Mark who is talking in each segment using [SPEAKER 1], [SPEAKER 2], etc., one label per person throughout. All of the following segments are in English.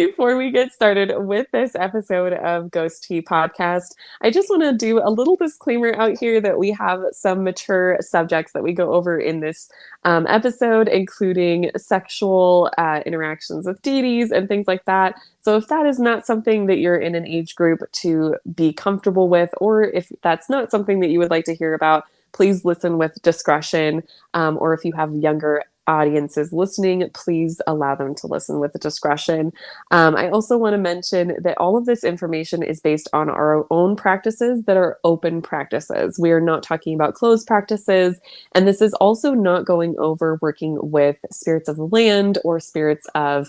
[SPEAKER 1] Before we get started with this episode of Ghost Tea Podcast, I just want to do a little disclaimer out here that we have some mature subjects that we go over in this episode, including sexual interactions with deities and things like that. So if that is not something that you're in an age group to be comfortable with, or if that's not something that you would like to hear about, please listen with discretion. Or if you have younger audiences listening, please allow them to listen with discretion. I also want to mention that all of this information is based on our own practices that are open practices. We are not talking about closed practices. And this is also not going over working with spirits of the land or spirits of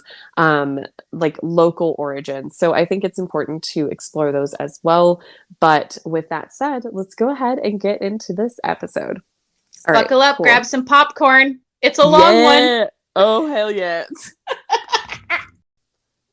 [SPEAKER 1] like local origin. So I think it's important to explore those as well. But with that said, let's go ahead and get into this episode.
[SPEAKER 2] All Buckle right, up, cool. Grab some popcorn. It's a long one.
[SPEAKER 1] Oh, hell yes.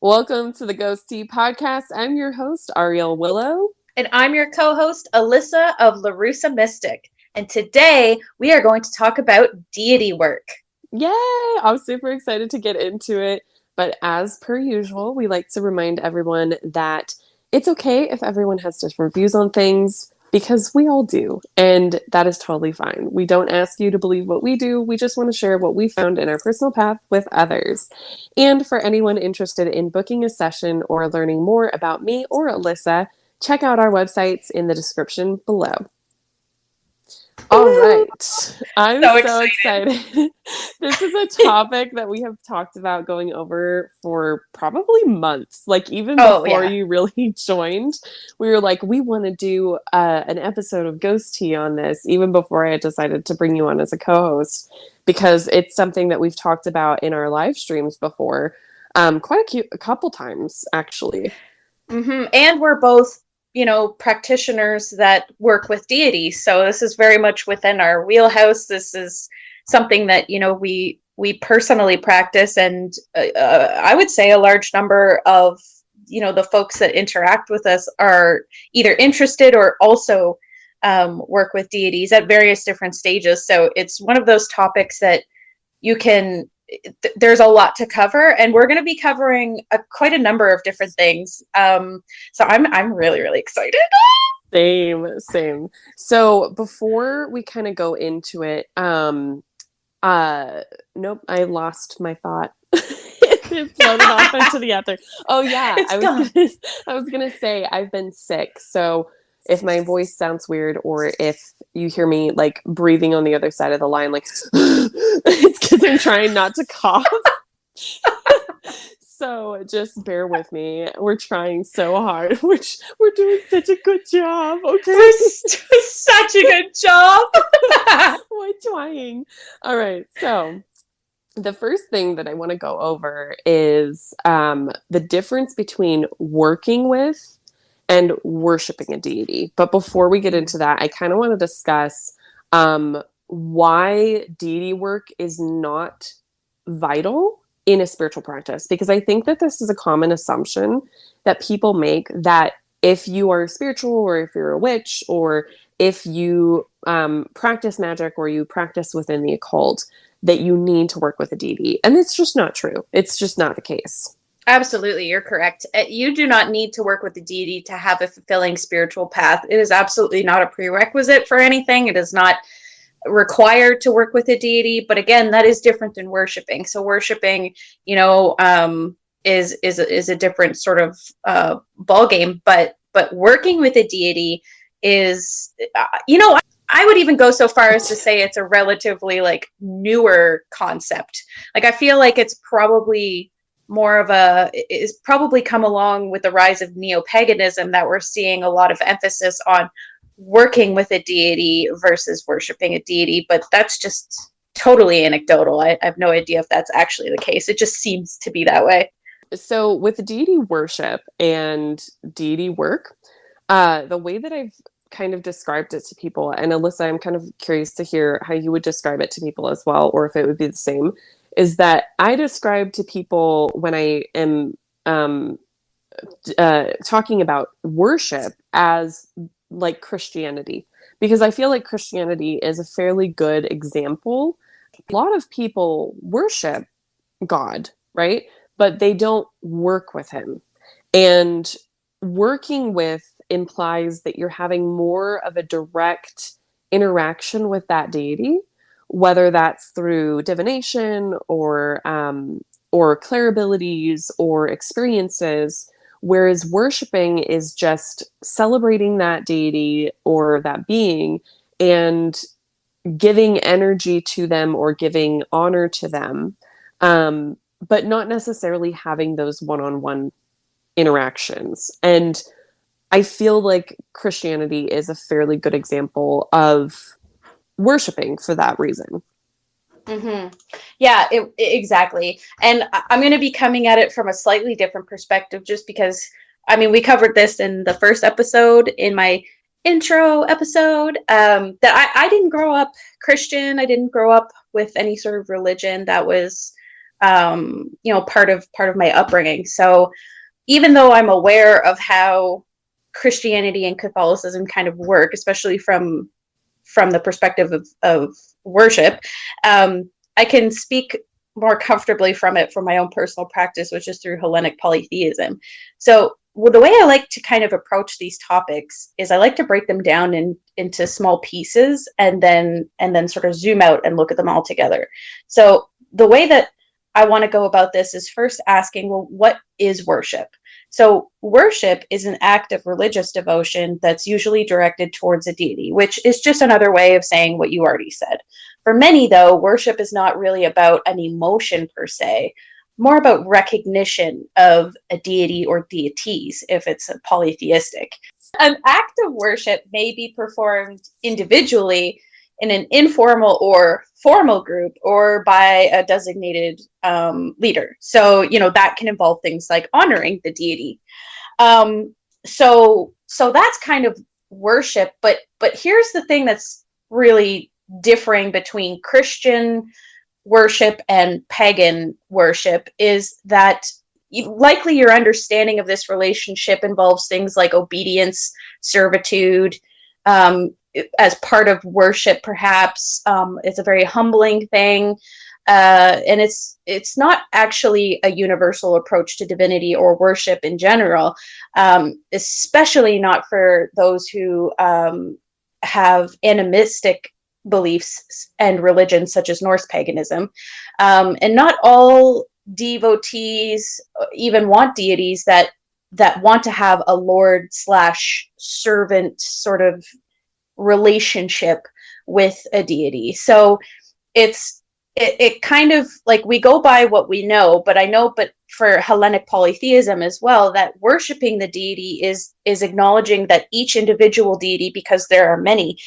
[SPEAKER 1] Welcome to the Ghost Tea Podcast. I'm your host, Ariel Willow.
[SPEAKER 2] And I'm your co-host, Alyssa of LaRussa Mystic. And today we are going to talk about deity work.
[SPEAKER 1] Yay! I'm super excited to get into it. But as per usual, we like to remind everyone that it's okay if everyone has different views on things, because we all do, and that is totally fine. We don't ask you to believe what we do. We just want to share what we found in our personal path with others. And for anyone interested in booking a session or learning more about me or Alyssa, check out our websites in the description below. All right. I'm so excited. This is a topic that we have talked about going over for probably months. Like even before you really joined, we were like, we want to do an episode of Ghost Tea on this, even before I had decided to bring you on as a co-host, because it's something that we've talked about in our live streams before, a couple times, actually.
[SPEAKER 2] Mm-hmm. And we're both practitioners that work with deities. So this is very much within our wheelhouse. This is something that, we personally practice. And I would say a large number of, the folks that interact with us are either interested or also work with deities at various different stages. So it's one of those topics that there's a lot to cover, and we're going to be covering quite a number of different things. So I'm really, really excited.
[SPEAKER 1] Same. So before we kind of go into it, nope, I lost my thought. It floated off into the ether. Oh yeah, I was gonna say I've been sick, so if my voice sounds weird or if you hear me like breathing on the other side of the line, like it's because I'm trying not to cough. So just bear with me. We're trying so hard. We're doing such a good job. Okay,
[SPEAKER 2] we're doing such a good job.
[SPEAKER 1] We're trying. All right, so the first thing that I want to go over is the difference between working with and worshiping a deity. But before we get into that, I kind of want to discuss why deity work is not vital in a spiritual practice. Because I think that this is a common assumption that people make, that if you are spiritual or if you're a witch or if you practice magic or you practice within the occult, that you need to work with a deity. And it's just not true. It's just not the case.
[SPEAKER 2] Absolutely, you're correct. You do not need to work with the deity to have a fulfilling spiritual path. It is absolutely not a prerequisite for anything. It is not required to work with a deity. But again, that is different than worshiping. So worshiping, is a different sort of ball game. But working with a deity is, I would even go so far as to say it's a relatively newer concept. I feel like it's probably probably come along with the rise of neo-paganism, that we're seeing a lot of emphasis on working with a deity versus worshiping a deity. But that's just totally anecdotal. I have no idea if that's actually the case. It just seems to be that way.
[SPEAKER 1] So with deity worship and deity work, the way that I've kind of described it to people, and Alyssa, I'm kind of curious to hear how you would describe it to people as well, or if it would be the same, is that I describe to people when I am talking about worship as like Christianity, because I feel like Christianity is a fairly good example. A lot of people worship God, right? but they don't work with him. And working with implies that you're having more of a direct interaction with that deity, whether that's through divination or clair abilities or experiences. Whereas worshiping is just celebrating that deity or that being and giving energy to them or giving honor to them, but not necessarily having those one-on-one interactions. And I feel like Christianity is a fairly good example of worshiping for that reason.
[SPEAKER 2] Mm-hmm. Yeah, exactly. And I'm going to be coming at it from a slightly different perspective, just because, I mean, we covered this in the first episode, in my intro episode, that I didn't grow up Christian. I didn't grow up with any sort of religion that was, part of my upbringing. So even though I'm aware of how Christianity and Catholicism kind of work, especially from the perspective of worship, I can speak more comfortably from it from my own personal practice, which is through Hellenic polytheism. So the way I like to kind of approach these topics is I like to break them down into small pieces and then sort of zoom out and look at them all together. So the way that I want to go about this is first asking, well, what is worship? So worship is an act of religious devotion that's usually directed towards a deity, which is just another way of saying what you already said. For many, though, worship is not really about an emotion per se, more about recognition of a deity or deities, if it's a polytheistic. An act of worship may be performed individually, in an informal or formal group, or by a designated leader. So, that can involve things like honoring the deity. So that's kind of worship. But here's the thing that's really differing between Christian worship and pagan worship is that likely your understanding of this relationship involves things like obedience, servitude, as part of worship, perhaps. It's a very humbling thing, and it's not actually a universal approach to divinity or worship in general, especially not for those who have animistic beliefs and religions such as Norse paganism. And not all devotees even want deities that want to have a lord/servant sort of relationship with a deity. So it kind of like, we go by what we know, but for Hellenic polytheism as well, that worshiping the deity is acknowledging that each individual deity, because there are many,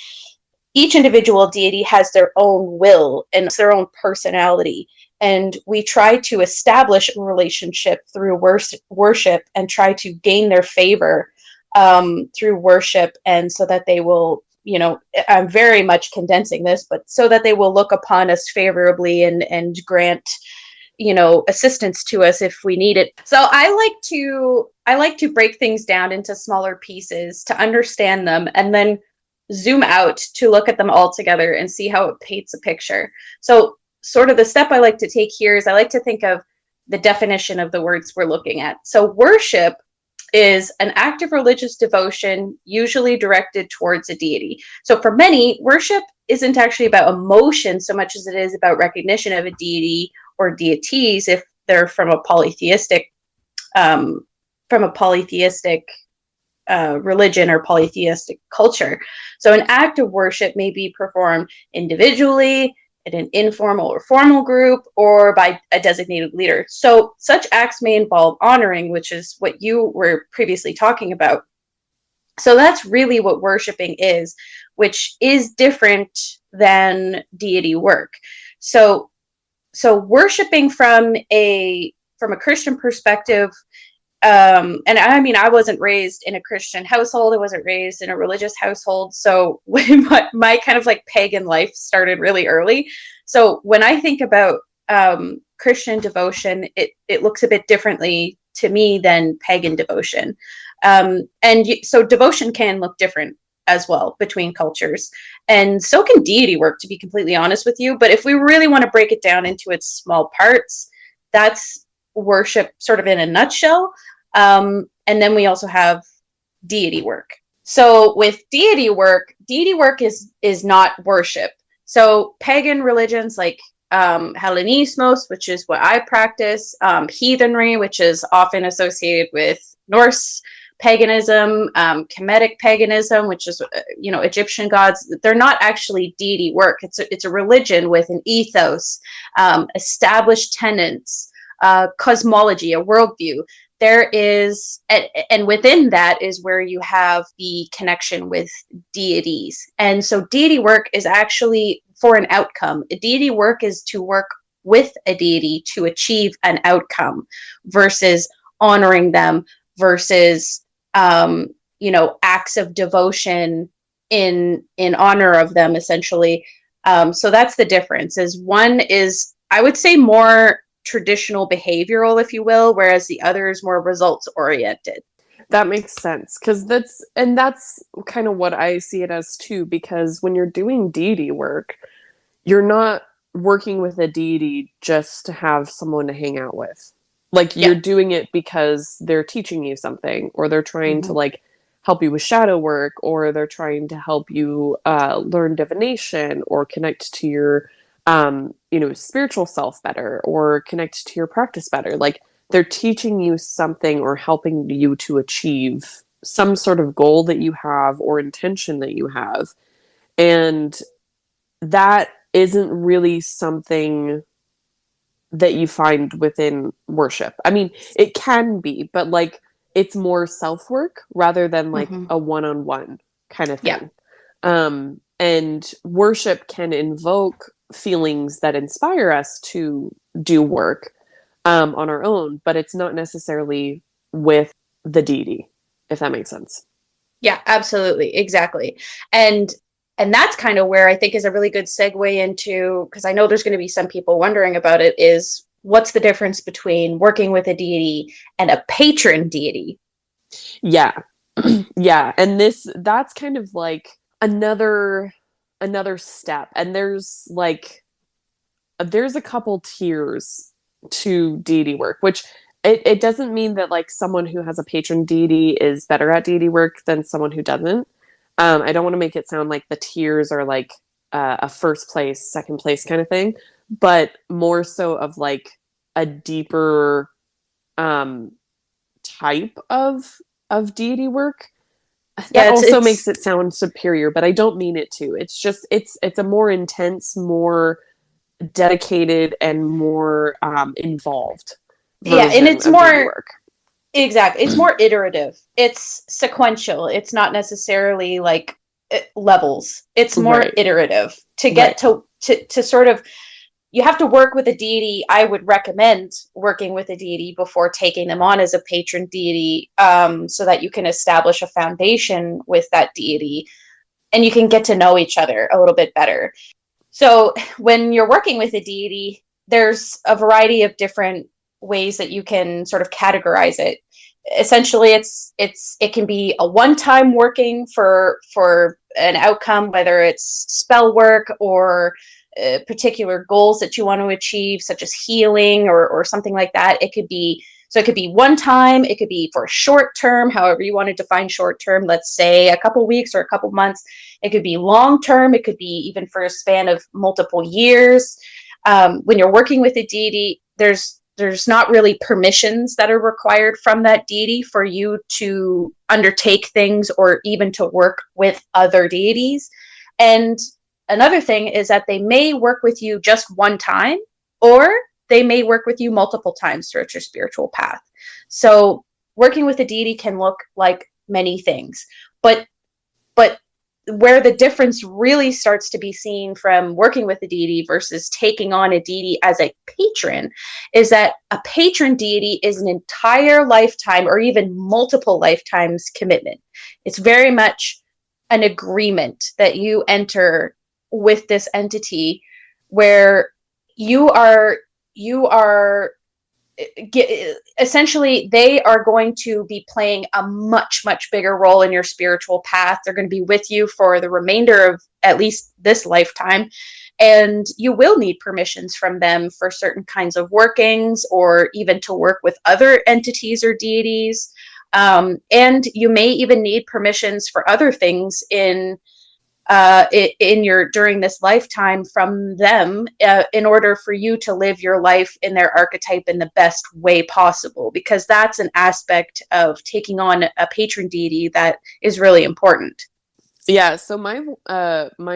[SPEAKER 2] each individual deity has their own will and their own personality. And we try to establish a relationship through worship and try to gain their favor through worship, and so that they will, I'm very much condensing this, but so that they will look upon us favorably and grant, assistance to us if we need it. So I like to break things down into smaller pieces to understand them, and then zoom out to look at them all together and see how it paints a picture. So sort of the step I like to take here is I like to think of the definition of the words we're looking at. So worship is an act of religious devotion, usually directed towards a deity. So for many, worship isn't actually about emotion so much as it is about recognition of a deity or deities, if they're from a polytheistic religion or polytheistic culture. So an act of worship may be performed individually, in an informal or formal group, or by a designated leader. So such acts may involve honoring, which is what you were previously talking about. So that's really what worshiping is, which is different than deity work. So worshiping from a Christian perspective, and I mean, I wasn't raised in a Christian household. I wasn't raised in a religious household. So my kind of like pagan life started really early. So when I think about Christian devotion, it looks a bit differently to me than pagan devotion. So devotion can look different as well between cultures. And so can deity work, to be completely honest with you. But if we really want to break it down into its small parts, that's worship sort of in a nutshell. And then we also have deity work. So with deity work is not worship. So pagan religions like Hellenismos, which is what I practice, heathenry, which is often associated with Norse paganism, Kemetic paganism, which is Egyptian gods. They're not actually deity work. It's a religion with an ethos, established tenets, cosmology, a worldview. There is, and within that is where you have the connection with deities. And so deity work is actually for an outcome. A deity work is to work with a deity to achieve an outcome versus honoring them versus, acts of devotion in honor of them, essentially. So that's the difference. Is one is, I would say, more traditional behavioral, if you will, whereas the other is more results oriented.
[SPEAKER 1] That makes sense, because that's kind of what I see it as too, because when you're doing deity work, you're not working with a deity just to have someone to hang out with. Like, you're doing it because they're teaching you something, or they're trying to like help you with shadow work, or they're trying to help you learn divination or connect to your spiritual self better, or connect to your practice better. Like, they're teaching you something or helping you to achieve some sort of goal that you have or intention that you have. And that isn't really something that you find within worship. I mean, it can be, but like, it's more self-work rather than like a one-on-one kind of thing. And worship can invoke feelings that inspire us to do work on our own, but it's not necessarily with the deity, if that makes sense.
[SPEAKER 2] Yeah, absolutely. Exactly. And that's kind of where I think is a really good segue into, because I know there's going to be some people wondering about it, is what's the difference between working with a deity and a patron deity?
[SPEAKER 1] Yeah. Yeah. And that's kind of like another step. And there's a couple tiers to deity work, which it doesn't mean that like someone who has a patron deity is better at deity work than someone who doesn't. I don't want to make it sound like the tiers are like a first place, second place kind of thing, but more so of like a deeper type of deity work. That also makes it sound superior, but I don't mean it to. It's just it's a more intense, more dedicated, and more involved version
[SPEAKER 2] and it's
[SPEAKER 1] of
[SPEAKER 2] more
[SPEAKER 1] deity work.
[SPEAKER 2] Exactly. It's more iterative. It's sequential. It's not necessarily like levels. It's more iterative to get to sort of, you have to work with a deity. I would recommend working with a deity before taking them on as a patron deity, so that you can establish a foundation with that deity and you can get to know each other a little bit better. So when you're working with a deity, there's a variety of different ways that you can sort of categorize it. Essentially, it can be a one-time working for an outcome, whether it's spell work or particular goals that you want to achieve, such as healing or something like that. It could be one time, it could be for a short term, however you want to define short term, let's say a couple weeks or a couple months. It could be long term, it could be even for a span of multiple years. When you're working with a deity, there's not really permissions that are required from that deity for you to undertake things or even to work with other deities. And another thing is that they may work with you just one time, or they may work with you multiple times throughout your spiritual path. So working with a deity can look like many things, but where the difference really starts to be seen from working with a deity versus taking on a deity as a patron is that a patron deity is an entire lifetime or even multiple lifetimes commitment. It's very much an agreement that you enter with this entity where you are essentially, they are going to be playing a much, much bigger role in your spiritual path. They're going to be with you for the remainder of at least this lifetime. and you will need permissions from them for certain kinds of workings, or even to work with other entities or deities. And you may even need permissions for other things in your during this lifetime from them, in order for you to live your life in their archetype in the best way possible, because that's an aspect of taking on a patron deity that is really important.
[SPEAKER 1] Yeah, so my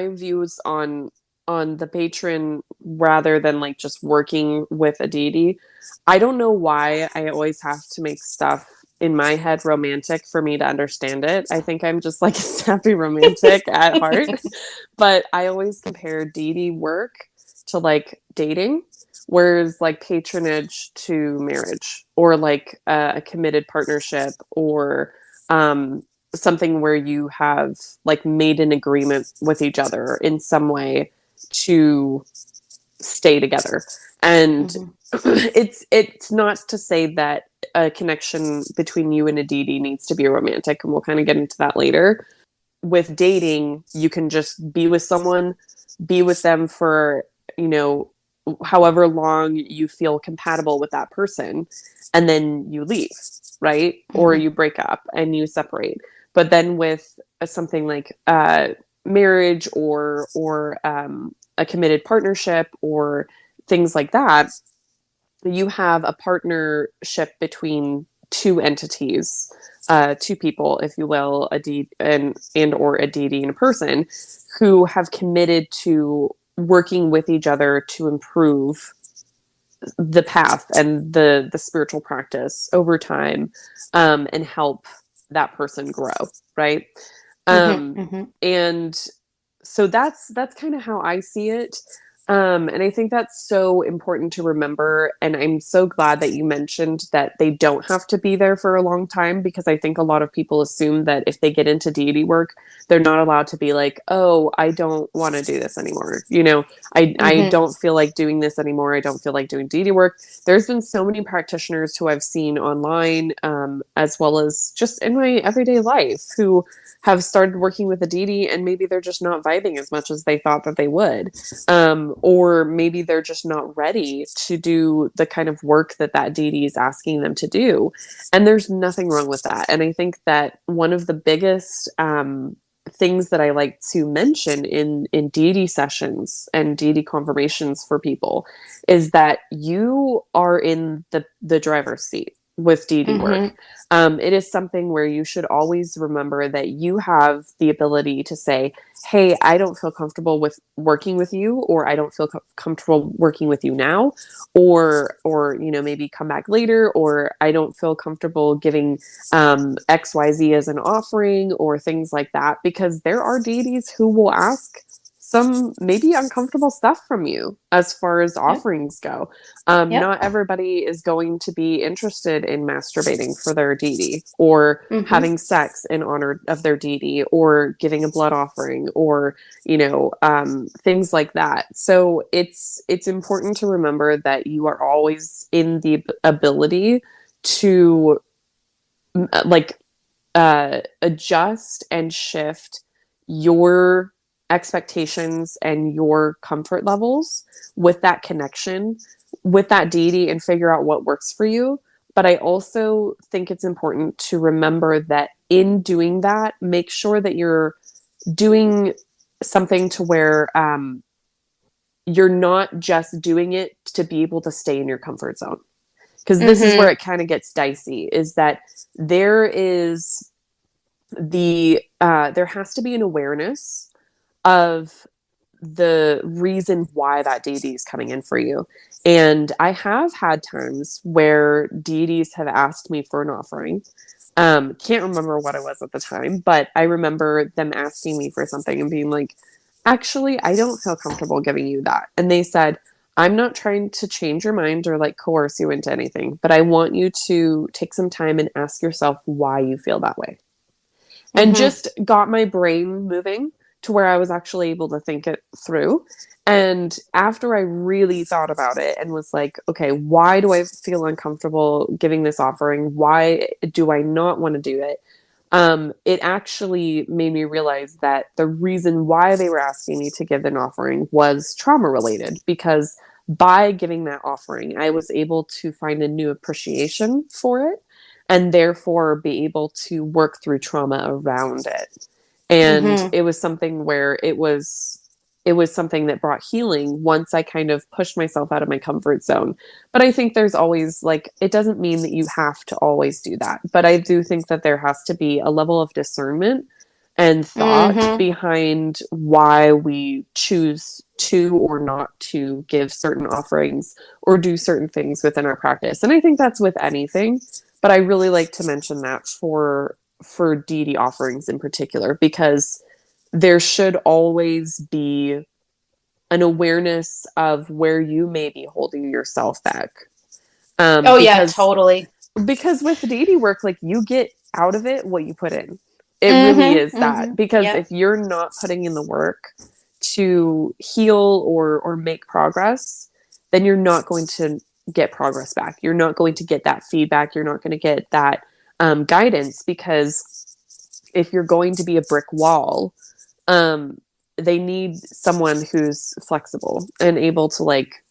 [SPEAKER 1] views on the patron, rather than like just working with a deity, I don't know why I always have to make stuff in my head romantic for me to understand it. I think I'm just like a sappy romantic at heart. But I always compare deity work to like dating, whereas like patronage to marriage, or like a committed partnership, or something where you have like made an agreement with each other in some way to stay together. And it's not to say that a connection between you and a deity needs to be romantic, and we'll kind of get into that later. With dating, you can just be with someone, be with them for, you know, however long you feel compatible with that person, and then you leave, right? Or you break up and you separate. But then with something like marriage, or a committed partnership, or things like that, you have a partnership between two entities, two people, if you will, a deed and or a deity and a person, who have committed to working with each other to improve the path and the spiritual practice over time, and help that person grow, right? And so that's kind of how I see it. And I think that's so important to remember. And I'm so glad that you mentioned that they don't have to be there for a long time, because I think a lot of people assume that if they get into deity work, they're not allowed to be like, oh, I don't want to do this anymore. You know, I don't feel like doing this anymore. I don't feel like doing deity work. There's been so many practitioners who I've seen online, as well as just in my everyday life, who have started working with a deity, and maybe they're just not vibing as much as they thought that they would. Or maybe they're just not ready to do the kind of work that that deity is asking them to do. And there's nothing wrong with that. And I think that one of the biggest things that I like to mention in deity sessions and deity confirmations for people is that you are in the driver's seat with deity work. It is something where you should always remember that you have the ability to say, hey, I don't feel comfortable with working with you, or I don't feel comfortable working with you now, or you know, maybe come back later, or I don't feel comfortable giving XYZ as an offering, or things like that, because there are deities who will ask some maybe uncomfortable stuff from you as far as offerings go. Not everybody is going to be interested in masturbating for their deity, or having sex in honor of their deity, or giving a blood offering, or, you know, things like that. So it's important to remember that you are always in the ability to like adjust and shift your expectations and your comfort levels with that connection with that deity, and figure out what works for you. But I also think it's important to remember that in doing that, make sure that you're doing something to where you're not just doing it to be able to stay in your comfort zone. Because this is where it kind of gets dicey, is that there is there has to be an awareness of the reason why that deity is coming in for you. And I have had times where deities have asked me for an offering. Can't remember what it was at the time, but I remember them asking me for something and being like, actually, I don't feel comfortable giving you that. And they said, I'm not trying to change your mind or like coerce you into anything, but I want you to take some time and ask yourself why you feel that way. And just got my brain moving to where I was actually able to think it through. And after I really thought about it and was like, okay, why do I feel uncomfortable giving this offering? Why do I not want to do it? it actually made me realize that the reason why they were asking me to give an offering was trauma related, because by giving that offering, I was able to find a new appreciation for it and therefore be able to work through trauma around it. And
[SPEAKER 2] Mm-hmm.
[SPEAKER 1] it was something where it was something that brought healing once I kind of pushed myself out of my comfort zone. But I think there's always, like, it doesn't mean that you have to always do that. But I do think that there has to be a level of discernment and thought
[SPEAKER 2] Mm-hmm.
[SPEAKER 1] behind why we choose to or not to give certain offerings or do certain things within our practice. And I think that's with anything, but I really like to mention that for deity offerings in particular, because there should always be an awareness of where you may be holding yourself back.
[SPEAKER 2] Oh yeah,
[SPEAKER 1] Because
[SPEAKER 2] totally.
[SPEAKER 1] with deity work, like, you get out of it what you put in. It really
[SPEAKER 2] Mm-hmm.
[SPEAKER 1] is
[SPEAKER 2] Mm-hmm.
[SPEAKER 1] that. Because
[SPEAKER 2] Yep.
[SPEAKER 1] if you're not putting in the work to heal or make progress, then you're not going to get progress back. You're not going to get that feedback. You're not going to get that guidance, because if you're going to be a brick wall, um, they need someone who's flexible and able to, like,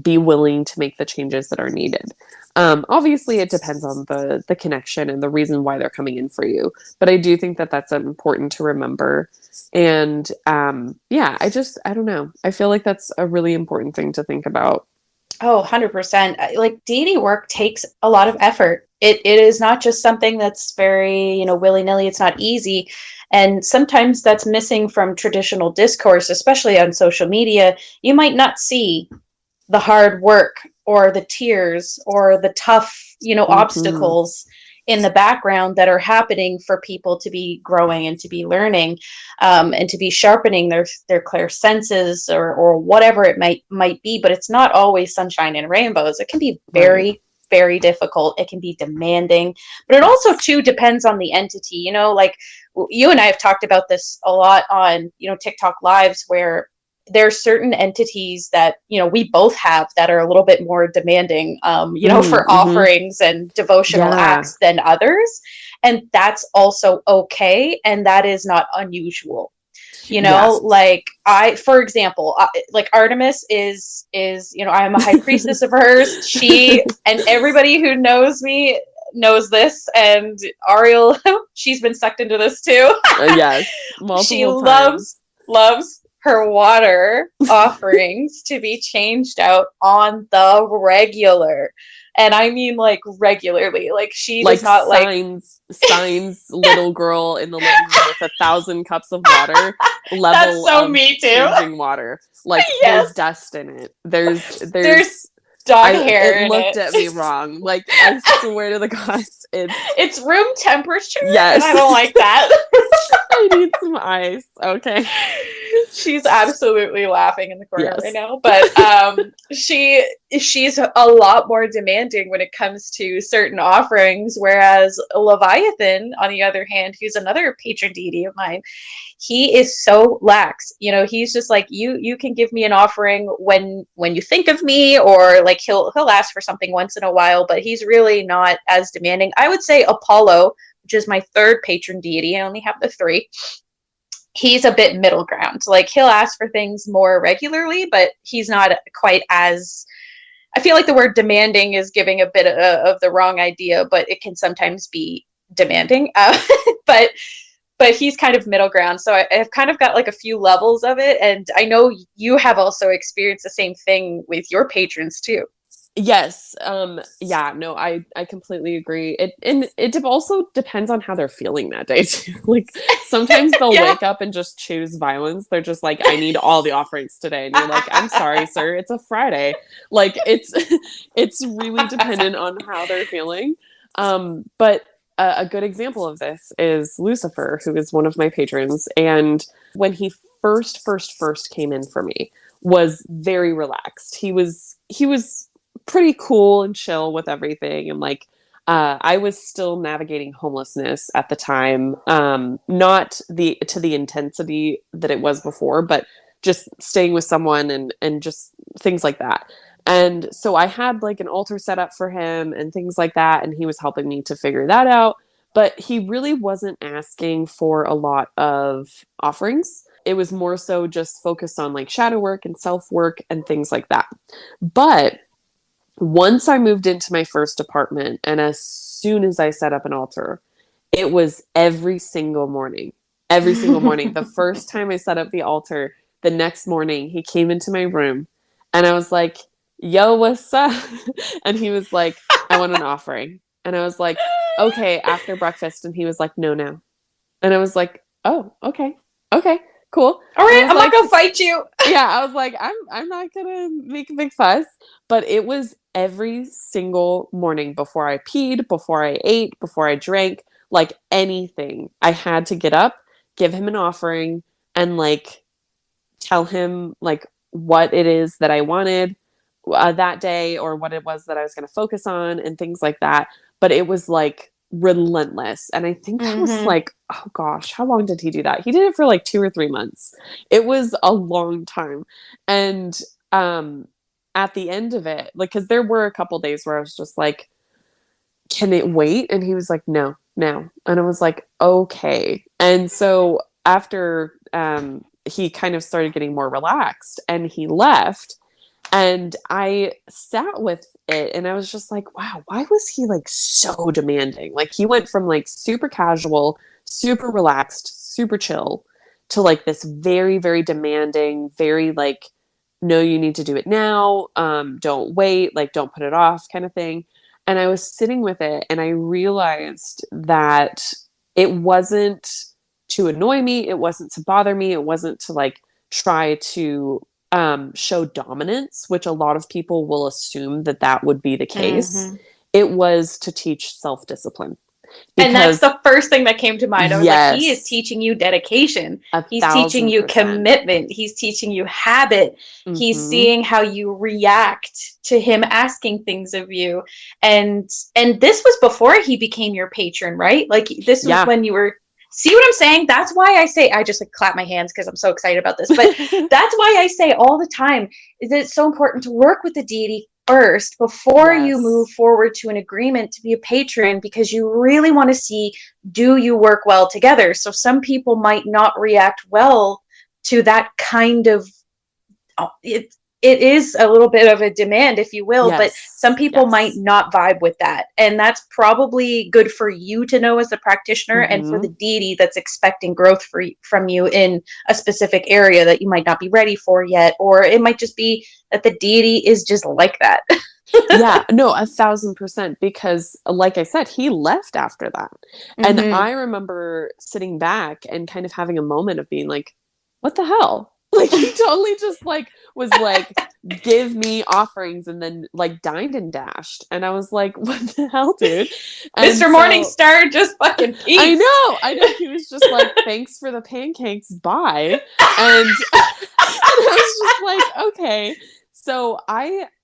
[SPEAKER 1] be willing to make the changes that are needed. Obviously, it depends on the connection and the reason why they're coming in for you. But I do think that that's important to remember. And yeah, I don't know. I feel like that's a really important thing to think about.
[SPEAKER 2] Oh, 100%. Like deity work takes a lot of effort. It is not just something that's very, willy-nilly. It's not easy. And sometimes that's missing from traditional discourse, especially on social media. You might not see the hard work or the tears or the tough,
[SPEAKER 1] Hmm.
[SPEAKER 2] obstacles in the background that are happening for people to be growing and to be learning, and to be sharpening their clear senses, or whatever it might be. But it's not always sunshine and rainbows. It can be
[SPEAKER 1] Right.
[SPEAKER 2] very, very difficult. It can be demanding, but it also
[SPEAKER 1] Yes.
[SPEAKER 2] too depends on the entity. Like you and I have talked about this a lot on TikTok lives, where there's certain entities that we both have that are a little bit more demanding, for
[SPEAKER 1] Mm-hmm.
[SPEAKER 2] offerings and devotional
[SPEAKER 1] Yeah.
[SPEAKER 2] acts than others, and that's also okay, and that is not unusual.
[SPEAKER 1] Yes.
[SPEAKER 2] Like for example, like Artemis is I am a high priestess of hers. She, and everybody who knows me knows this, and Ariel, she's been sucked into this too.
[SPEAKER 1] Yes.
[SPEAKER 2] She
[SPEAKER 1] Multiple times.
[SPEAKER 2] loves her water offerings to be changed out on the regular. And I mean, like, regularly. Like, she does
[SPEAKER 1] Like,
[SPEAKER 2] not like.
[SPEAKER 1] signs little girl in the living room with 1,000 cups of water,
[SPEAKER 2] That's
[SPEAKER 1] level
[SPEAKER 2] so
[SPEAKER 1] of
[SPEAKER 2] me too.
[SPEAKER 1] changing water. Like, there's
[SPEAKER 2] Yes.
[SPEAKER 1] dust in it. There's
[SPEAKER 2] There's dog
[SPEAKER 1] it
[SPEAKER 2] hair in
[SPEAKER 1] looked
[SPEAKER 2] it.
[SPEAKER 1] at me wrong. Like, I swear to the gods, it's
[SPEAKER 2] It's room temperature, and
[SPEAKER 1] yes.
[SPEAKER 2] I don't like that.
[SPEAKER 1] I need some ice. Okay.
[SPEAKER 2] She's absolutely laughing in the corner right
[SPEAKER 1] Yes.
[SPEAKER 2] now, but she's a lot more demanding when it comes to certain offerings, whereas Leviathan, on the other hand, who's another patron deity of mine, he is so lax. He's just like, you can give me an offering when you think of me, or like he'll ask for something once in a while, but he's really not as demanding. I would say Apollo, which is my third patron deity. I only have the three. He's a bit middle ground. Like, he'll ask for things more regularly, but he's not quite as. I feel like the word demanding is giving a bit of the wrong idea, but it can sometimes be demanding. But he's kind of middle ground. So I've kind of got like a few levels of it, and I know you have also experienced the same thing with your patrons too.
[SPEAKER 1] Yes. Yeah, no, I completely agree. It also depends on how they're feeling that day too. Like, sometimes they'll
[SPEAKER 2] Yeah.
[SPEAKER 1] wake up and just choose violence. They're just like, I need all the offerings today. And you're like, I'm sorry, sir, it's a Friday. Like, it's really dependent on how they're feeling. But a good example of this is Lucifer, who is one of my patrons. And when he first came in for me, was very relaxed. He was pretty cool and chill with everything, and like, I was still navigating homelessness at the time, not to the intensity that it was before, but just staying with someone and just things like that. And so I had like an altar set up for him and things like that, and he was helping me to figure that out. But he really wasn't asking for a lot of offerings. It was more so just focused on like shadow work and self work and things like that. But once I moved into my first apartment, and as soon as I set up an altar, it was every single morning. Every single morning. The first time I set up the altar, the next morning, he came into my room and I was like, yo, what's up? And he was like, I want an offering. And I was like, okay, after breakfast. And he was like, no, no. And I was like, oh, okay. Okay, cool.
[SPEAKER 2] All right, I'm
[SPEAKER 1] like,
[SPEAKER 2] not gonna fight you.
[SPEAKER 1] Yeah, I was like, I'm not gonna make a big fuss. But it was every single morning before I peed, before I ate, before I drank, like anything. I had to get up, give him an offering, and like tell him like what it is that I wanted that day, or what it was that I was going to focus on, and things like that. But it was like relentless. And I think that was like, oh gosh, how long did he do that? He did it for like 2 or 3 months. It was a long time. And at the end of it, like, because there were a couple days where I was just like, can it wait? And he was like, no, now. And I was like, okay. And so after he kind of started getting more relaxed and he left, and I sat with it and I was just like, wow, why was he like so demanding? Like he went from like super casual, super relaxed, super chill to like this very, very demanding, very like, no, you need to do it now. Don't wait, like don't put it off kind of thing. And I was sitting with it and I realized that it wasn't to annoy me. It wasn't to bother me. It wasn't to like try to show dominance, which a lot of people will assume that that would be the case. It was to teach self-discipline.
[SPEAKER 2] And that's the first thing that came to mind. I was
[SPEAKER 1] Yes.
[SPEAKER 2] like, he is teaching you dedication. He's
[SPEAKER 1] 1,000%.
[SPEAKER 2] teaching you commitment. He's teaching you habit. He's seeing how you react to him asking things of you. And this was before he became your patron, right? Like this was when you were, see what I'm saying? That's why I say, I just like clap my hands because I'm so excited about this. But that's why I say all the time is that it's so important to work with the deity first before you move forward to an agreement to be a patron, because you really want to see, do you work well together? So some people might not react well to that kind of, it is a little bit of a demand, if you will, but some people might not vibe with that. And that's probably good for you to know as a practitioner, and for the deity that's expecting growth from you in a specific area that you might not be ready for yet. Or it might just be that the deity is just like that.
[SPEAKER 1] Yeah, no, 1,000%. Because like I said, he left after that. And I remember sitting back and kind of having a moment of being like, what the hell? Like he totally just like was like, give me offerings, and then like dined and dashed. And I was like, what the hell, dude? And
[SPEAKER 2] Mr. Morningstar, just fucking peace.
[SPEAKER 1] I know. He was just like, thanks for the pancakes, bye. And I was just like, okay. So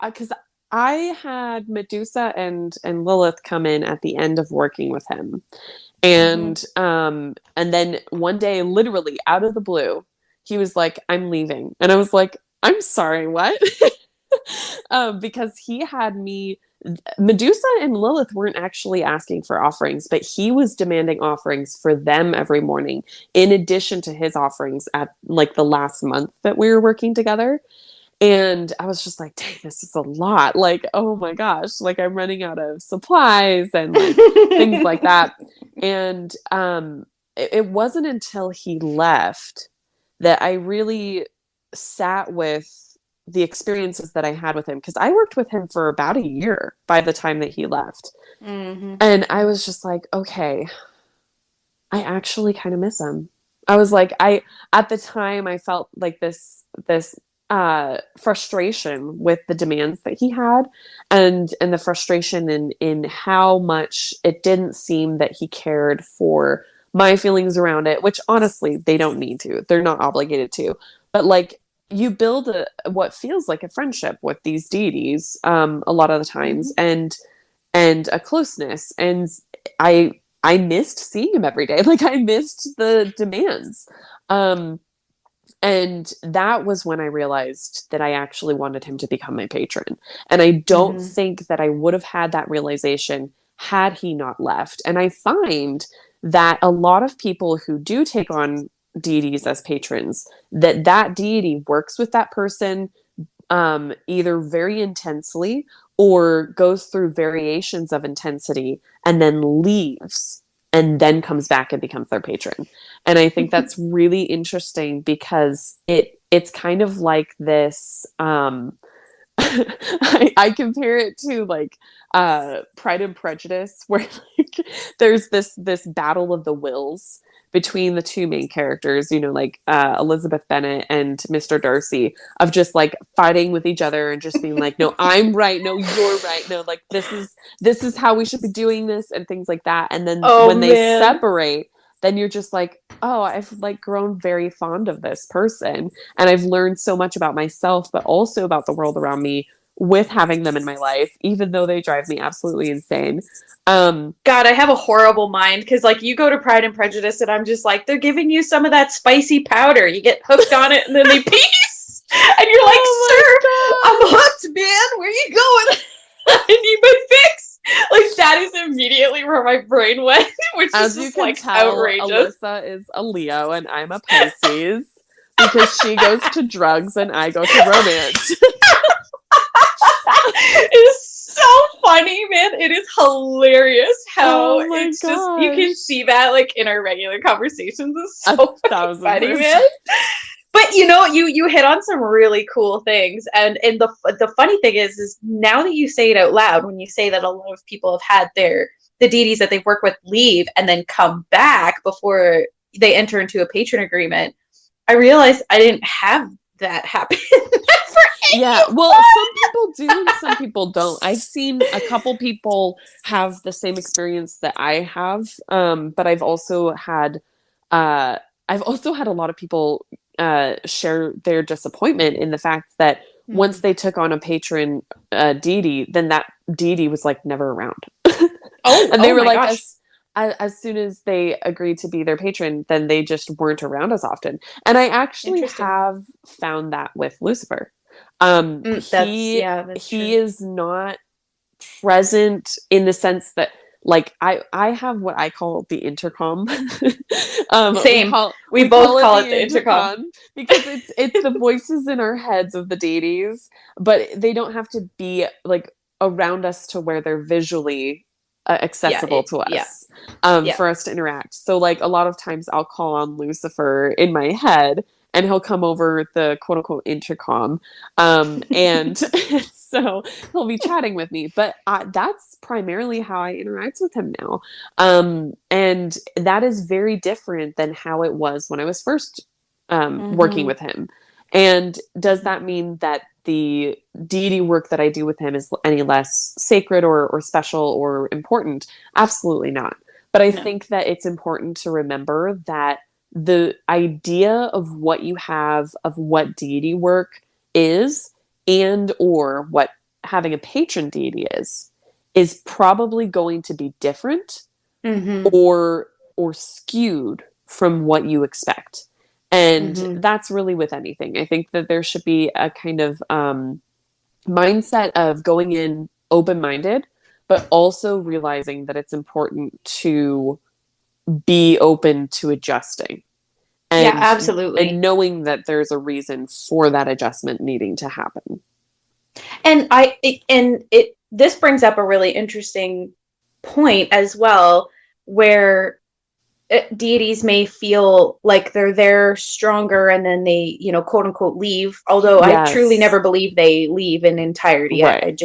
[SPEAKER 1] because I had Medusa and Lilith come in at the end of working with him. And then one day, literally out of the blue, he was like, I'm leaving. And I was like, I'm sorry, what? Because he had me, Medusa and Lilith weren't actually asking for offerings, but he was demanding offerings for them every morning, in addition to his offerings at like the last month that we were working together. And I was just like, dang, this is a lot. Like, oh my gosh, like I'm running out of supplies and like things like that. And it wasn't until he left that I really sat with the experiences that I had with him, because I worked with him for about a year by the time that he left. And I was just like, okay, I actually kind of miss him. I was like, at the time I felt like this frustration with the demands that he had, and the frustration in how much it didn't seem that he cared for my feelings around it, which honestly they don't need to, they're not obligated to. But like, you build what feels like a friendship with these deities a lot of the times, and a closeness, and I missed seeing him every day. Like I missed the demands. And that was when I realized that I actually wanted him to become my patron. And I don't think that I would have had that realization had he not left. And I find that a lot of people who do take on deities as patrons, that deity works with that person either very intensely or goes through variations of intensity and then leaves and then comes back and becomes their patron. And I think that's really interesting because it's kind of like this I compare it to like Pride and Prejudice, where like there's this battle of the wills between the two main characters, you know, like Elizabeth Bennet and Mr. Darcy, of just like fighting with each other and just being like, no, I'm right, no, you're right, no, like this is how we should be doing this, and things like that. And then when they separate, then you're just like, oh, I've like grown very fond of this person, and I've learned so much about myself, but also about the world around me with having them in my life, even though they drive me absolutely insane.
[SPEAKER 2] God, I have a horrible mind, because like you go to Pride and Prejudice and I'm just like, they're giving you some of that spicy powder. You get hooked on it and then they peace. And you're like, sir, I'm hooked, man. Where you going? I need my fix. Like that is immediately where my brain went, which
[SPEAKER 1] as
[SPEAKER 2] is
[SPEAKER 1] you
[SPEAKER 2] just
[SPEAKER 1] can
[SPEAKER 2] like
[SPEAKER 1] tell,
[SPEAKER 2] outrageous.
[SPEAKER 1] Alyssa is a Leo and I'm a Pisces because she goes to drugs and I go to romance.
[SPEAKER 2] It is so funny, man. It is hilarious how it's
[SPEAKER 1] gosh.
[SPEAKER 2] just, you can see that like in our regular conversations. It's so funny, man. But you know, you hit on some really cool things, and the funny thing is now that you say it out loud, when you say that a lot of people have had the deities that they've worked with leave and then come back before they enter into a patron agreement, I realized I didn't have that happen.
[SPEAKER 1] Yeah, well, some people do and some people don't. I've seen a couple people have the same experience that I have, but I've also had a lot of people share their disappointment in the fact that once they took on a patron deity, then that deity was like never around. And they were like, as soon as they agreed to be their patron, then they just weren't around as often. And I actually have found that with Lucifer. He is not present in the sense that like I have what I call the intercom.
[SPEAKER 2] Same. We both call it the intercom
[SPEAKER 1] because it's the voices in our heads of the deities, but they don't have to be like around us to where they're visually accessible to us for us to interact. So like a lot of times I'll call on Lucifer in my head and he'll come over the quote unquote intercom. And so he'll be chatting with me, but that's primarily how I interact with him now. And that is very different than how it was when I was first working with him. And does that mean that the deity work that I do with him is any less sacred or special or important? Absolutely not. But I think that it's important to remember that the idea of what you have, of what deity work is, and or what having a patron deity is probably going to be different or skewed from what you expect. And that's really with anything. I think that there should be a kind of mindset of going in open-minded, but also realizing that it's important to be open to adjusting. And,
[SPEAKER 2] absolutely.
[SPEAKER 1] And knowing that there's a reason for that adjustment needing to happen.
[SPEAKER 2] And this brings up a really interesting point as well, where deities may feel like they're there stronger and then they, you know, quote unquote leave. Although I truly never believe they leave in entirety.
[SPEAKER 1] Right.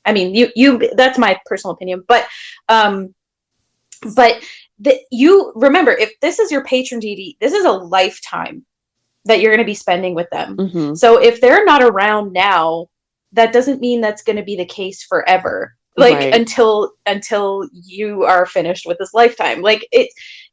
[SPEAKER 2] I mean, you that's my personal opinion, but you remember, if this is your patron deity, this is a lifetime that you're going to be spending with them. So if they're not around now, that doesn't mean that's going to be the case forever. Like until you are finished with this lifetime. Like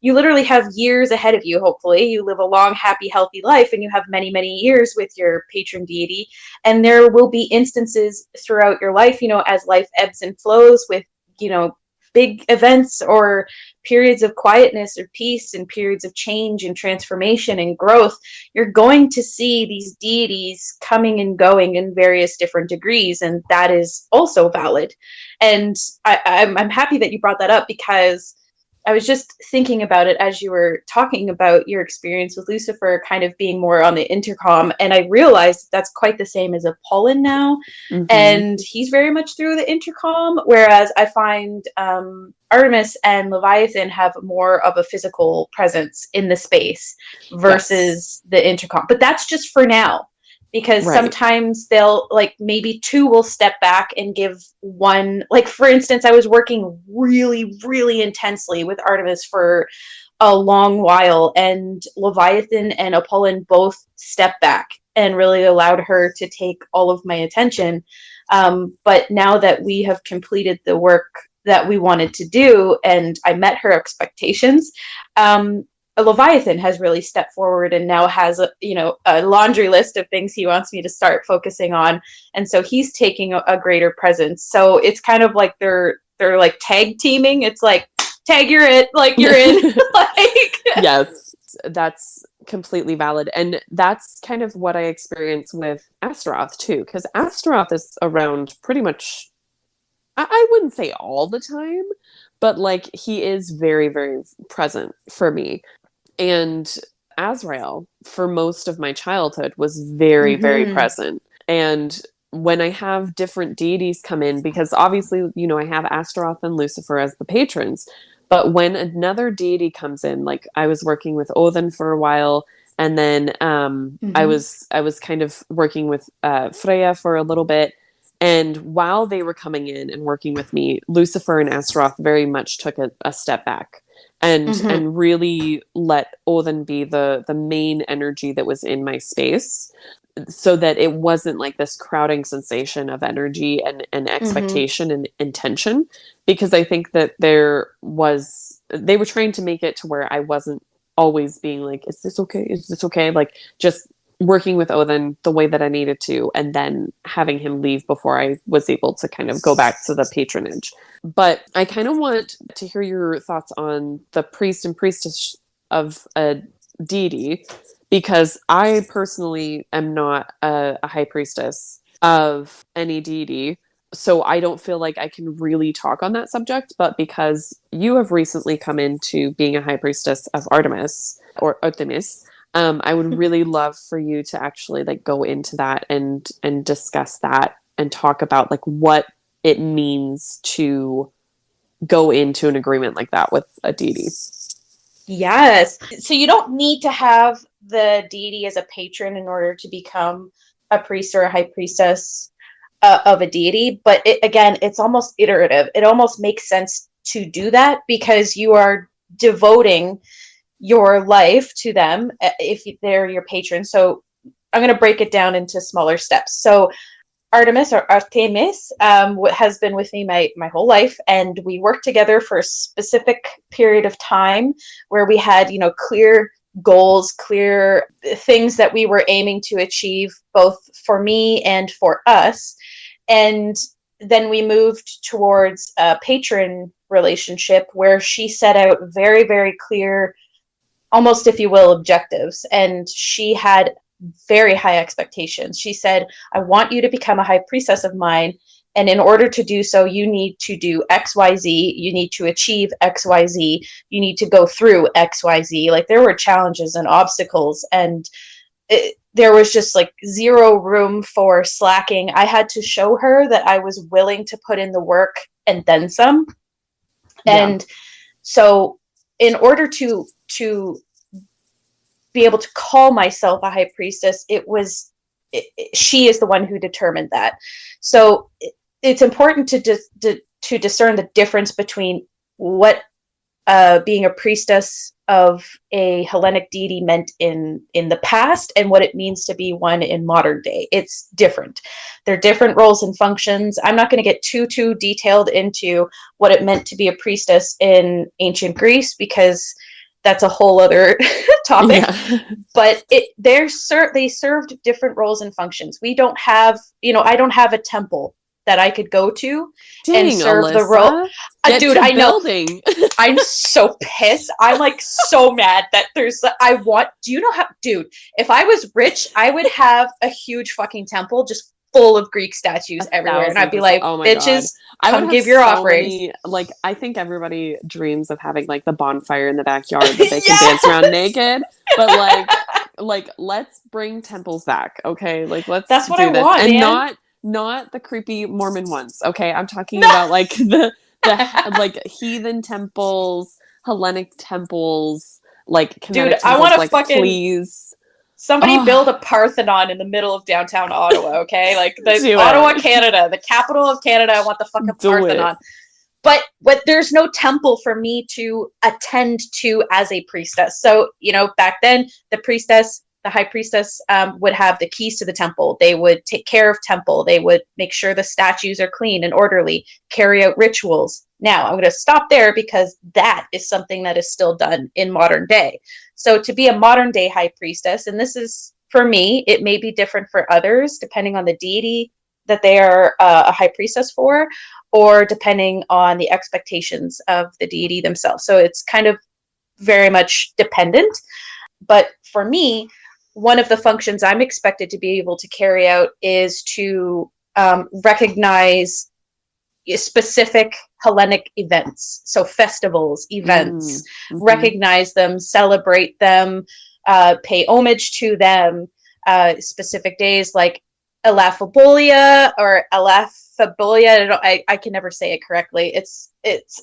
[SPEAKER 2] you literally have years ahead of you. Hopefully you live a long, happy, healthy life and you have many, many years with your patron deity. And there will be instances throughout your life, you know, as life ebbs and flows with, you know, big events or periods of quietness or peace and periods of change and transformation and growth, you're going to see these deities coming and going in various different degrees, and that is also valid. And I'm happy that you brought that up, because I was just thinking about it as you were talking about your experience with Lucifer kind of being more on the intercom, and I realized that's quite the same as Apollon now, and he's very much through the intercom, whereas I find Artemis and Leviathan have more of a physical presence in the space versus the intercom. But that's just for now, because sometimes they'll, like, maybe two will step back and give one, like, for instance, I was working really, really intensely with Artemis for a long while, and Leviathan and Apollon both stepped back and really allowed her to take all of my attention. But now that we have completed the work that we wanted to do, and I met her expectations, Leviathan has really stepped forward and now has a laundry list of things he wants me to start focusing on, and so he's taking a greater presence. So it's kind of like they're like tag teaming. It's like, tag, you're it, like, you're in. Like,
[SPEAKER 1] yes, that's completely valid, and that's kind of what I experience with Astaroth too, because Astaroth is around pretty much, I wouldn't say all the time, but like he is very, very present for me. And Azrael, for most of my childhood, was very, very present. And when I have different deities come in, because obviously, I have Astaroth and Lucifer as the patrons, but when another deity comes in, like I was working with Odin for a while, and then I was kind of working with Freya for a little bit. And while they were coming in and working with me, Lucifer and Astaroth very much took a step back. And really let Odin be the main energy that was in my space, so that it wasn't like this crowding sensation of energy and expectation and intention, because I think that they were trying to make it to where I wasn't always being like, is this okay? Is this okay? Like, just working with Odin the way that I needed to, and then having him leave before I was able to kind of go back to the patronage. But I kind of want to hear your thoughts on the priest and priestess of a deity, because I personally am not a high priestess of any deity, so I don't feel like I can really talk on that subject. But because you have recently come into being a high priestess of Artemis, or Artemis, I would really love for you to actually like go into that and discuss that and talk about like what it means to go into an agreement like that with a deity.
[SPEAKER 2] Yes. So you don't need to have the deity as a patron in order to become a priest or a high priestess of a deity. But again, it's almost iterative. It almost makes sense to do that, because you are devoting your life to them if they're your patron. So I'm going to break it down into smaller steps. So Artemis, or Artemis, has been with me my whole life, and we worked together for a specific period of time where we had, clear goals, clear things that we were aiming to achieve, both for me and for us. And then we moved towards a patron relationship where she set out very, very clear, almost, if you will, objectives. And she had very high expectations. She said, I want you to become a high priestess of mine. And in order to do so, you need to do XYZ. You need to achieve XYZ. You need to go through XYZ. Like, there were challenges and obstacles, and there was just like zero room for slacking. I had to show her that I was willing to put in the work and then some. And so in order to be able to call myself a high priestess, she is the one who determined that. So it's important to discern the difference between what being a priestess of a Hellenic deity meant in the past and what it means to be one in modern day. It's different. They're different roles and functions. I'm not going to get too detailed into what it meant to be a priestess in ancient Greece, because that's a whole other topic. But they served different roles and functions. We don't have, I don't have a temple that I could go to and
[SPEAKER 1] Dang,
[SPEAKER 2] serve the role.
[SPEAKER 1] Alyssa. Get
[SPEAKER 2] Dude,
[SPEAKER 1] to
[SPEAKER 2] I know.
[SPEAKER 1] building.
[SPEAKER 2] I'm so pissed. I'm like so mad that do you know how, dude, if I was rich, I would have a huge fucking temple just full of Greek statues everywhere. And I'd be
[SPEAKER 1] 1,000%.
[SPEAKER 2] like,
[SPEAKER 1] Oh my God.
[SPEAKER 2] bitches,
[SPEAKER 1] I would
[SPEAKER 2] come
[SPEAKER 1] have
[SPEAKER 2] give your
[SPEAKER 1] so
[SPEAKER 2] offerings.
[SPEAKER 1] many, like, I think everybody dreams of having like the bonfire in the backyard that they can
[SPEAKER 2] Yes!
[SPEAKER 1] dance around naked. But like let's bring temples back, okay? Like let's
[SPEAKER 2] That's what
[SPEAKER 1] do
[SPEAKER 2] I
[SPEAKER 1] this.
[SPEAKER 2] want,
[SPEAKER 1] And
[SPEAKER 2] man.
[SPEAKER 1] not the creepy Mormon ones, okay? I'm talking
[SPEAKER 2] No.
[SPEAKER 1] about like the like heathen temples, Hellenic temples, like
[SPEAKER 2] Dude,
[SPEAKER 1] Kemetic
[SPEAKER 2] I
[SPEAKER 1] temples,
[SPEAKER 2] want to
[SPEAKER 1] like
[SPEAKER 2] fucking
[SPEAKER 1] please.
[SPEAKER 2] somebody
[SPEAKER 1] Oh,
[SPEAKER 2] build a Parthenon in the middle of downtown Ottawa, okay? Like the
[SPEAKER 1] do
[SPEAKER 2] Ottawa,
[SPEAKER 1] it.
[SPEAKER 2] Canada, the capital of Canada. I want the fucking
[SPEAKER 1] Do it.
[SPEAKER 2] Parthenon. But there's no temple for me to attend to as a priestess. So, you know, back then the high priestess would have the keys to the temple. They would take care of temple. They would make sure the statues are clean and orderly, carry out rituals. Now, I'm going to stop there because that is something that is still done in modern day. So to be a modern day high priestess, and this is for me, it may be different for others depending on the deity that they are a high priestess for, or depending on the expectations of the deity themselves. So it's kind of very much dependent. But for me, one of the functions I'm expected to be able to carry out is to recognize specific Hellenic events. So festivals, events, recognize them, celebrate them, pay homage to them, specific days like Elaphibolia or Elaphibolia. I can never say it correctly. It's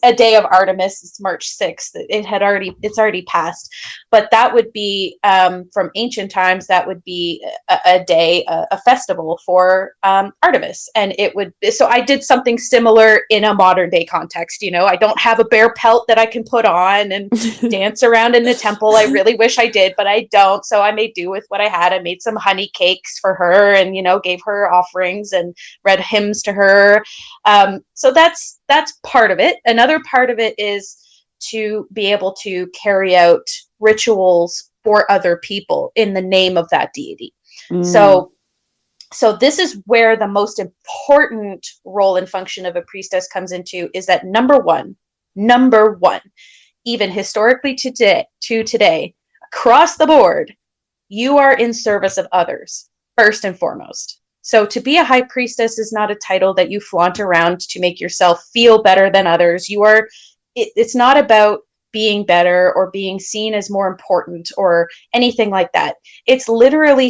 [SPEAKER 2] a day of Artemis. It's March 6th. It's already passed, but that would be from ancient times. That would be a day, a festival for Artemis, and it would. So I did something similar in a modern day context. You know, I don't have a bear pelt that I can put on and dance around in the temple. I really wish I did, but I don't. So I made do with what I had. I made some honey cakes for her, and gave her offerings and read hymns to her. So that's part of it. Another part of it is to be able to carry out rituals for other people in the name of that deity. So this is where the most important role and function of a priestess comes into, is that number one, even historically to today, across the board, you are in service of others, first and foremost. So to be a high priestess is not a title that you flaunt around to make yourself feel better than others. It's not about being better or being seen as more important or anything like that. It's literally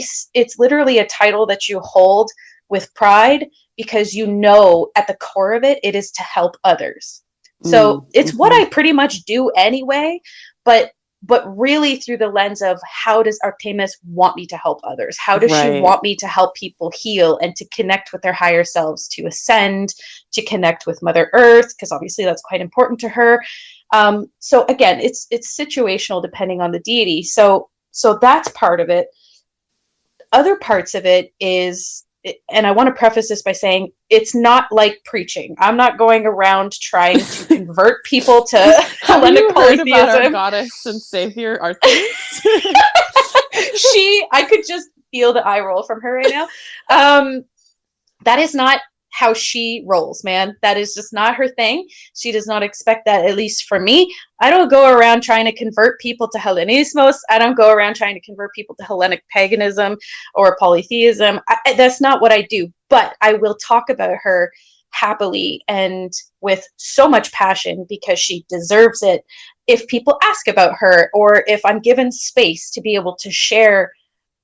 [SPEAKER 2] a title that you hold with pride, because at the core of it, it is to help others. So it's what I pretty much do anyway, but really through the lens of, how does Artemis want me to help others? How does she want me to help people heal and to connect with their higher selves, to ascend, to connect with Mother Earth, because obviously that's quite important to her. So again, it's situational depending on the deity. So that's part of it. Other parts of it is, and I want to preface this by saying, it's not like preaching. I'm not going around trying to convert people to Hellenic polytheism.
[SPEAKER 1] Heard about our goddess and savior Artemis?
[SPEAKER 2] I could just feel the eye roll from her right now. That is not how she rolls, man. That is just not her thing. She does not expect that, at least for me. I don't go around trying to convert people to Hellenismos. I don't go around trying to convert people to Hellenic paganism or polytheism. That's not what I do. But I will talk about her happily and with so much passion, because she deserves it. If people ask about her, or if I'm given space to be able to share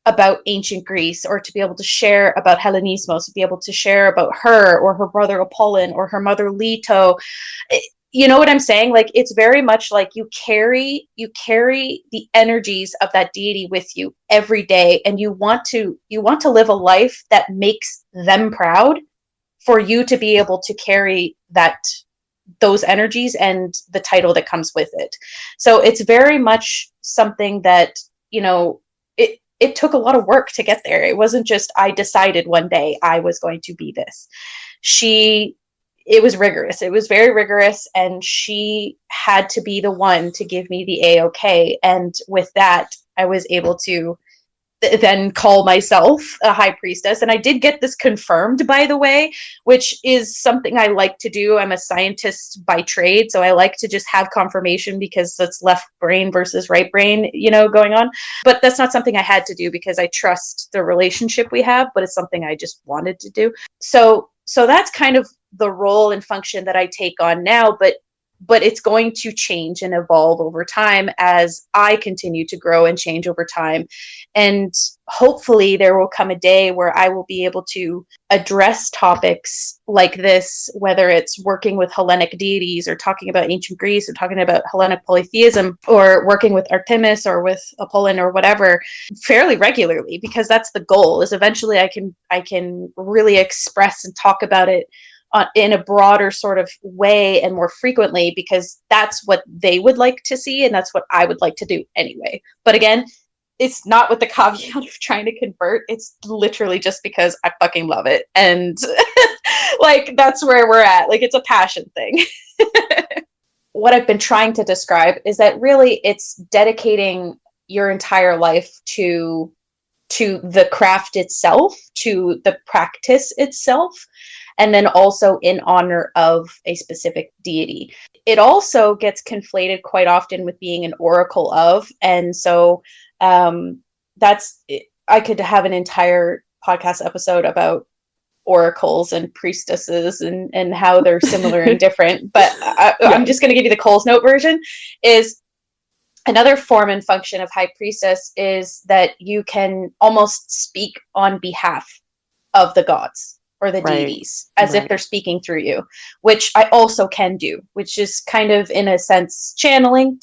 [SPEAKER 2] about ancient Greece, or to be able to share about Hellenismos, to be able to share about her or her brother Apollon or her mother Leto. You know what I'm saying? Like, it's very much like you carry the energies of that deity with you every day, and you want to live a life that makes them proud, for you to be able to carry those energies and the title that comes with it. So it's very much something that, it took a lot of work to get there. It wasn't just, I decided one day I was going to be this. It was rigorous. It was very rigorous, and she had to be the one to give me the A-OK. And with that, I was able to then call myself a high priestess. And I did get this confirmed, by the way, which is something I like to do. I'm a scientist by trade, so I like to just have confirmation because that's left brain versus right brain, going on. But that's not something I had to do because I trust the relationship we have, but it's something I just wanted to do. So that's kind of the role and function that I take on now, but it's going to change and evolve over time as I continue to grow and change over time. And hopefully there will come a day where I will be able to address topics like this, whether it's working with Hellenic deities or talking about ancient Greece or talking about Hellenic polytheism or working with Artemis or with Apollon or whatever, fairly regularly, because that's the goal, is eventually I can really express and talk about it in a broader sort of way and more frequently, because that's what they would like to see and that's what I would like to do anyway. But again, it's not with the caveat of trying to convert. It's literally just because I fucking love it. And like, that's where we're at. Like, it's a passion thing. What I've been trying to describe is that really it's dedicating your entire life to the craft itself, to the practice itself, and then also in honor of a specific deity. It also gets conflated quite often with being an oracle of, and so I could have an entire podcast episode about oracles and priestesses and how they're similar and different, but I'm just going to give you the Coles Note version. Is another form and function of high priestess is that you can almost speak on behalf of the gods or the deities, as if they're speaking through you, which I also can do, which is kind of, in a sense, channeling,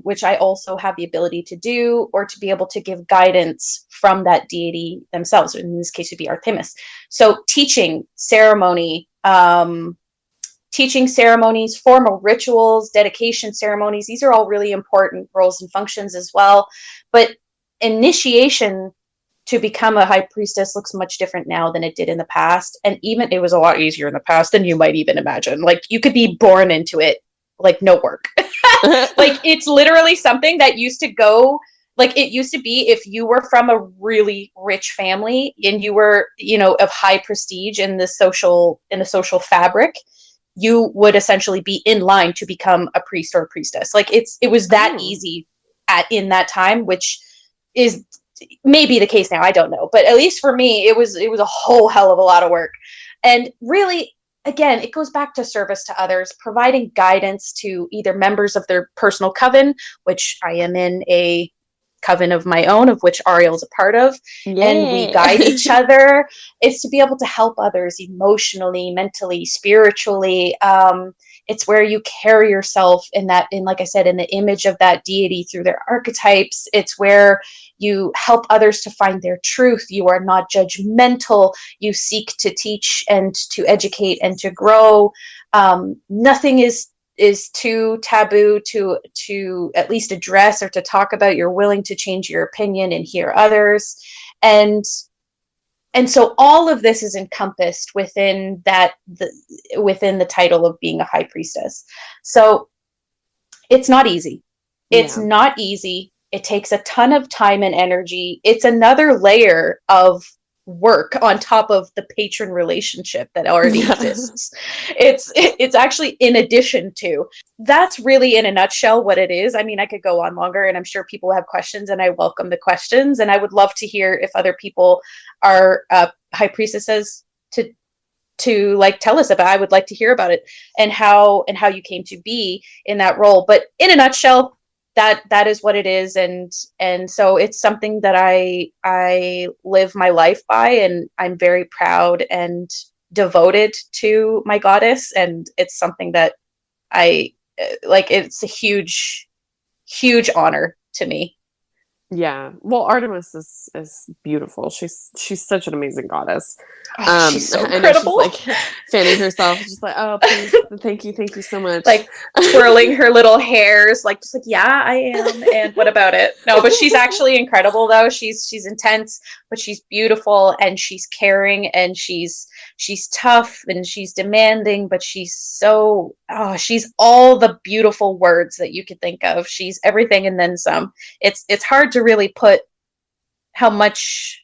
[SPEAKER 2] which I also have the ability to do, or to be able to give guidance from that deity themselves. In this case, it would be Artemis. So teaching ceremonies, formal rituals, dedication ceremonies, these are all really important roles and functions as well. But initiation to become a high priestess looks much different now than it did in the past. And even it was a lot easier in the past than you might even imagine. Like, you could be born into it, like, no work. Like, it's literally something that used to go, like, it used to be, if you were from a really rich family and you were, of high prestige in the social fabric, you would essentially be in line to become a priest or a priestess. Like, it was that easy in that time, which is maybe the case now, I don't know, but at least for me, it was a whole hell of a lot of work. And really, again, it goes back to service to others, providing guidance to either members of their personal coven, which I am in a coven of my own, of which Ariel's a part of. Yay. And we guide each other. It's to be able to help others emotionally, mentally, spiritually. It's where you carry yourself like I said, in the image of that deity through their archetypes. It's where you help others to find their truth. You are not judgmental. You seek to teach and to educate and to grow. Nothing is too taboo to at least address or to talk about. You're willing to change your opinion and hear others. And so all of this is encompassed within within the title of being a high priestess. So it's not easy. It's not easy. It takes a ton of time and energy. It's another layer of work on top of the patron relationship that already exists. It's actually in addition to. That's really, in a nutshell, what it is. I mean, I could go on longer, and I'm sure people have questions, and I welcome the questions, and I would love to hear if other people are high priestesses to like tell us about. I would like to hear about it and how you came to be in that role. But in a nutshell, that is what it is, and so it's something that I live my life by, and I'm very proud and devoted to my goddess, and it's something that I like. It's a huge honor to me.
[SPEAKER 1] Yeah, well, Artemis is beautiful. She's such an amazing goddess.
[SPEAKER 2] She's so incredible.
[SPEAKER 1] She's like fanning herself, just like, oh, please, thank you so much.
[SPEAKER 2] Like twirling her little hairs, like just like, yeah, I am. And what about it? No, but she's actually incredible though. She's intense, but she's beautiful, and she's caring, and she's tough, and she's demanding, but she's all the beautiful words that you could think of. She's everything and then some. It's hard to really put how much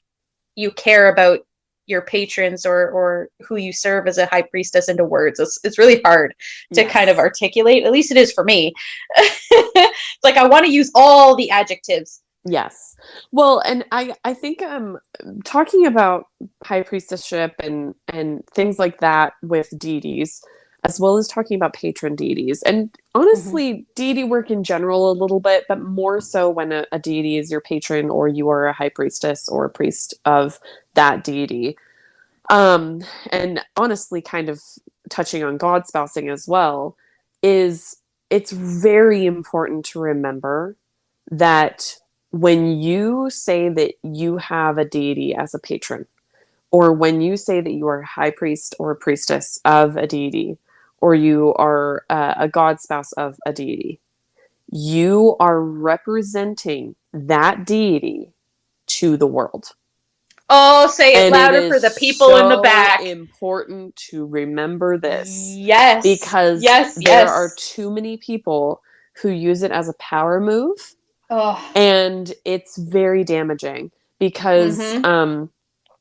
[SPEAKER 2] you care about your patrons or who you serve as a high priestess into words. It's really hard to kind of articulate. At least it is for me. It's like I want to use all the adjectives.
[SPEAKER 1] Yes. Well, and I think talking about high priestessship and things like that with deities, as well as talking about patron deities, and honestly, deity work in general a little bit, but more so when a deity is your patron or you are a high priestess or a priest of that deity. And honestly, kind of touching on Godspousing as well, is it's very important to remember that when you say that you have a deity as a patron, or when you say that you are a high priest or a priestess of a deity, or you are a god spouse of a deity, you are representing that deity to the world.
[SPEAKER 2] Oh, say it
[SPEAKER 1] And
[SPEAKER 2] louder for the people in the back.
[SPEAKER 1] It's important to remember this.
[SPEAKER 2] Yes.
[SPEAKER 1] Because there are too many people who use it as a power move.
[SPEAKER 2] Oh.
[SPEAKER 1] And it's very damaging because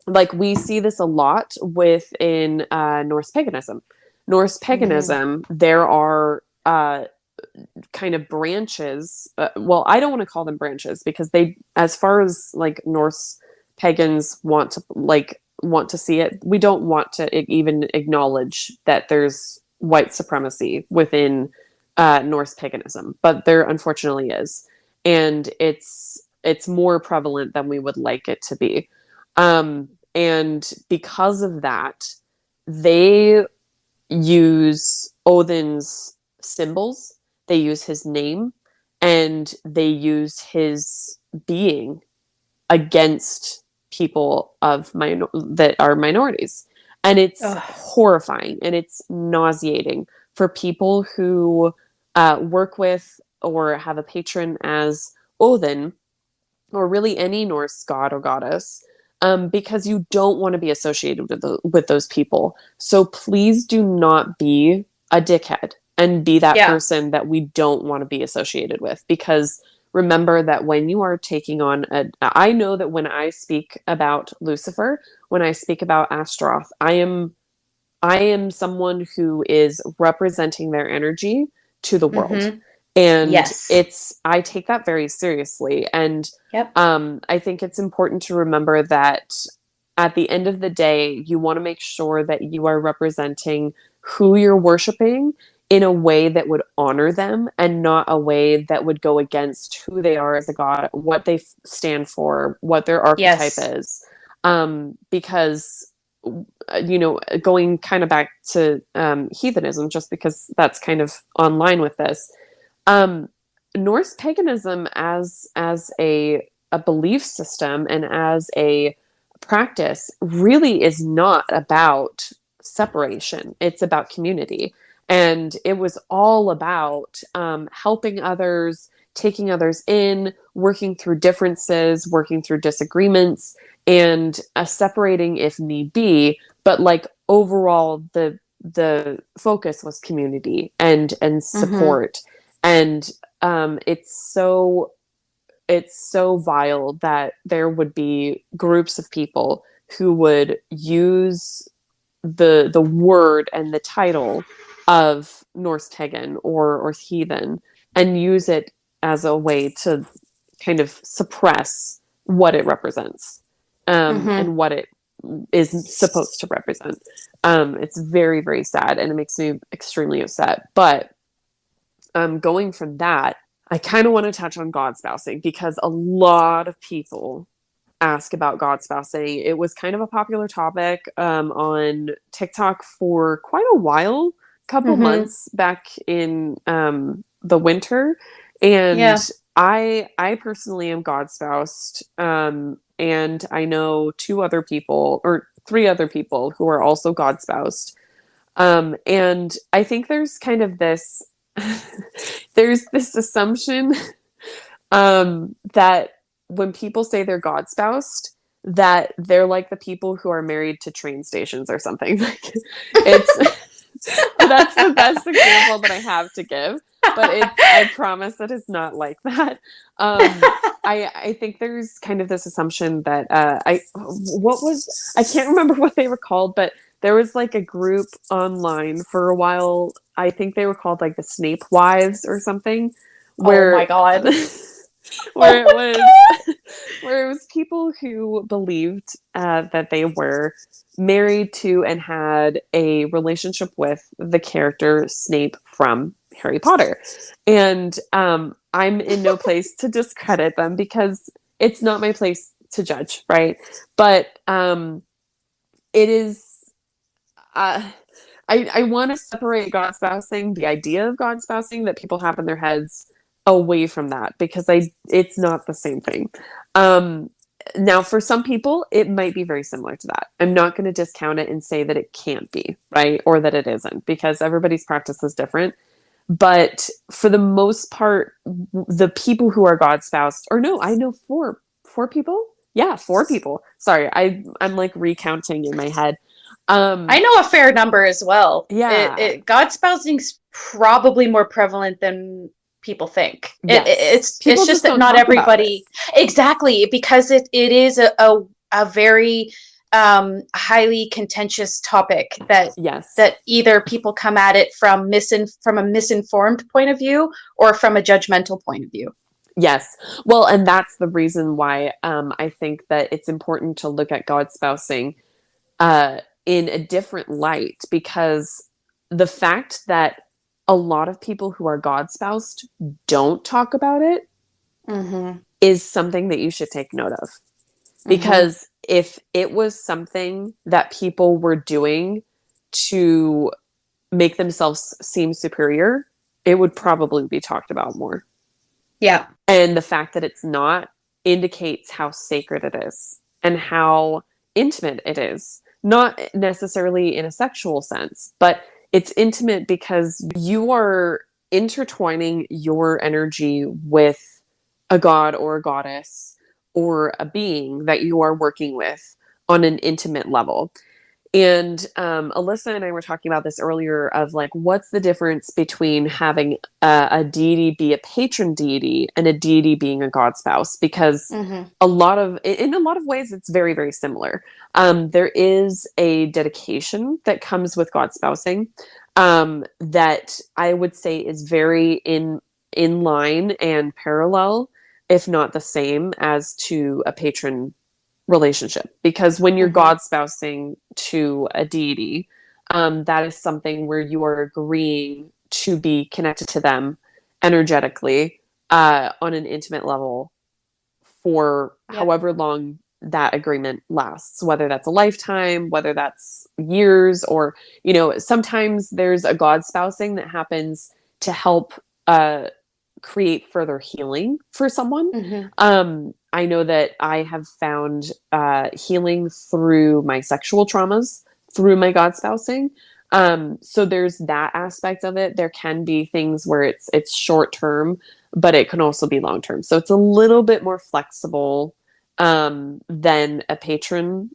[SPEAKER 1] like we see this a lot within Norse paganism. Norse paganism, there are kind of branches. Well, I don't want to call them branches because they, as far as like Norse pagans want to see it, we don't want to even acknowledge that there's white supremacy within Norse paganism, but there unfortunately is, and it's more prevalent than we would like it to be. And because of that, they use Odin's symbols, they use his name, and they use his being against people that are minorities. And it's horrifying and it's nauseating for people who work with or have a patron as Odin, or really any Norse god or goddess, because you don't want to be associated with those people. So please do not be a dickhead and be that person that we don't want to be associated with, because remember that when you are taking on I know that when I speak about Lucifer, when I speak about Astaroth, I am someone who is representing their energy to the world. And I take that very seriously. And I think it's important to remember that at the end of the day, you want to make sure that you are representing who you're worshiping in a way that would honor them and not a way that would go against who they are as a god, what they stand for, what their archetype is. Because, going kind of back to heathenism, just because that's kind of online with this, Norse paganism as a belief system and as a practice really is not about separation. It's about community. And it was all about helping others, taking others in, working through differences, working through disagreements, and separating if need be. But like overall, the focus was community and support. And it's so vile that there would be groups of people who would use the word and the title of Norse pagan or heathen and use it as a way to kind of suppress what it represents and what it is supposed to represent. It's very, very sad, and it makes me extremely upset. But going from that, I kind of want to touch on Godspousing, because a lot of people ask about Godspousing. It was kind of a popular topic on TikTok for quite a while, couple months back in the winter. And I personally am Godspoused. And I know 3 other people who are also Godspoused. And I think there's kind of this, there's this assumption that when people say they're Godspoused, that they're like the people who are married to train stations or something. Like it's That's the best example that I have to give, but I promise that it's not like that. I think there's kind of this assumption that I can't remember what they were called, but there was like a group online for a while. I think they were called like the Snape Wives or something,
[SPEAKER 2] Oh my
[SPEAKER 1] where
[SPEAKER 2] God.
[SPEAKER 1] where it was where it was people who believed that they were married to and had a relationship with the character Snape from Harry Potter. And I'm in no place to discredit them because it's not my place to judge, right? But it is. I want to separate Godspousing, the idea of Godspousing that people have in their heads, away from that because it's not the same thing. Now, for some people, it might be very similar to that. I'm not going to discount it and say that it can't be, right? Or that it isn't, because everybody's practice is different. But for the most part, the people who are God spoused, or no, I know four people. Yeah, four people. Sorry, I'm like recounting in my head.
[SPEAKER 2] I know a fair number as well.
[SPEAKER 1] Yeah.
[SPEAKER 2] God spousing's probably more prevalent than people think.
[SPEAKER 1] Yes.
[SPEAKER 2] It's
[SPEAKER 1] People
[SPEAKER 2] just
[SPEAKER 1] just
[SPEAKER 2] that
[SPEAKER 1] don't
[SPEAKER 2] not
[SPEAKER 1] talk about it.
[SPEAKER 2] everybody exactly, because it is a very highly contentious topic
[SPEAKER 1] Yes.
[SPEAKER 2] that either people come at it from a misinformed point of view or from a judgmental point of view.
[SPEAKER 1] Yes. Well, and that's the reason why I think that it's important to look at God spousing in a different light, because the fact that a lot of people who are God spoused don't talk about it
[SPEAKER 2] Mm-hmm.
[SPEAKER 1] is something that you should take note of.
[SPEAKER 2] Mm-hmm.
[SPEAKER 1] Because if it was something that people were doing to make themselves seem superior, it would probably be talked about more.
[SPEAKER 2] Yeah.
[SPEAKER 1] And the fact that it's not indicates how sacred it is and how intimate it is. Not necessarily in a sexual sense, but it's intimate because you are intertwining your energy with a god or a goddess or a being that you are working with on an intimate level. And Alyssa and I were talking about this earlier of like, what's the difference between having a deity be a patron deity and a deity being a god spouse? Because
[SPEAKER 2] Mm-hmm.
[SPEAKER 1] in a lot of ways, it's very, very similar. There is a dedication that comes with god spousing that I would say is very in line and parallel, if not the same, as to a patron relationship. Because when you're
[SPEAKER 2] Mm-hmm.
[SPEAKER 1] god spousing to a deity, that is something where you are agreeing to be connected to them energetically on an intimate level for
[SPEAKER 2] Yep.
[SPEAKER 1] however long that agreement lasts, whether that's a lifetime, whether that's years, or sometimes there's a god spousing that happens to help create further healing for someone.
[SPEAKER 2] Mm-hmm.
[SPEAKER 1] I know that I have found healing through my sexual traumas, through my god spousing. So there's that aspect of it. There can be things where it's short term, but it can also be long term. So it's a little bit more flexible than a patron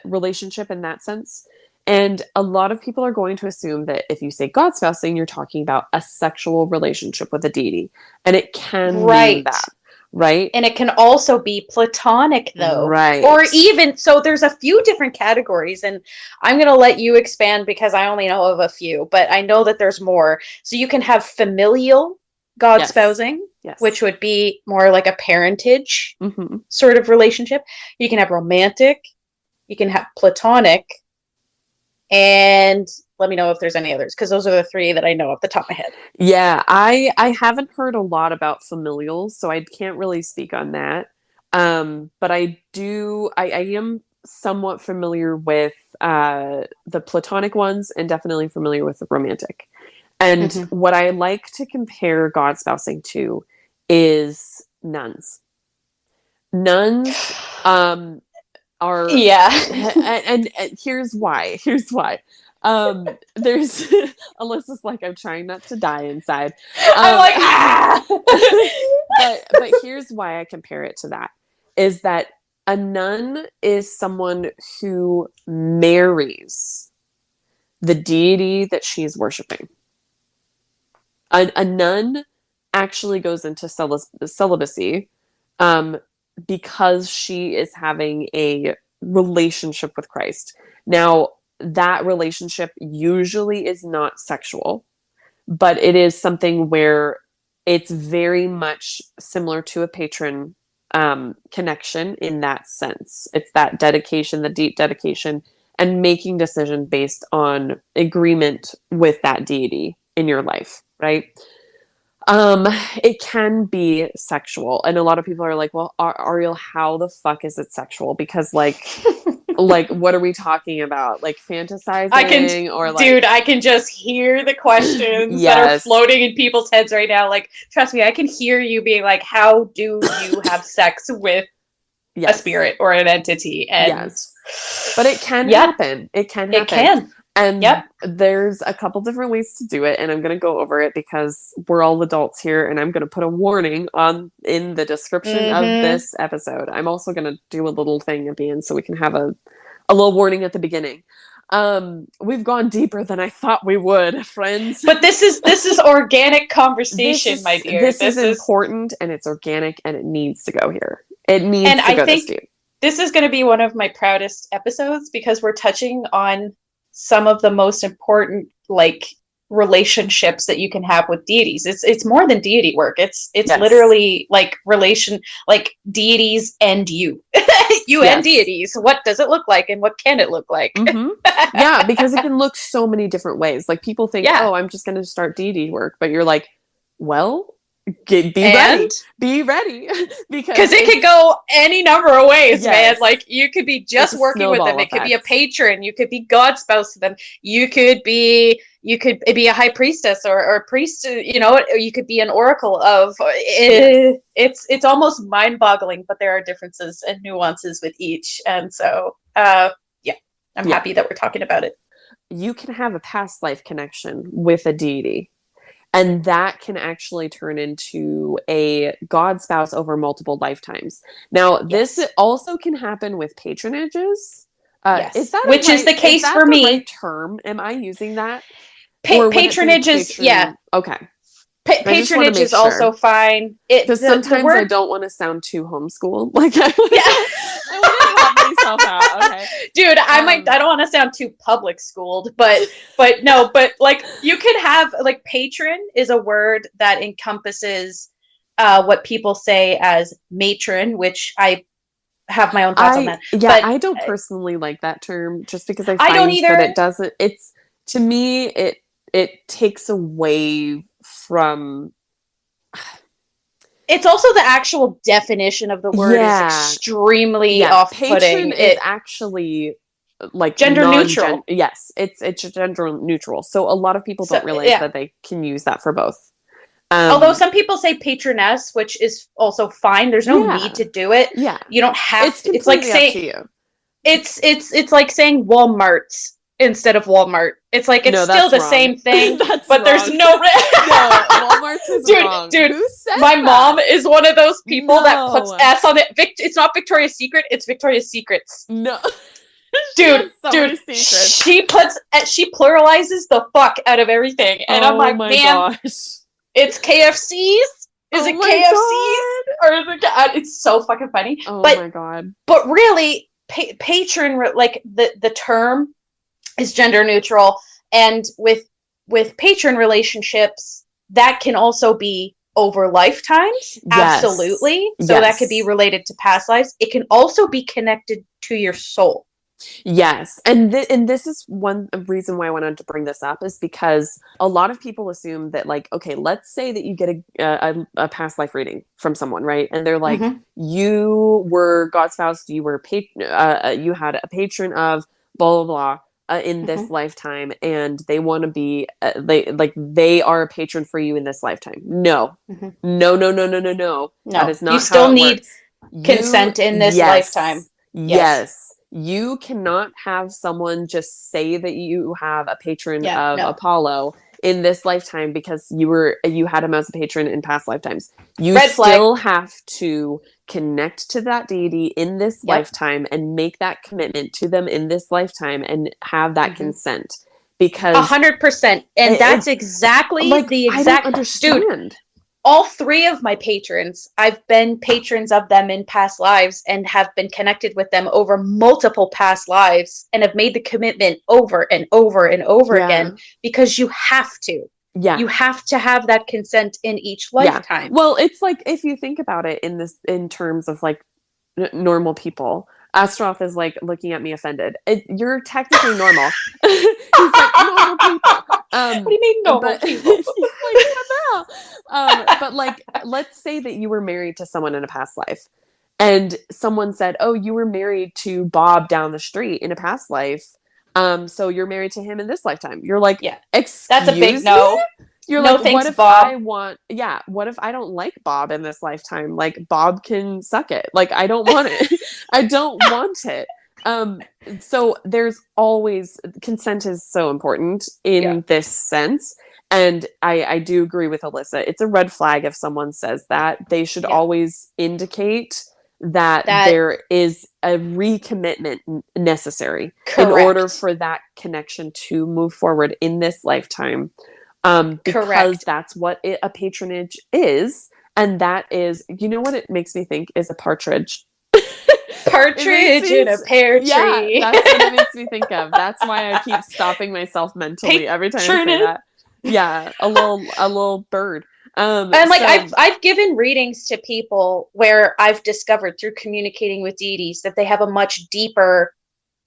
[SPEAKER 1] relationship in that sense. And a lot of people are going to assume that if you say god spousing, you're talking about a sexual relationship with a deity. And it can mean
[SPEAKER 2] Right.
[SPEAKER 1] that, right?
[SPEAKER 2] And it can also be platonic, though. Or
[SPEAKER 1] Right.
[SPEAKER 2] even, so there's a few different categories, and I'm going to let you expand because I only know of a few, but I know that there's more. So you can have familial god
[SPEAKER 1] Yes.
[SPEAKER 2] spousing, which
[SPEAKER 1] Yes.
[SPEAKER 2] would be more like a parentage
[SPEAKER 1] Mm-hmm.
[SPEAKER 2] sort of relationship. You can have romantic, you can have platonic, and let me know if there's any others, because those are the three that I know off the top of my head.
[SPEAKER 1] Yeah, I haven't heard a lot about familials, so I can't really speak on that. But I am somewhat familiar with the platonic ones and definitely familiar with the romantic. And
[SPEAKER 2] Mm-hmm.
[SPEAKER 1] what I like to compare god spousing to is nuns. Nuns are
[SPEAKER 2] Yeah.
[SPEAKER 1] and here's why. Here's why. There's Alyssa's like, I'm trying not to die inside.
[SPEAKER 2] I'm
[SPEAKER 1] Um
[SPEAKER 2] like, ah!
[SPEAKER 1] but here's why I compare it to that, is that a nun is someone who marries the deity that she's worshiping. A nun actually goes into celibacy because she is having a relationship with Christ. Now, that relationship usually is not sexual, but it is something where it's very much similar to a patron connection in that sense. It's that dedication, the deep dedication, and making decision based on agreement with that deity in your life, right? It can be sexual, and a lot of people are like, well, Ariel, how the fuck is it sexual? Because like what are we talking about? Like fantasizing or like,
[SPEAKER 2] dude, I can just hear the questions
[SPEAKER 1] yes,
[SPEAKER 2] that are floating in people's heads right now. Like, trust me, I can hear you being like, how do you have sex with
[SPEAKER 1] yes,
[SPEAKER 2] a spirit or an entity? And
[SPEAKER 1] yes, but it can happen. It can happen.
[SPEAKER 2] It can.
[SPEAKER 1] And there's a couple different ways to do it, and I'm going to go over it because we're all adults here, and I'm going to put a warning in the description of this episode. I'm also going to do a little thing at the end so we can have a little warning at the beginning. We've gone deeper than I thought we would, friends.
[SPEAKER 2] But this is organic conversation, my dear.
[SPEAKER 1] This is important, and it's organic, and it needs to go here. It needs to go this deep.
[SPEAKER 2] This is going to be one of my proudest episodes because we're touching on some of the most important like relationships that you can have with deities. It's more than deity work. It's literally like deities and you and deities. What does it look like and what can it look like?
[SPEAKER 1] Yeah, because it can look so many different ways. Like people think, oh, I'm just going to start deity work, but you're like, well, be ready because
[SPEAKER 2] it could go any number of ways, man. Like you could be just working with them. It could be a patron. You could be Godspousing them. You could be a high priestess or a priest. You know, or you could be an oracle of. It's almost mind-boggling, but there are differences and nuances with each, and so I'm happy that we're talking about it.
[SPEAKER 1] You can have a past life connection with a deity. And that can actually turn into a god spouse over multiple lifetimes. Now, this also can happen with patronages. Is that
[SPEAKER 2] is the case for me?
[SPEAKER 1] Right term? Am I using that?
[SPEAKER 2] Patronage is
[SPEAKER 1] okay.
[SPEAKER 2] Patronage is also fine.
[SPEAKER 1] Because sometimes I don't want to sound too homeschooled. Like I want to help myself out. Okay,
[SPEAKER 2] dude, I don't want to sound too public schooled, but like you could have like patron is a word that encompasses what people say as matron, which I have my own thoughts on that.
[SPEAKER 1] Yeah, but I don't personally like that term just because I find that it doesn't. It's to me it takes away from.
[SPEAKER 2] It's also the actual definition of the word is extremely off-putting.
[SPEAKER 1] Patron is actually like
[SPEAKER 2] gender neutral.
[SPEAKER 1] Yes, it's gender neutral. So a lot of people don't realize that they can use that for both.
[SPEAKER 2] Although some people say patroness, which is also fine. There's no need to do it.
[SPEAKER 1] Yeah,
[SPEAKER 2] you don't have.
[SPEAKER 1] It's like saying
[SPEAKER 2] it's like saying Walmart instead of Walmart. It's like it's still the same thing, but there's no.
[SPEAKER 1] Walmart's is wrong.
[SPEAKER 2] Dude, my mom is one of those people that puts S on it. It's not Victoria's Secret. It's Victoria's Secrets.
[SPEAKER 1] No,
[SPEAKER 2] dude, she pluralizes the fuck out of everything, and I'm like, man, it's KFC's. Is it KFC's or is it? It's so fucking funny.
[SPEAKER 1] Oh my god!
[SPEAKER 2] But really, patron, like the term is gender neutral, and with patron relationships that can also be over lifetimes. Absolutely. So that could be related to past lives. It can also be connected to your soul.
[SPEAKER 1] Yes. And this is one reason why I wanted to bring this up is because a lot of people assume that like, okay, let's say that you get a past life reading from someone, right? And they're like, you were Godspoused, you were you had a patron of blah, blah, blah. In this lifetime, and they want to be they are a patron for you in this lifetime. No. That is not.
[SPEAKER 2] You still need consent in this lifetime.
[SPEAKER 1] Yes. You cannot have someone just say that you have a patron of Apollo in this lifetime because you had him as a patron in past lifetimes. You still have to connect to that deity in this lifetime and make that commitment to them in this lifetime and have that consent. because
[SPEAKER 2] 100%. And that's exactly
[SPEAKER 1] like,
[SPEAKER 2] the
[SPEAKER 1] I don't
[SPEAKER 2] exact
[SPEAKER 1] understand.
[SPEAKER 2] dude. All three of my patrons, I've been patrons of them in past lives and have been connected with them over multiple past lives and have made the commitment over and over and over again, because you have to.
[SPEAKER 1] Yeah.
[SPEAKER 2] You have to have that consent in each lifetime.
[SPEAKER 1] Well, it's like, if you think about it in terms of like normal people, Astroth is like looking at me offended. You're technically normal. He's like, normal people.
[SPEAKER 2] What do you mean normal people?
[SPEAKER 1] He's like, what the hell? But like, let's say that you were married to someone in a past life, and someone said, oh, you were married to Bob down the street in a past life. So you're married to him in this lifetime. You're like, excuse
[SPEAKER 2] that's a big no.
[SPEAKER 1] me? You're
[SPEAKER 2] no,
[SPEAKER 1] like,
[SPEAKER 2] thanks,
[SPEAKER 1] what if
[SPEAKER 2] Bob.
[SPEAKER 1] what if I don't like Bob in this lifetime? Like, Bob can suck it. Like, I don't want it. I don't want it. So there's always, consent is so important in this sense. And I do agree with Alyssa. It's a red flag if someone says that. They should always indicate that there is a recommitment necessary in order for that connection to move forward in this lifetime. Because that's what a patronage is. And that is, you know what it makes me think is a partridge.
[SPEAKER 2] Partridge in a pear tree.
[SPEAKER 1] Yeah, that's what it makes me think of. That's why I keep stopping myself mentally every time I say that. Yeah, a little bird.
[SPEAKER 2] And like, I've given readings to people where I've discovered through communicating with deities that they have a much deeper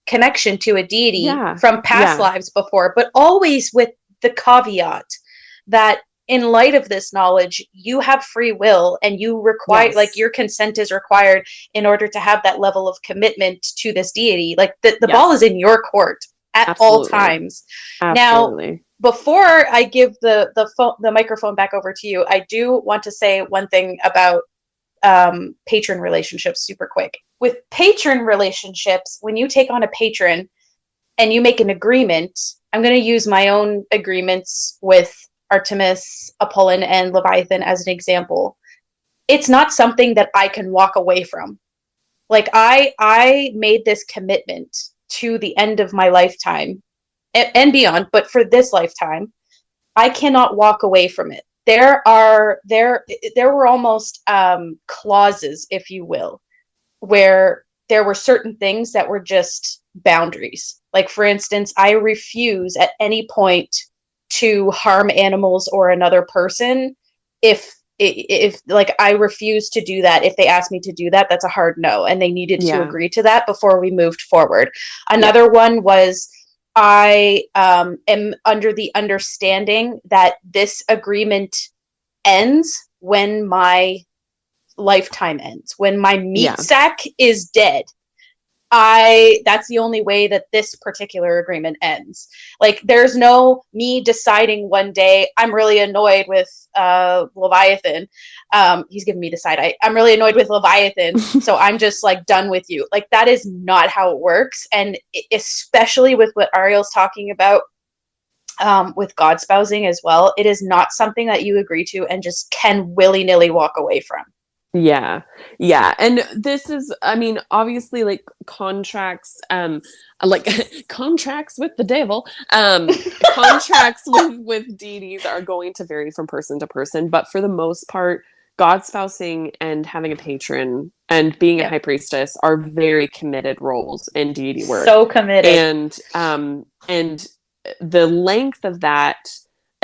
[SPEAKER 2] connection to a deity from past lives before, but always with the caveat that in light of this knowledge, you have free will and you require, like, your consent is required in order to have that level of commitment to this deity. Like, the ball is in your court at all times.
[SPEAKER 1] Absolutely.
[SPEAKER 2] Now, before I give the microphone back over to you, I do want to say one thing about patron relationships super quick. With patron relationships, when you take on a patron and you make an agreement, I'm going to use my own agreements with Artemis, Apollon, and Leviathan as an example. It's not something that I can walk away from. Like, I made this commitment to the end of my lifetime and beyond, but for this lifetime, I cannot walk away from it. There were almost clauses, if you will, where there were certain things that were just boundaries. Like, for instance, I refuse at any point to harm animals or another person. If like, I refuse to do that. If they ask me to do that, that's a hard no. And they needed to agree to that before we moved forward. Another one was, I am under the understanding that this agreement ends when my lifetime ends, when my meat sack is dead. That's the only way that this particular agreement ends. Like, there's no me deciding one day I'm really annoyed with Leviathan. He's giving me the side eye. I'm really annoyed with Leviathan, so I'm just like done with you. Like, that is not how it works. And especially with what Ariel's talking about with Godspousing as well, it is not something that you agree to and just can willy-nilly walk away from.
[SPEAKER 1] Yeah. And this is, I mean, obviously, like, contracts, like contracts with the devil, contracts with deities are going to vary from person to person. But for the most part, Godspousing and having a patron and being a high priestess are very committed roles in deity work.
[SPEAKER 2] So committed.
[SPEAKER 1] And the length of that,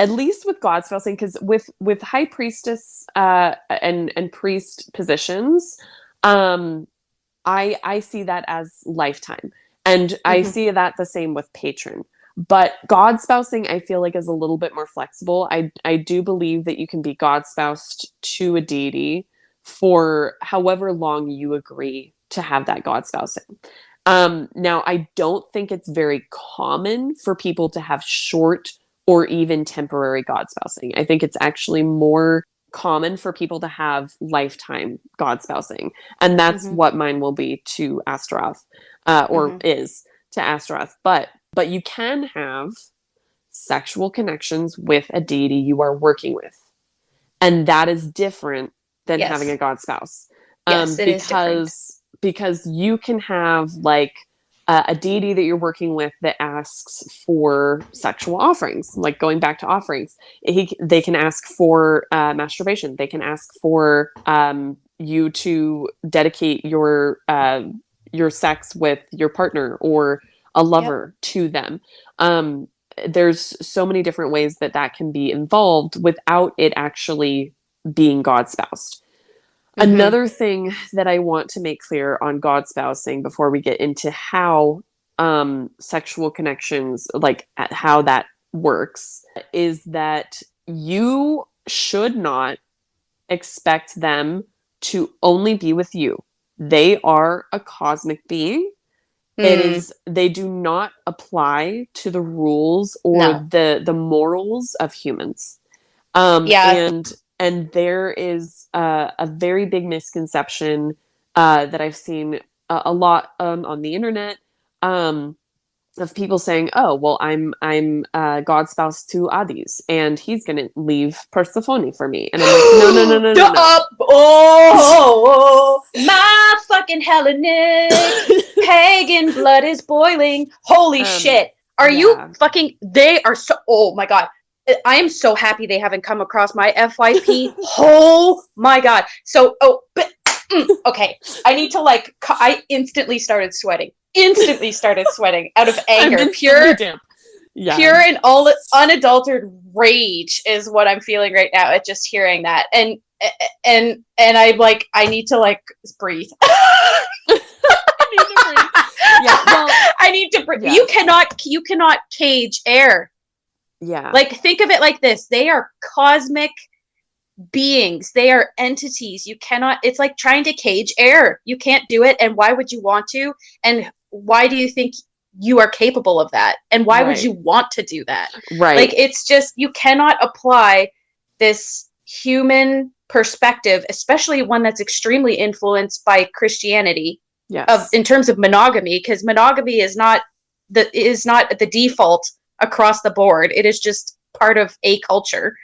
[SPEAKER 1] at least with Godspousing, because with high priestess and priest positions, I see that as lifetime, and I see that the same with patron. But Godspousing, I feel like, is a little bit more flexible. I do believe that you can be Godspoused to a deity for however long you agree to have that Godspousing. Now, I don't think it's very common for people to have short or even temporary Godspousing. I think it's actually more common for people to have lifetime Godspousing. And that's what mine will be to Astaroth, or is to Astaroth. But you can have sexual connections with a deity you are working with. And that is different than having a God spouse.
[SPEAKER 2] Yes, it is different.
[SPEAKER 1] Because you can have, like, a deity that you're working with that asks for sexual offerings, like going back to offerings. They can ask for masturbation. They can ask for you to dedicate your sex with your partner or a lover to them. There's so many different ways that can be involved without it actually being Godspoused. Another thing that I want to make clear on Godspousing before we get into how sexual connections, like how that works, is that you should not expect them to only be with you. They are a cosmic being. They do not apply to the rules or the morals of humans. And there is a very big misconception that I've seen a lot on the internet of people saying, "Oh, well, I'm God's spouse to Hades, and he's gonna leave Persephone for me." And I'm like, no.
[SPEAKER 2] Oh, my fucking Hellenic pagan blood is boiling. Holy shit! Are you fucking? They are so. Oh my god. I am so happy they haven't come across my FYP. Oh my god. So, okay. I need to I instantly started sweating out of anger. Pure and all unadulterated rage is what I'm feeling right now at just hearing that. And I'm like, I need to breathe. I need to breathe. You cannot cage air.
[SPEAKER 1] Yeah.
[SPEAKER 2] Think of it like this. They are cosmic beings. They are entities. You cannot, it's like trying to cage air. You can't do it. And why would you want to? And why do you think you are capable of that? And why would you want to do that?
[SPEAKER 1] Right.
[SPEAKER 2] It's just, you cannot apply this human perspective, especially one that's extremely influenced by Christianity, in terms of monogamy, because monogamy is not the default across the board. It is just part of a culture.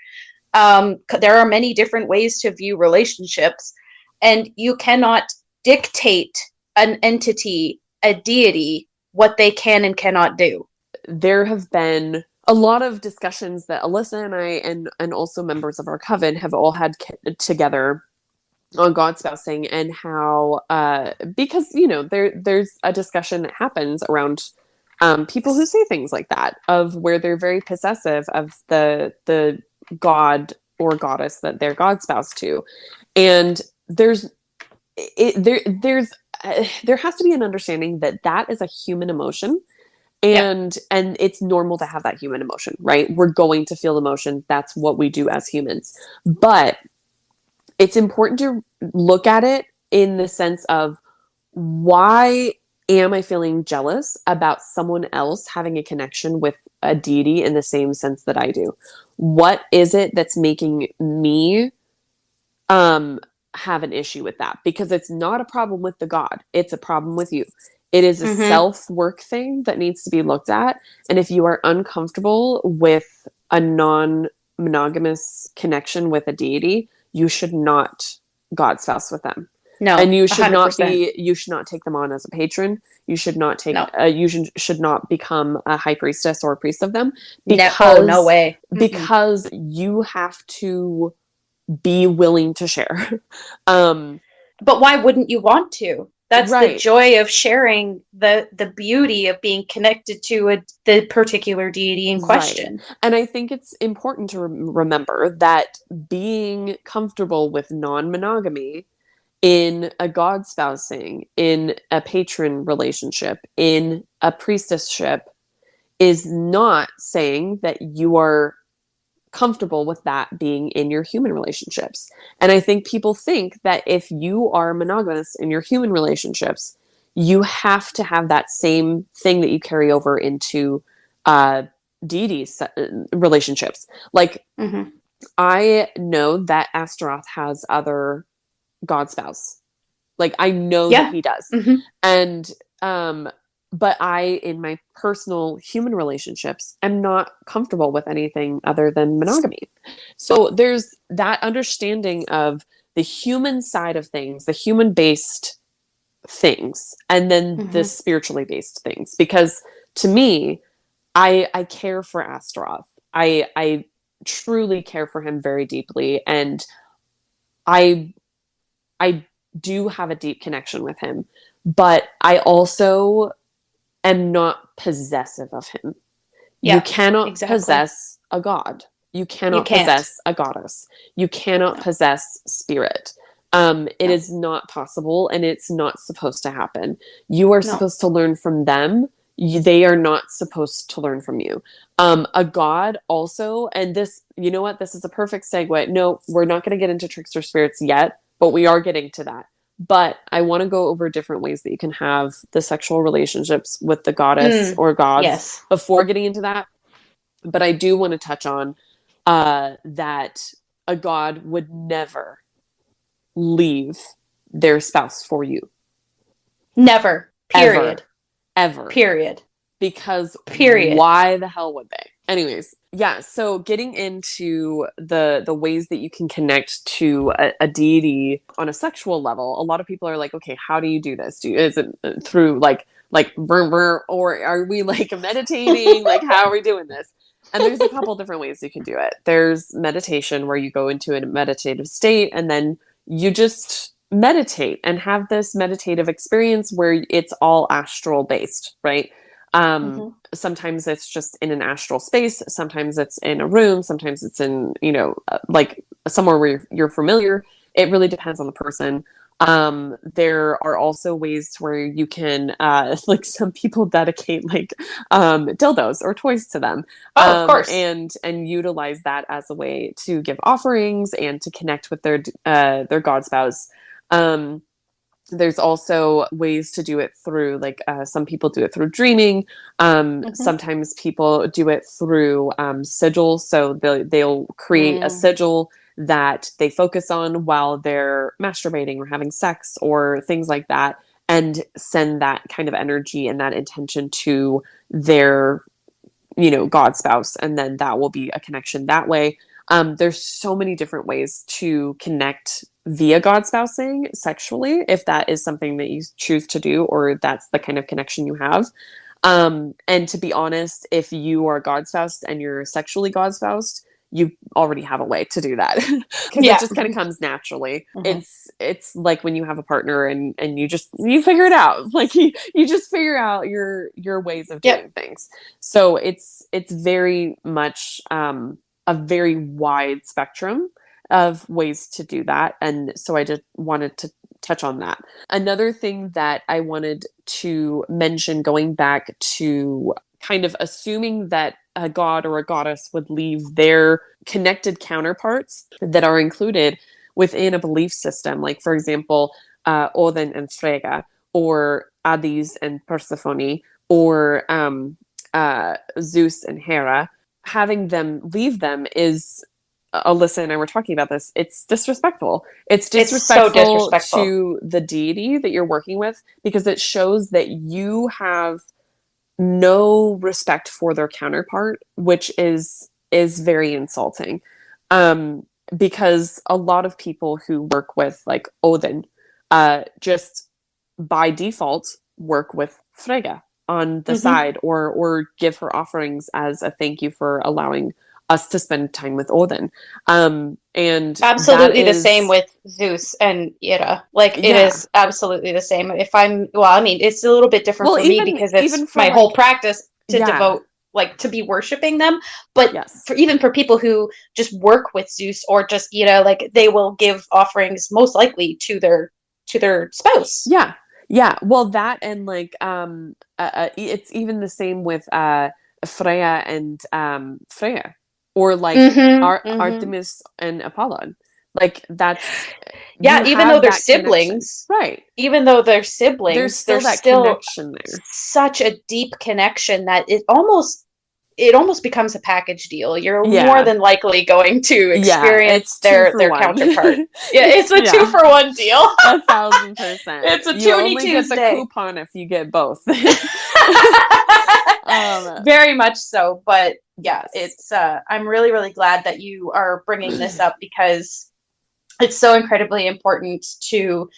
[SPEAKER 2] There are many different ways to view relationships, and you cannot dictate an entity, a deity, what they can and cannot do.
[SPEAKER 1] There have been a lot of discussions that Alyssa and I and also members of our coven have all had together on Godspousing, and how because there's a discussion that happens around people who say things like that, of where they're very possessive of the god or goddess that they're Godspoused to, and there has to be an understanding that is a human emotion, and it's normal to have that human emotion, right? We're going to feel emotions. That's what we do as humans, but it's important to look at it in the sense of, why am I feeling jealous about someone else having a connection with a deity in the same sense that I do? What is it that's making me have an issue with that? Because it's not a problem with the god. It's a problem with you. It is a self-work thing that needs to be looked at. And if you are uncomfortable with a non-monogamous connection with a deity, you should not Godspouse with them.
[SPEAKER 2] No,
[SPEAKER 1] and you should
[SPEAKER 2] 100%.
[SPEAKER 1] you should not take them on as a patron. You should not take. You should not become a high priestess or a priest of them. Because,
[SPEAKER 2] no way.
[SPEAKER 1] Because you have to be willing to share.
[SPEAKER 2] But why wouldn't you want to? That's the joy of sharing, the beauty of being connected to the particular deity in question.
[SPEAKER 1] Right. And I think it's important to remember that being comfortable with non-monogamy in a Godspousing, in a patron relationship, in a priestessship, is not saying that you are comfortable with that being in your human relationships. And I think people think that if you are monogamous in your human relationships, you have to have that same thing that you carry over into deities relationships. I know that Astaroth has other Godspouse. I know that he does. And but I, in my personal human relationships, am not comfortable with anything other than monogamy. So there's that understanding of the human side of things, the human-based things, and then the spiritually based things. Because to me, I care for Astaroth. I truly care for him very deeply, and I I do have a deep connection with him, but I also am not possessive of him.
[SPEAKER 2] Yeah,
[SPEAKER 1] you cannot
[SPEAKER 2] exactly.
[SPEAKER 1] possess a god. You cannot possess a goddess. You cannot possess spirit. It is not possible, and it's not supposed to happen. You are supposed to learn from them. They are not supposed to learn from you. A god also, and this, you know what? This is a perfect segue. No, we're not going to get into trickster spirits yet, but we are getting to that. But I want to go over different ways that you can have the sexual relationships with the goddess or gods before getting into that. But I do want to touch on that a god would never leave their spouse for you.
[SPEAKER 2] Never. Period.
[SPEAKER 1] Ever.
[SPEAKER 2] Period.
[SPEAKER 1] Because
[SPEAKER 2] period.
[SPEAKER 1] Why the hell would they? Anyways, yeah, so getting into the ways that you can connect to a deity on a sexual level, a lot of people are like, okay, how do you do this? Is it through like or are we like meditating? Like, how are we doing this? And there's a couple different ways you can do it. There's meditation, where you go into a meditative state and then you just meditate and have this meditative experience where it's all astral based, right? Sometimes it's just in an astral space. Sometimes it's in a room. Sometimes it's in, like somewhere where you're familiar. It really depends on the person. There are also ways where you can, like some people dedicate like dildos or toys to them.
[SPEAKER 2] Of course.
[SPEAKER 1] And utilize that as a way to give offerings and to connect with their god spouse. There's also ways to do it through, like, some people do it through dreaming. Sometimes people do it through sigils. So they'll create a sigil that they focus on while they're masturbating or having sex or things like that, and send that kind of energy and that intention to their, god spouse. And then that will be a connection that way. There's so many different ways to connect via godspousing sexually, if that is something that you choose to do, or that's the kind of connection you have. And to be honest, if you are godspoused and you're sexually godspoused, you already have a way to do that, because it just kind of comes naturally. It's like when you have a partner and you figure it out. Like you just figure out your ways of doing things. So it's very much a very wide spectrum of ways to do that. And so I just wanted to touch on that. Another thing that I wanted to mention, going back to kind of assuming that a god or a goddess would leave their connected counterparts that are included within a belief system, like, for example, Odin and Freyja, or Hades and Persephone, or Zeus and Hera. Having them leave them is, Alyssa and I were talking about this, it's disrespectful. It's disrespectful,
[SPEAKER 2] so disrespectful
[SPEAKER 1] to the deity that you're working with, because it shows that you have no respect for their counterpart, which is very insulting. Because a lot of people who work with like Odin just by default work with Freyja on the side, or give her offerings as a thank you for allowing us to spend time with Odin. And
[SPEAKER 2] absolutely the same with Zeus and Hera. Like, it is absolutely the same. It's a little bit different for me, because it's my whole practice to devote, like, to be worshiping them. But for people who just work with Zeus, or just, like, they will give offerings most likely to their spouse.
[SPEAKER 1] Yeah. Well, that, and like, it's even the same with Freya and Freya, or like Artemis and Apollon. Like, that's
[SPEAKER 2] even though they're siblings,
[SPEAKER 1] right?
[SPEAKER 2] Even though they're siblings,
[SPEAKER 1] there's still connection there.
[SPEAKER 2] Such a deep connection that it almost becomes a package deal. You're more than likely going to experience their counterpart. It's a 2-for-1 deal.
[SPEAKER 1] 1,000%.
[SPEAKER 2] It's a
[SPEAKER 1] you
[SPEAKER 2] only
[SPEAKER 1] only
[SPEAKER 2] Tuesday.
[SPEAKER 1] Get the coupon if you get both.
[SPEAKER 2] Very much so. But it's I'm really, really glad that you are bringing this up, because it's so incredibly important to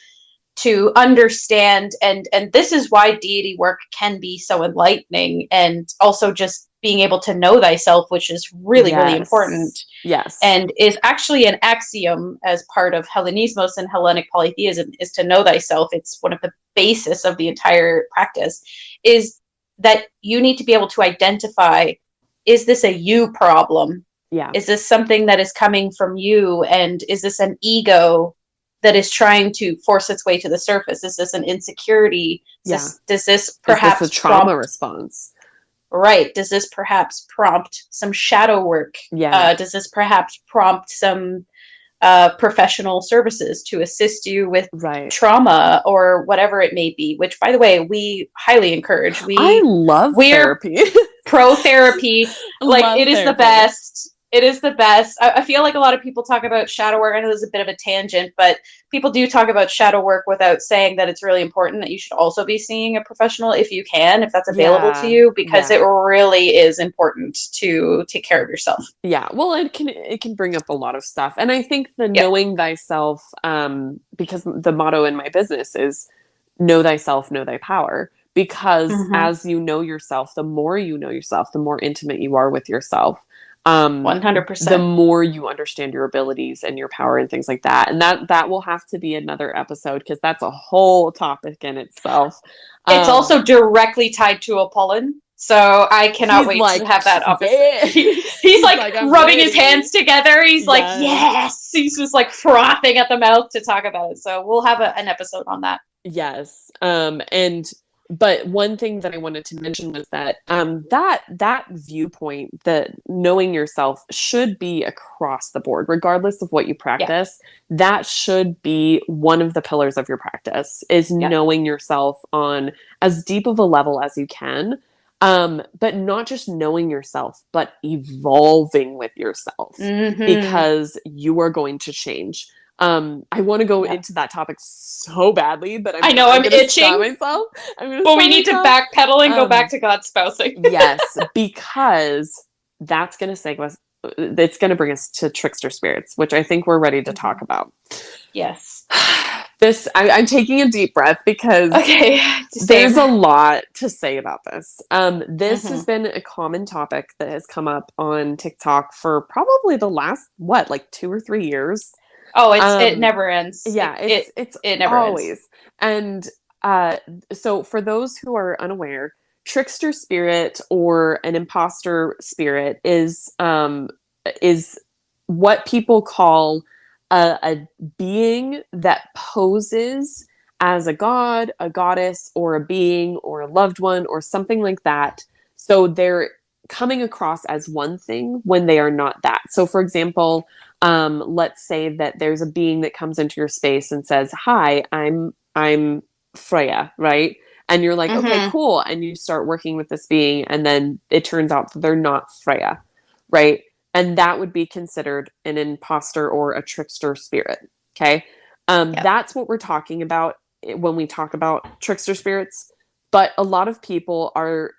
[SPEAKER 2] to understand, and this is why deity work can be so enlightening, and also just being able to know thyself, which is really, really important,
[SPEAKER 1] Yes.
[SPEAKER 2] and is actually an axiom as part of Hellenismos and Hellenic polytheism, is to know thyself. It's one of the basis of the entire practice, is that you need to be able to identify, is this a you problem?
[SPEAKER 1] Yeah.
[SPEAKER 2] Is this something that is coming from you? And is this an ego that is trying to force its way to the surface? Is this an insecurity? Does this perhaps
[SPEAKER 1] is this a trauma response?
[SPEAKER 2] Right. Does this perhaps prompt some shadow work?
[SPEAKER 1] Yeah.
[SPEAKER 2] Does this perhaps prompt some professional services to assist you with trauma or whatever it may be? Which, by the way, we highly encourage.
[SPEAKER 1] I love therapy.
[SPEAKER 2] Pro therapy. Like, it is the best. It is the best. I feel like a lot of people talk about shadow work. I know this is a bit of a tangent, but people do talk about shadow work without saying that it's really important that you should also be seeing a professional if you can, if that's available to you, because it really is important to take care of yourself.
[SPEAKER 1] Yeah. Well, it can bring up a lot of stuff. And I think the knowing thyself, because the motto in my business is know thyself, know thy power. Because as you know yourself, the more you know yourself, the more intimate you are with yourself.
[SPEAKER 2] 100%.
[SPEAKER 1] The more you understand your abilities and your power and things like that. And that will have to be another episode, because that's a whole topic in itself.
[SPEAKER 2] It's also directly tied to Apollon. So I cannot wait to have that episode. He's like rubbing his hands together. He's like, yes. He's just like frothing at the mouth to talk about it. So we'll have an episode on that.
[SPEAKER 1] Yes. But one thing that I wanted to mention was that that viewpoint, that knowing yourself, should be across the board, regardless of what you practice. Yeah. That should be one of the pillars of your practice, is knowing yourself on as deep of a level as you can. But not just knowing yourself, but evolving with yourself, because you are going to change. I want to go into that topic so badly, but I'm
[SPEAKER 2] itching
[SPEAKER 1] myself.
[SPEAKER 2] But we need to backpedal and go back to Godspousing.
[SPEAKER 1] Yes, because that's going to segue. It's going to bring us to Trickster spirits, which I think we're ready to talk about.
[SPEAKER 2] Yes.
[SPEAKER 1] I'm taking a deep breath, because there's a lot to say about this. This has been a common topic that has come up on TikTok for probably the last 2 or 3 years.
[SPEAKER 2] Oh, it never ends.
[SPEAKER 1] Yeah, it never always ends. And so for those who are unaware, Trickster spirit, or an imposter spirit, is what people call a being that poses as a god, a goddess, or a being, or a loved one, or something like that. So they're coming across as one thing when they are not that. So for example, let's say that there's a being that comes into your space and says, "Hi, I'm Freya," right? And you're like, "Okay, cool." And you start working with this being, and then it turns out that they're not Freya, right? And that would be considered an imposter or a trickster spirit. Okay. That's what we're talking about when we talk about trickster spirits. But a lot of people are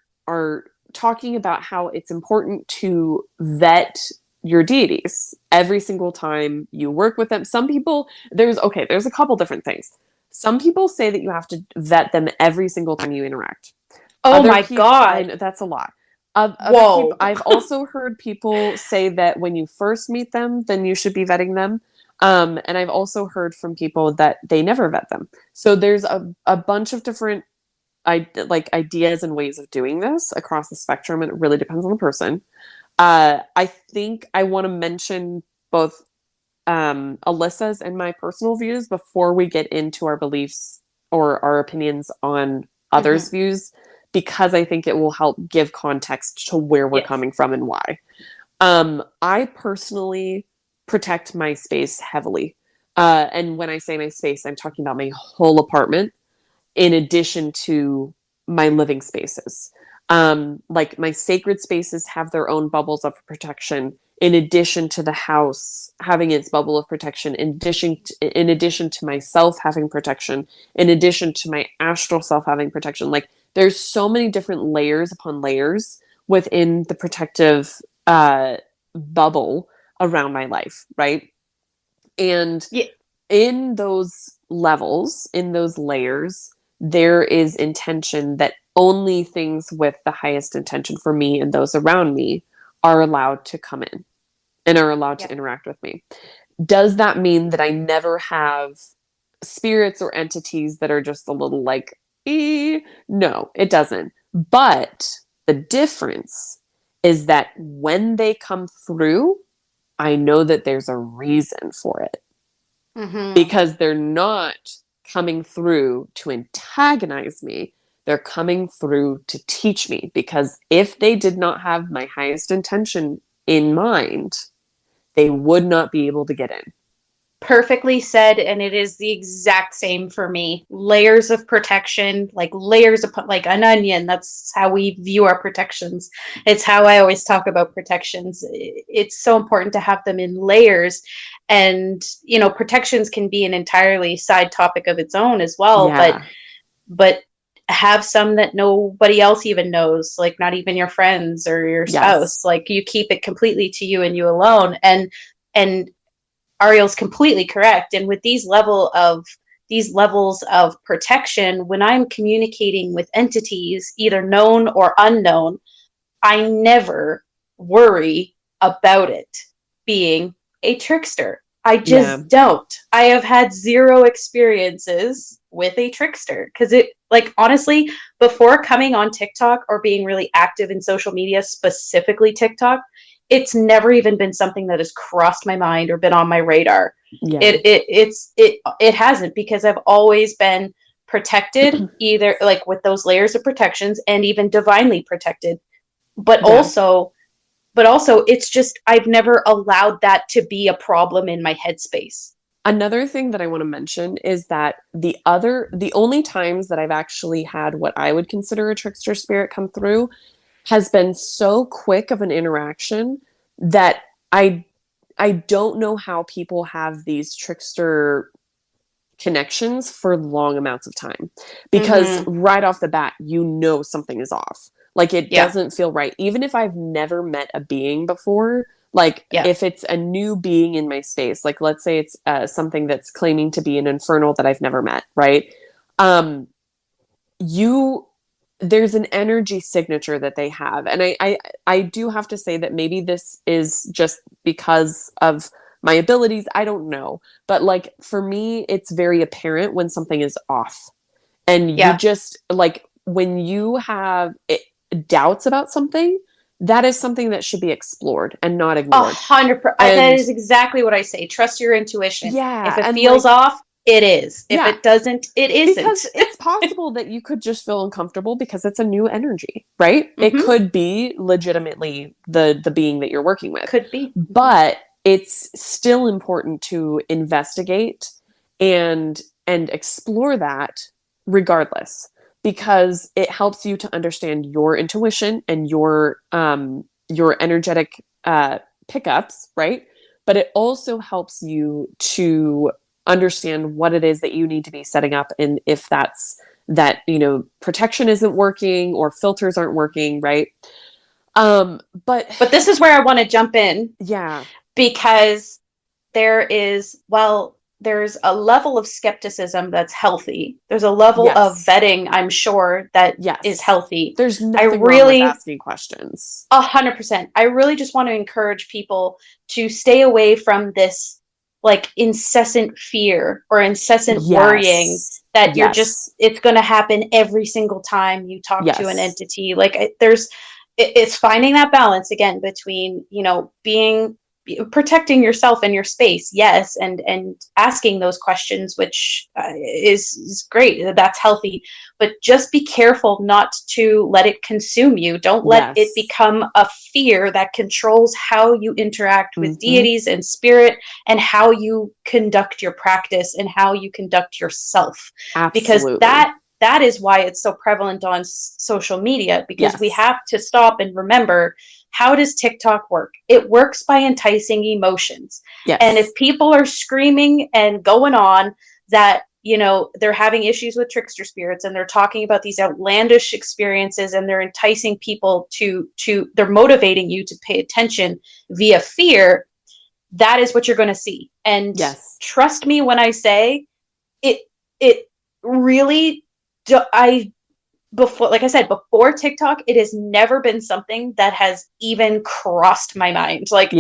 [SPEAKER 1] talking about how it's important to vet your deities every single time you work with them. Some people, there's a couple different things. Some people say that you have to vet them every single time you interact. God. That's a lot. Whoa. I've also heard people say that when you first meet them, then you should be vetting them. And I've also heard from people that they never vet them. So there's a bunch of different ideas and ways of doing this across the spectrum, and it really depends on the person. I think I want to mention both Alyssa's and my personal views before we get into our beliefs or our opinions on others' views, because I think it will help give context to where we're coming from and why. I personally protect my space heavily. And when I say my space, I'm talking about my whole apartment, in addition to my living spaces. Like my sacred spaces have their own bubbles of protection, in addition to the house having its bubble of protection, in addition to myself having protection, in addition to my astral self having protection. Like, there's so many different layers upon layers within the protective bubble around my life, right? And in those levels, in those layers, there is intention that only things with the highest intention for me and those around me are allowed to come in and are allowed to interact with me. Does that mean that I never have spirits or entities that are just a little like, no, it doesn't. But the difference is that when they come through, I know that there's a reason for it. Because they're not coming through to antagonize me. They're coming through to teach me. Because if they did not have my highest intention in mind, they would not be able to get in.
[SPEAKER 2] Perfectly said, and it is the exact same for me. Layers of protection, like layers of, like an onion. That's how we view our protections. It's how I always talk about protections. It's so important to have them in layers, and protections can be an entirely side topic of its own as well.
[SPEAKER 1] Yeah.
[SPEAKER 2] But have some that nobody else even knows, like not even your friends or your spouse. Like you keep it completely to you and you alone. And Ariel's completely correct. And with these levels of protection, when I'm communicating with entities, either known or unknown, I never worry about it being a trickster. I just don't. I have had zero experiences with a trickster because it, like, honestly, before coming on TikTok or being really active in social media, specifically TikTok, it's never even been something that has crossed my mind or been on my radar.
[SPEAKER 1] Yeah.
[SPEAKER 2] It hasn't, because I've always been protected, either like with those layers of protections and even divinely protected. But also it's just, I've never allowed that to be a problem in my headspace.
[SPEAKER 1] Another thing that I want to mention is that the only times that I've actually had what I would consider a trickster spirit come through has been so quick of an interaction that I don't know how people have these trickster connections for long amounts of time, because right off the bat, something is off. Like it doesn't feel right. Even if I've never met a being before, like if it's a new being in my space, like let's say it's something that's claiming to be an infernal that I've never met, right? There's an energy signature that they have. And I do have to say that maybe this is just because of my abilities. I don't know. But like, for me, it's very apparent when something is off. And you just, like, when you have doubts about something, that is something that should be explored and not ignored.
[SPEAKER 2] 100%. That is exactly what I say. Trust your intuition.
[SPEAKER 1] Yeah.
[SPEAKER 2] If it feels off, it is. If it doesn't, it isn't.
[SPEAKER 1] Because it's possible that you could just feel uncomfortable because it's a new energy, right? It could be legitimately the being that you're working with.
[SPEAKER 2] Could be.
[SPEAKER 1] But it's still important to investigate and explore that regardless, because it helps you to understand your intuition and your energetic pickups, right? But it also helps you to understand what it is that you need to be setting up, and if that's that protection isn't working or filters aren't working, right? But
[SPEAKER 2] this is where I want to jump in, because there's a level of skepticism that's healthy. There's a level of vetting, I'm sure, that is healthy.
[SPEAKER 1] There's nothing wrong with asking questions.
[SPEAKER 2] 100%. I really just want to encourage people to stay away from this like incessant fear or incessant worrying that you're just, it's going to happen every single time you talk to an entity. Like it's finding that balance again between, protecting yourself and your space. Yes. And asking those questions, which is great. That's healthy, but just be careful not to let it consume you. Don't let it become a fear that controls how you interact with deities and spirit, and how you conduct your practice and how you conduct yourself.
[SPEAKER 1] Absolutely.
[SPEAKER 2] Because that is why it's so prevalent on social media, because we have to stop and remember, how does TikTok work? It works by enticing emotions. And if people are screaming and going on that, they're having issues with trickster spirits, and they're talking about these outlandish experiences, and they're enticing people they're motivating you to pay attention via fear, that is what you're going to see. And trust me when I say, it really, before, like I said, before TikTok, it has never been something that has even crossed my mind. Like,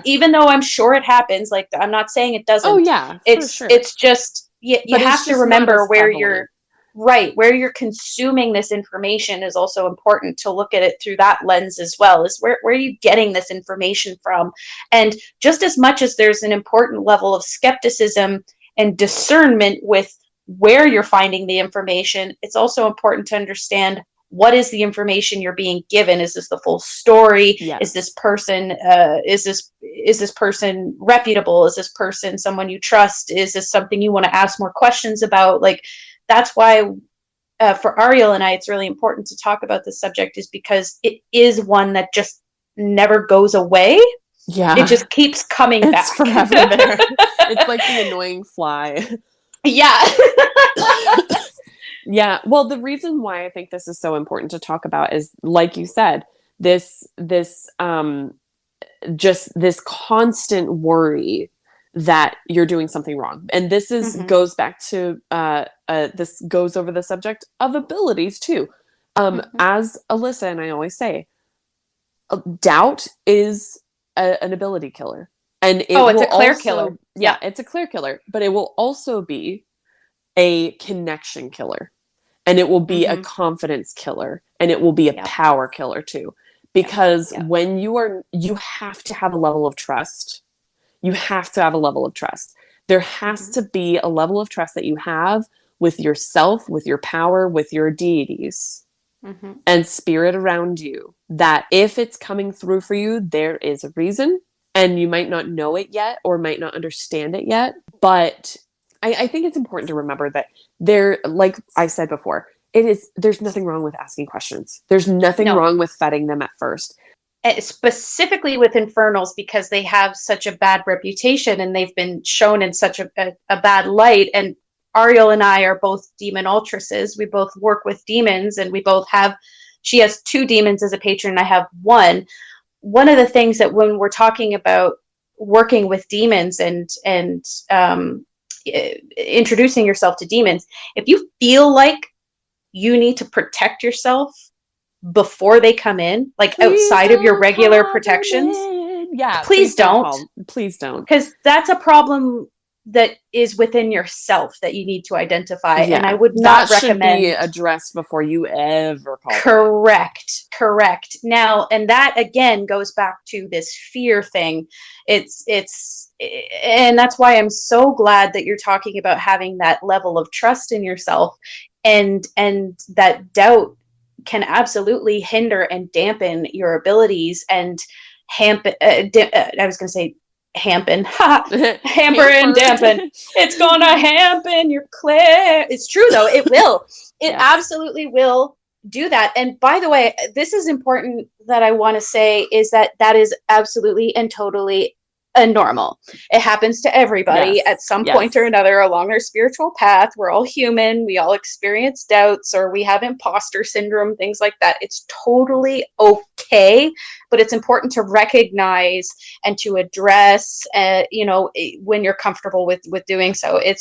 [SPEAKER 2] even though I'm sure it happens, like, I'm not saying it doesn't.
[SPEAKER 1] Oh yeah, for sure.
[SPEAKER 2] It's just, you have to remember where you're where you're consuming this information is also important to look at it through that lens as well. Is where are you getting this information from? And just as much as there's an important level of skepticism and discernment with where you're finding the information, it's also important to understand what is the information you're being given. Is this the full story?
[SPEAKER 1] Yes.
[SPEAKER 2] Is this person is this person reputable? Is this person someone you trust? Is this something you want to ask more questions about? Like, that's why for Ariel and I, it's really important to talk about this subject, is because it is one that just never goes away.
[SPEAKER 1] Yeah,
[SPEAKER 2] it just keeps coming back.
[SPEAKER 1] It's forever there. It's like the annoying fly.
[SPEAKER 2] Yeah.
[SPEAKER 1] Yeah. Well, the reason why I think this is so important to talk about is, like you said, this just this constant worry that you're doing something wrong. And this is goes back to this goes over the subject of abilities too. As Alyssa and I always say, doubt is an ability killer. And
[SPEAKER 2] it's a clear killer.
[SPEAKER 1] Yeah, it's a clear killer, but it will also be a connection killer, and it will be a confidence killer, and it will be a power killer too. Because when you have to have a level of trust. You have to have a level of trust. There has to be a level of trust that you have with yourself, with your power, with your deities, and spirit around you, that if it's coming through for you, there is a reason. And you might not know it yet or might not understand it yet. But I think it's important to remember that like I said before, there's nothing wrong with asking questions. There's nothing wrong with vetting them at first.
[SPEAKER 2] Specifically with infernals, because they have such a bad reputation and they've been shown in such a bad light. And Ariel and I are both demon ultresses. We both work with demons, and she has 2 demons as a patron, and I have 1. One of the things that when we're talking about working with demons and introducing yourself to demons, if you feel like you need to protect yourself before they come in, like outside of your regular protections, please don't.
[SPEAKER 1] Please don't.
[SPEAKER 2] Because that's a problem that is within yourself that you need to identify. And I would not recommend.
[SPEAKER 1] That should be addressed before you ever call.
[SPEAKER 2] Correct. Now, and that again goes back to this fear thing. And that's why I'm so glad that you're talking about having that level of trust in yourself, and that doubt can absolutely hinder and dampen your abilities and hamper and dampen. It's gonna hampen your clear. It's true though. It will. It absolutely will do that. And by the way, this is important that I want to say, is that is absolutely and totally normal. It happens to everybody at some point or another along their spiritual path. We're all human. We all experience doubts, or we have imposter syndrome, things like that. It's totally okay, but it's important to recognize and to address, when you're comfortable with doing so. I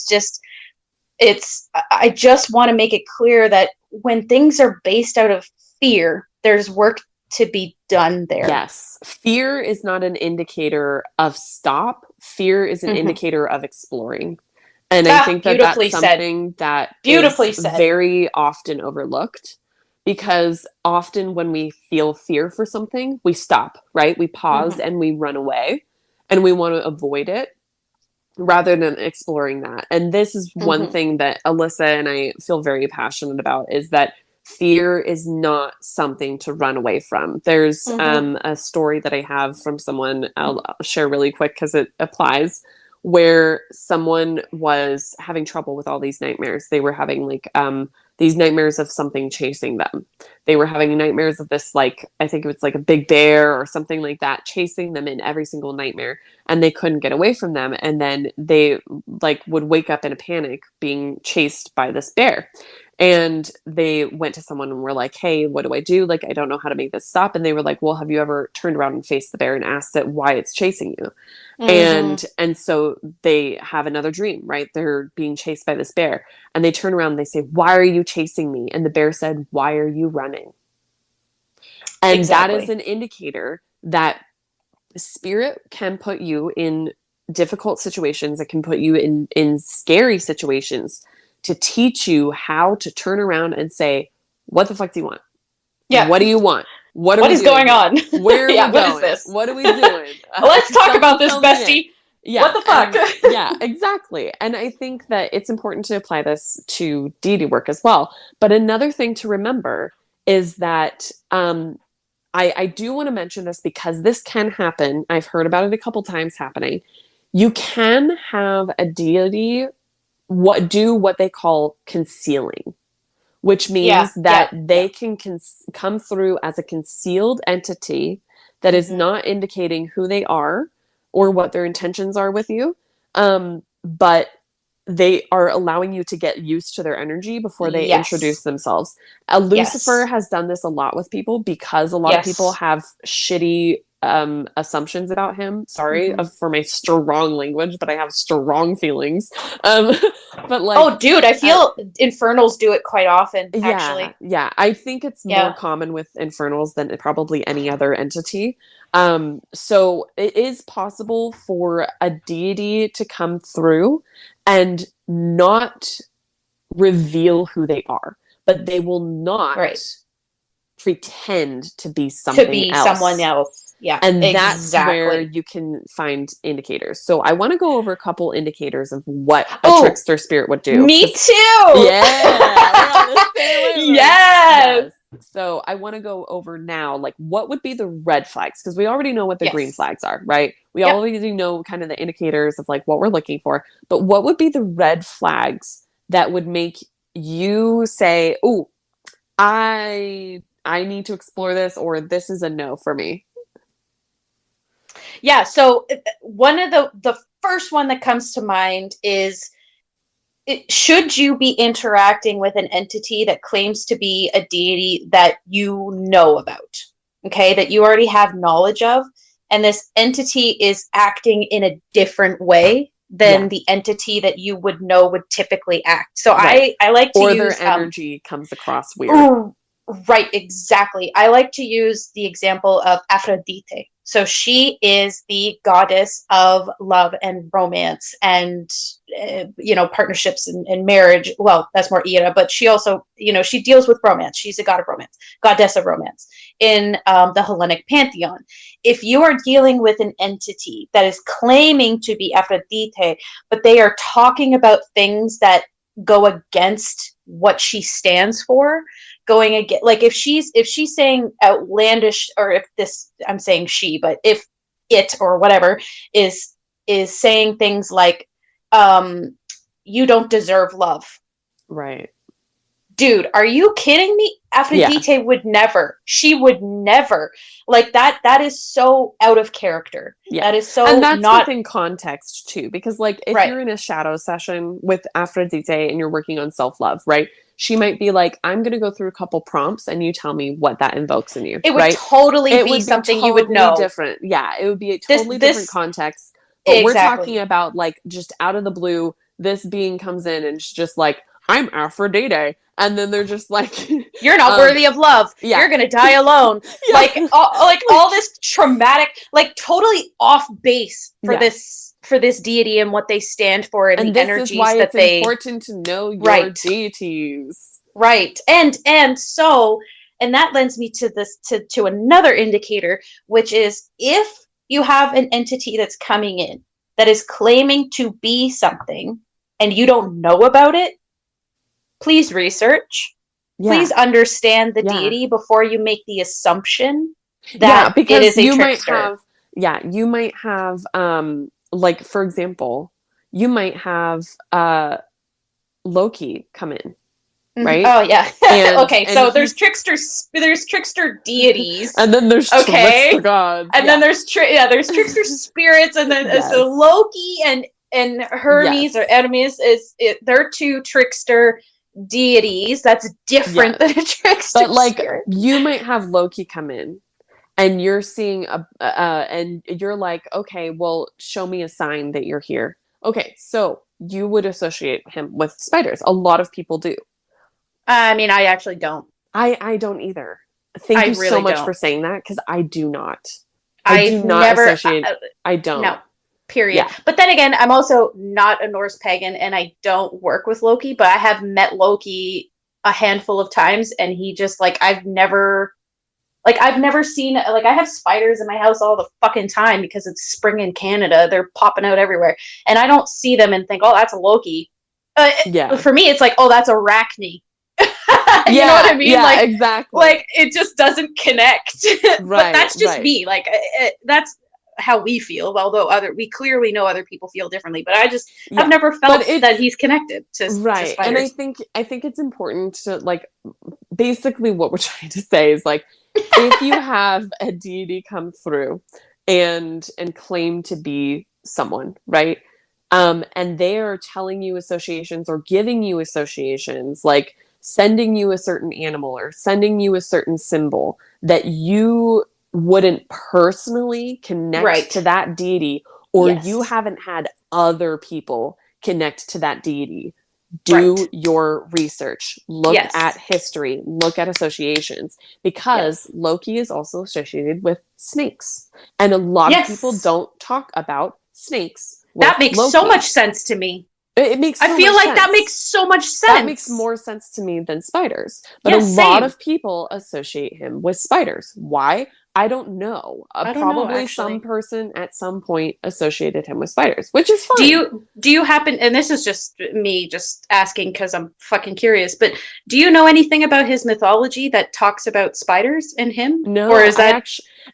[SPEAKER 2] just want to make it clear that when things are based out of fear, there's work to be done there.
[SPEAKER 1] Yes. Fear is not an indicator of stop. Fear is an indicator of exploring. And I think that's something that is very often overlooked, because often when we feel fear for something, we stop, right? We pause and we run away, and we want to avoid it rather than exploring that. And this is one thing that Alyssa and I feel very passionate about, is that fear is not something to run away from. There's a story that I have from someone I'll share really quick because it applies, where someone was having trouble with all these nightmares. They were having these nightmares of something chasing them. They were having nightmares of this, like, I think it was like a big bear or something like that, chasing them in every single nightmare, and they couldn't get away from them. And then they like would wake up in a panic being chased by this bear. And they went to someone and were like, hey, what do I do? Like, I don't know how to make this stop. And they were like, well, have you ever turned around and faced the bear and asked it why it's chasing you? And so they have another dream, right? They're being chased by this bear, and they turn around and they say, why are you chasing me? And the bear said, why are you running? And that is an indicator that spirit can put you in difficult situations. It can put you in scary situations to teach you how to turn around and say, what the fuck do you want?
[SPEAKER 2] Yeah.
[SPEAKER 1] What do you want? What
[SPEAKER 2] is going on?
[SPEAKER 1] Where are we going?
[SPEAKER 2] What is this?
[SPEAKER 1] What are we doing?
[SPEAKER 2] Let's talk about this, bestie.
[SPEAKER 1] Yeah.
[SPEAKER 2] What the fuck?
[SPEAKER 1] Yeah, exactly. And I think that it's important to apply this to deity work as well. But another thing to remember is that I do want to mention this because this can happen. I've heard about it a couple times happening. You can have a deity do what they call concealing, which means that they can come through as a concealed entity that is not indicating who they are or what their intentions are with you. But they are allowing you to get used to their energy before they introduce themselves. Lucifer has done this a lot with people because a lot of people have shitty assumptions about him. Sorry for my strong language, but I have strong feelings. But like,
[SPEAKER 2] oh dude, I feel infernals do it quite often, actually.
[SPEAKER 1] Yeah, I think it's more common with infernals than probably any other entity. So it is possible for a deity to come through and not reveal who they are, but they will not pretend to be something else.
[SPEAKER 2] Someone else. Yeah,
[SPEAKER 1] and that's where you can find indicators. So I want to go over a couple indicators of what a trickster spirit would do.
[SPEAKER 2] Me too.
[SPEAKER 1] Yeah.
[SPEAKER 2] Yes.
[SPEAKER 1] So I want to go over now, like, what would be the red flags? Because we already know what the green flags are, right? We already know kind of the indicators of like what we're looking for. But what would be the red flags that would make you say, "Oh, I need to explore this," or "This is a no for me"?
[SPEAKER 2] Yeah, so one of the first one that comes to mind is, should you be interacting with an entity that claims to be a deity that you know about, okay, that you already have knowledge of, and this entity is acting in a different way than the entity that you would know would typically act. So I like to use...
[SPEAKER 1] Or their energy comes across weird.
[SPEAKER 2] Right, exactly. I like to use the example of Aphrodite. So she is the goddess of love and romance and, partnerships and marriage. Well, that's more Ira, but she also, she deals with romance. She's a god of romance, goddess of romance in the Hellenic pantheon. If you are dealing with an entity that is claiming to be Aphrodite, but they are talking about things that go against what she stands for, going again, like if she's saying outlandish, or if this, I'm saying she, but if it or whatever is saying things like, you don't deserve love.
[SPEAKER 1] Right.
[SPEAKER 2] Dude, are you kidding me? Aphrodite would never. She would never. Like that is so out of character.
[SPEAKER 1] Yeah.
[SPEAKER 2] That is so,
[SPEAKER 1] and that's
[SPEAKER 2] not
[SPEAKER 1] within context too, because like if you're in a shadow session with Aphrodite and you're working on self-love, right? She might be like, I'm going to go through a couple prompts and you tell me what that invokes in you.
[SPEAKER 2] It would totally be something you would know.
[SPEAKER 1] Different. Yeah, it would be a totally different context. But we're talking about like just out of the blue, this being comes in and it's just like, I'm Aphrodite. And then they're just like,
[SPEAKER 2] you're not worthy of love.
[SPEAKER 1] Yeah.
[SPEAKER 2] You're going to die alone. Like all this traumatic, like totally off base for this deity and what they stand for and the energies
[SPEAKER 1] is why
[SPEAKER 2] that
[SPEAKER 1] it's important to know your deities.
[SPEAKER 2] Right. And that lends me to this, to another indicator, which is if you have an entity that's coming in that is claiming to be something and you don't know about it, please research. Please understand the deity before you make the assumption that
[SPEAKER 1] because
[SPEAKER 2] it is a
[SPEAKER 1] you
[SPEAKER 2] trickster.
[SPEAKER 1] You might have like, for example, you might have Loki come in right?
[SPEAKER 2] Oh yeah. Okay, so
[SPEAKER 1] He's
[SPEAKER 2] there's trickster deities.
[SPEAKER 1] and then there's
[SPEAKER 2] Okay.
[SPEAKER 1] trickster gods.
[SPEAKER 2] And then there's trickster spirits, and then
[SPEAKER 1] Yes.
[SPEAKER 2] so Loki and Hermes or Enemies they're two trickster deities. That's different than a trickster.
[SPEAKER 1] But like
[SPEAKER 2] spirit.
[SPEAKER 1] you might have Loki come in and you're seeing and you're like, okay, well, show me a sign that you're here. Okay, so you would associate him with spiders. A lot of people do.
[SPEAKER 2] I mean, I actually don't.
[SPEAKER 1] I don't either. Thank you
[SPEAKER 2] really
[SPEAKER 1] so much
[SPEAKER 2] don't.
[SPEAKER 1] for saying that, because I do not.
[SPEAKER 2] I've
[SPEAKER 1] do not
[SPEAKER 2] never
[SPEAKER 1] associate. I don't.
[SPEAKER 2] No. Period.
[SPEAKER 1] Yeah.
[SPEAKER 2] But then again, I'm also not a Norse pagan, and I don't work with Loki, but I have met Loki a handful of times, and he just I've never seen, I have spiders in my house all the fucking time because it's spring in Canada. They're popping out everywhere, and I don't see them and think, oh, that's a Loki. For me, it's like, oh, that's Arachne. You know what I mean?
[SPEAKER 1] Yeah, exactly.
[SPEAKER 2] It just doesn't connect. But that's just me. That's how we feel. Although we clearly know other people feel differently. But I just have never felt that he's connected to spiders.
[SPEAKER 1] And I think it's important to basically what we're trying to say is if you have a deity come through and claim to be someone, right? And they are telling you associations or giving you associations, sending you a certain animal or sending you a certain symbol that you wouldn't personally connect to that deity, or you haven't had other people connect to that deity. Do your research. Look at history. Look at associations. Because Loki is also associated with snakes. And a lot of people don't talk about snakes.
[SPEAKER 2] That makes so much sense to me.
[SPEAKER 1] It makes
[SPEAKER 2] I feel like that makes so much sense.
[SPEAKER 1] That makes more sense to me than spiders. But a lot of people associate him with spiders. Why? I don't know. Probably some person at some point associated him with spiders, which is fine.
[SPEAKER 2] Do you happen, and this is just me just asking because I'm fucking curious, but do you know anything about his mythology that talks about spiders and him?
[SPEAKER 1] No, or is that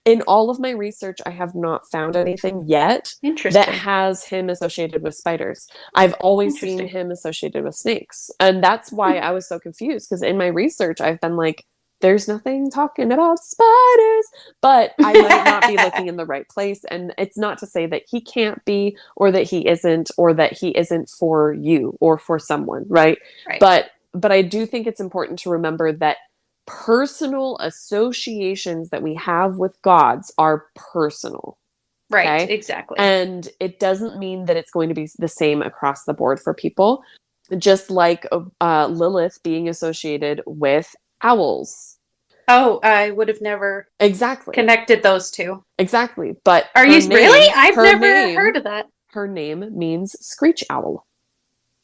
[SPEAKER 1] in all of my research, I have not found anything yet that has him associated with spiders. I've always seen him associated with snakes. And that's why I was so confused, because in my research, I've been like, there's nothing talking about spiders, but I might not be looking in the right place. And it's not to say that he can't be, or that he isn't for you or for someone, right? But I do think it's important to remember that personal associations that we have with gods are personal.
[SPEAKER 2] Right, okay? Exactly.
[SPEAKER 1] And it doesn't mean that it's going to be the same across the board for people. Just like Lilith being associated with owls.
[SPEAKER 2] Oh, I would have never connected those two.
[SPEAKER 1] Exactly. But
[SPEAKER 2] are you really? I've never heard of that.
[SPEAKER 1] Her name means screech owl.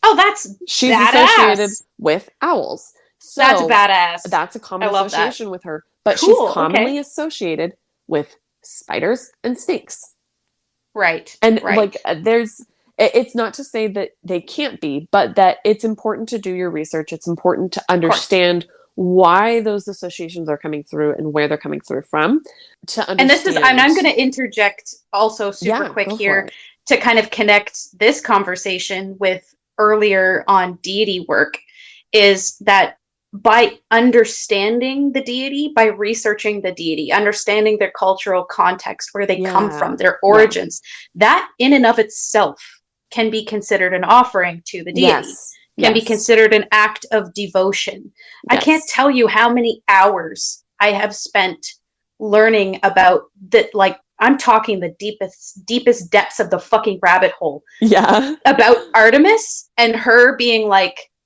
[SPEAKER 2] Oh,
[SPEAKER 1] she's associated with owls. So
[SPEAKER 2] that's badass.
[SPEAKER 1] That's a common association with her. But she's commonly associated with spiders and snakes.
[SPEAKER 2] Right.
[SPEAKER 1] And it's not to say that they can't be, but that it's important to do your research. It's important to understand why those associations are coming through and where they're coming through from.
[SPEAKER 2] And I'm going to interject also super quick here to kind of connect this conversation with earlier on deity work, is that by understanding the deity, by researching the deity, understanding their cultural context, where they come from, their origins, that in and of itself can be considered an offering to the deity. Can be considered an act of devotion. I can't tell you how many hours I have spent learning about that. I'm talking the deepest depths of the fucking rabbit hole. Yeah. About Artemis and her being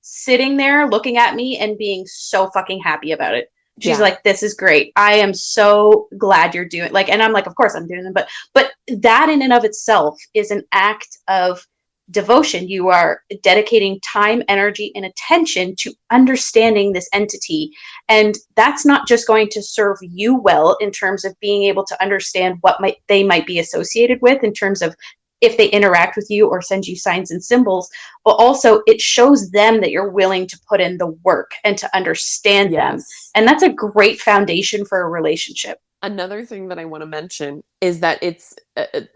[SPEAKER 2] sitting there looking at me and being so fucking happy about it. She's like, this is great. I am so glad you're doing and I'm like, of course I'm doing them. But that in and of itself is an act of devotion. You are dedicating time, energy, and attention to understanding this entity. And that's not just going to serve you well in terms of being able to understand what they might be associated with in terms of if they interact with you or send you signs and symbols, but also it shows them that you're willing to put in the work and to understand them. And that's a great foundation for a relationship.
[SPEAKER 1] Another thing that I want to mention is that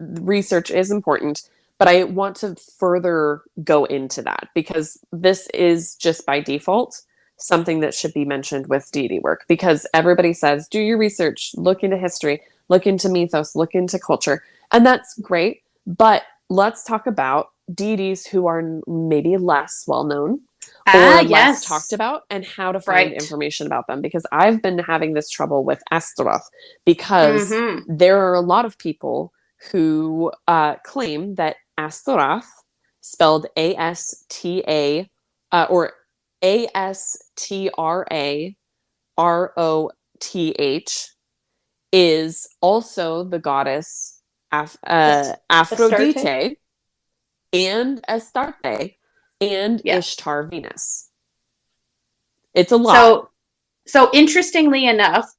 [SPEAKER 1] research is important, but I want to further go into that because this is just by default. something that should be mentioned with deity work, because everybody says, do your research, look into history, look into mythos, look into culture. And that's great. But let's talk about deities who are maybe less well known or less talked about, and how to find information about them. Because I've been having this trouble with Astaroth, because there are a lot of people who claim that Astaroth, spelled A-S-T-A, or Astraroth, is also the goddess Aphrodite and Astarte and Ishtar Venus. It's a lot.
[SPEAKER 2] So interestingly enough,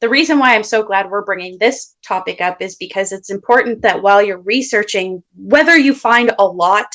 [SPEAKER 2] the reason why I'm so glad we're bringing this topic up is because it's important that while you're researching, whether you find a lot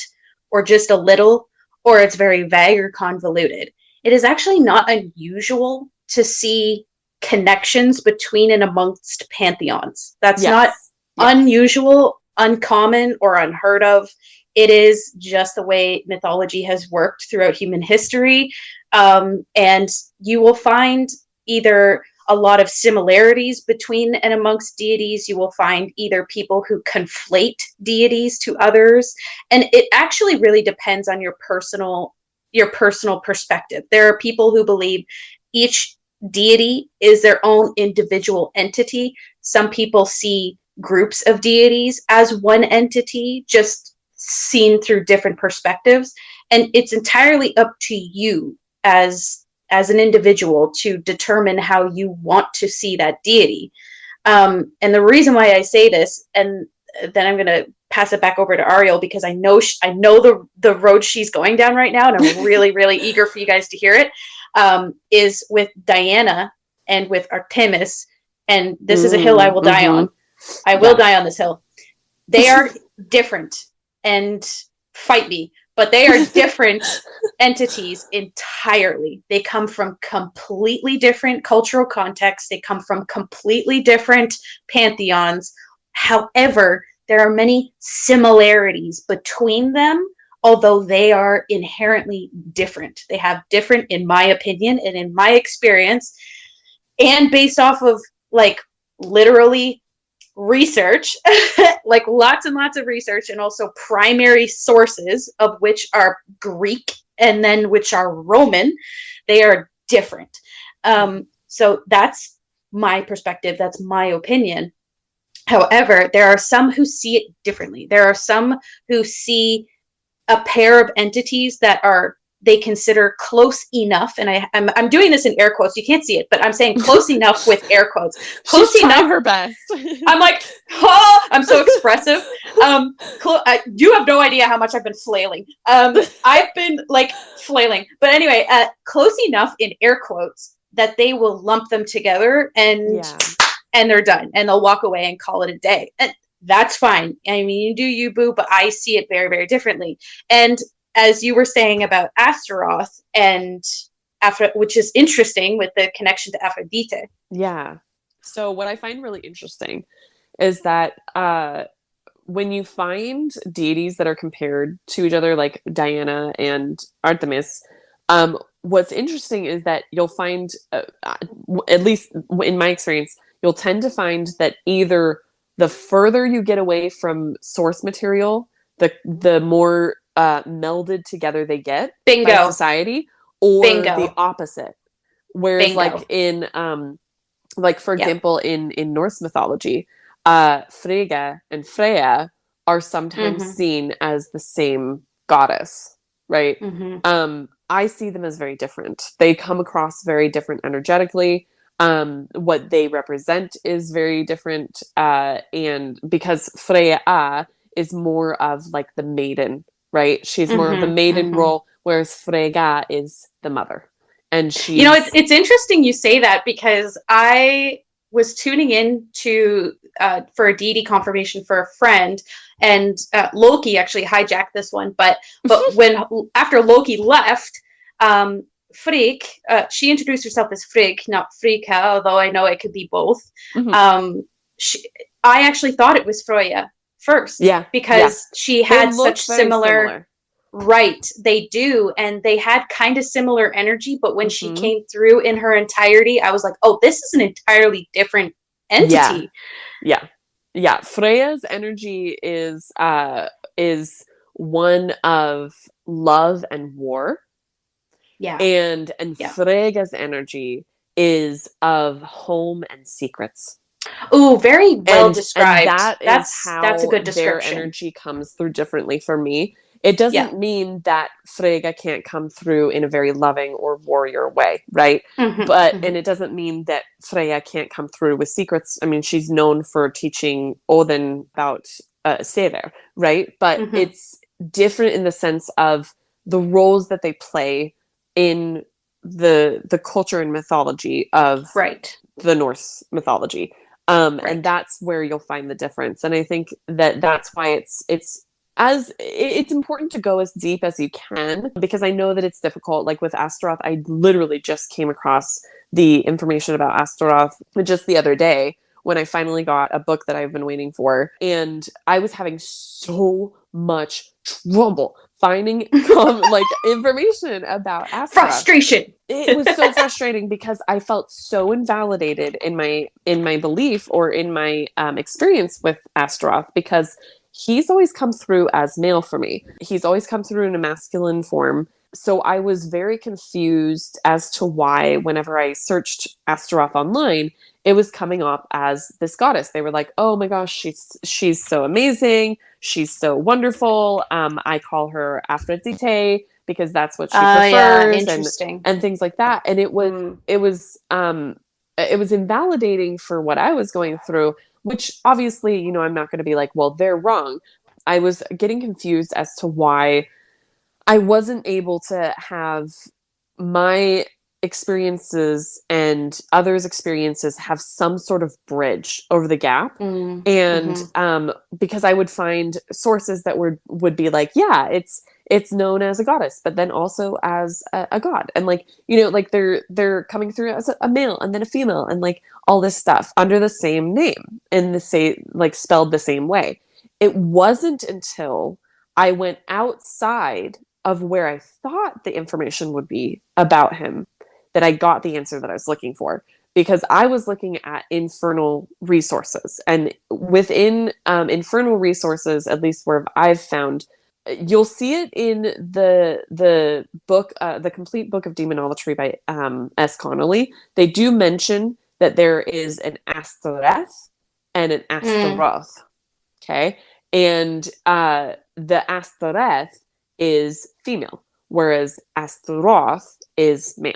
[SPEAKER 2] or just a little, or it's very vague or convoluted, it is actually not unusual to see connections between and amongst pantheons. That's not unusual, uncommon, or unheard of. It is just the way mythology has worked throughout human history. And you will find either a lot of similarities between and amongst deities. You will find either people who conflate deities to others. And it actually really depends on your personal perspective. There are people who believe each deity is their own individual entity. Some people see groups of deities as one entity, just seen through different perspectives. And it's entirely up to you as an individual to determine how you want to see that deity. And the reason why I say this, and then I'm going to pass it back over to Ariel, because I know the road she's going down right now, and I'm really, really eager for you guys to hear it, is with Diana and with Artemis. And this is a hill I will die on. I will die on this hill. They are different, and fight me, but they are different entities entirely. They come from completely different cultural contexts. They come from completely different pantheons. However, there are many similarities between them, although they are inherently different. They have different, in my opinion and in my experience, and based off of like literally research, like lots and lots of research, and also primary sources, of which are Greek and then which are Roman. They are different. So that's my perspective. That's my opinion. However, there are some who see it differently. There are some who see a pair of entities that they consider close enough, and I'm doing this in air quotes. You can't see it, but I'm saying close enough with air quotes. Close
[SPEAKER 1] She's
[SPEAKER 2] enough.
[SPEAKER 1] Trying her best.
[SPEAKER 2] I'm like, oh, I'm so expressive. You have no idea how much I've been flailing. I've been like flailing, but anyway, close enough in air quotes that they will lump them together and they're done, and they'll walk away and call it a day. And that's fine. I mean, you do you, boo, but I see it very, very differently. And as you were saying about Astaroth and which is interesting with the connection to Aphrodite.
[SPEAKER 1] Yeah. So what I find really interesting is that when you find deities that are compared to each other, like Diana and Artemis, what's interesting is that you'll find, at least in my experience, you'll tend to find that either the further you get away from source material, the more melded together they get by society, or the opposite. Whereas like in like for example in Norse mythology, Frigga and Freya are sometimes seen as the same goddess, right? I see them as very different. They come across very different energetically. What they represent is very different, and because Freya is more of like the maiden, right? She's more of the maiden role, whereas Frigga is the mother. And she's...
[SPEAKER 2] You know, it's interesting you say that, because I was tuning in to for a deity confirmation for a friend, and Loki actually hijacked this one. But after Loki left, Frigg, she introduced herself as Frigg, not Frigga, although I know it could be both. I actually thought it was Freya first, because she had such similar. Right, they do, and they had kind of similar energy, but when she
[SPEAKER 1] Mm-hmm.
[SPEAKER 2] came through in her entirety, I was like, oh, this is an entirely different
[SPEAKER 1] Yeah.
[SPEAKER 2] entity.
[SPEAKER 1] Yeah. Yeah. Freya's energy is one of love and war.
[SPEAKER 2] Yeah,
[SPEAKER 1] And
[SPEAKER 2] yeah.
[SPEAKER 1] Frega's energy is of home and secrets.
[SPEAKER 2] Ooh, very well
[SPEAKER 1] And
[SPEAKER 2] described.
[SPEAKER 1] that is
[SPEAKER 2] That's a
[SPEAKER 1] how
[SPEAKER 2] good
[SPEAKER 1] their
[SPEAKER 2] description.
[SPEAKER 1] energy comes through differently for me. It
[SPEAKER 2] Yeah.
[SPEAKER 1] doesn't mean that Frega can't come through in a very loving or warrior way, right? But
[SPEAKER 2] Mm-hmm.
[SPEAKER 1] and it doesn't mean that Freya can't come through with secrets. I mean, she's known for teaching Odin about Sever, right? But
[SPEAKER 2] Mm-hmm.
[SPEAKER 1] it's different in the sense of the roles that they play in the culture and mythology of
[SPEAKER 2] Right.
[SPEAKER 1] the Norse mythology. And
[SPEAKER 2] Right.
[SPEAKER 1] that's where you'll find the difference. And I think that that's why it's important to go as deep as you can, because I know that it's difficult. Like with Astaroth, I literally just came across the information about Astaroth just the other day when I finally got a book that I've been waiting for. And I was having so much trouble finding like information about Astaroth.
[SPEAKER 2] Frustration.
[SPEAKER 1] It was so frustrating because I felt so invalidated in my belief or in my experience with Astaroth, because he's always come through as male for me. He's always come through in a masculine form. So I was very confused as to why, whenever I searched Astaroth online, it was coming up as this goddess. They were like, "Oh my gosh, she's so amazing. She's so wonderful. I call her Aphrodite because that's what she
[SPEAKER 2] Yeah,
[SPEAKER 1] prefers,"
[SPEAKER 2] interesting.
[SPEAKER 1] and things like that. And it was invalidating for what I was going through, which obviously, I'm not going to be like, well, they're wrong. I was getting confused as to why I wasn't able to have my experiences and others' experiences have some sort of bridge over the gap. And
[SPEAKER 2] Mm-hmm.
[SPEAKER 1] because I would find sources that would be like, yeah, it's known as a goddess, but then also as a god, and like like they're coming through as a male and then a female, and like all this stuff under the same name and the same, like, spelled the same way. It wasn't until I went outside of where I thought the information would be about him that I got the answer that I was looking for, because I was looking at infernal resources. And within infernal resources, at least where I've found, you'll see it in the book, the complete book of demonolatry by S. Connolly. They do mention that there is an Astoreth and an Astaroth. Okay. And the Astoreth is female, whereas Astaroth is male.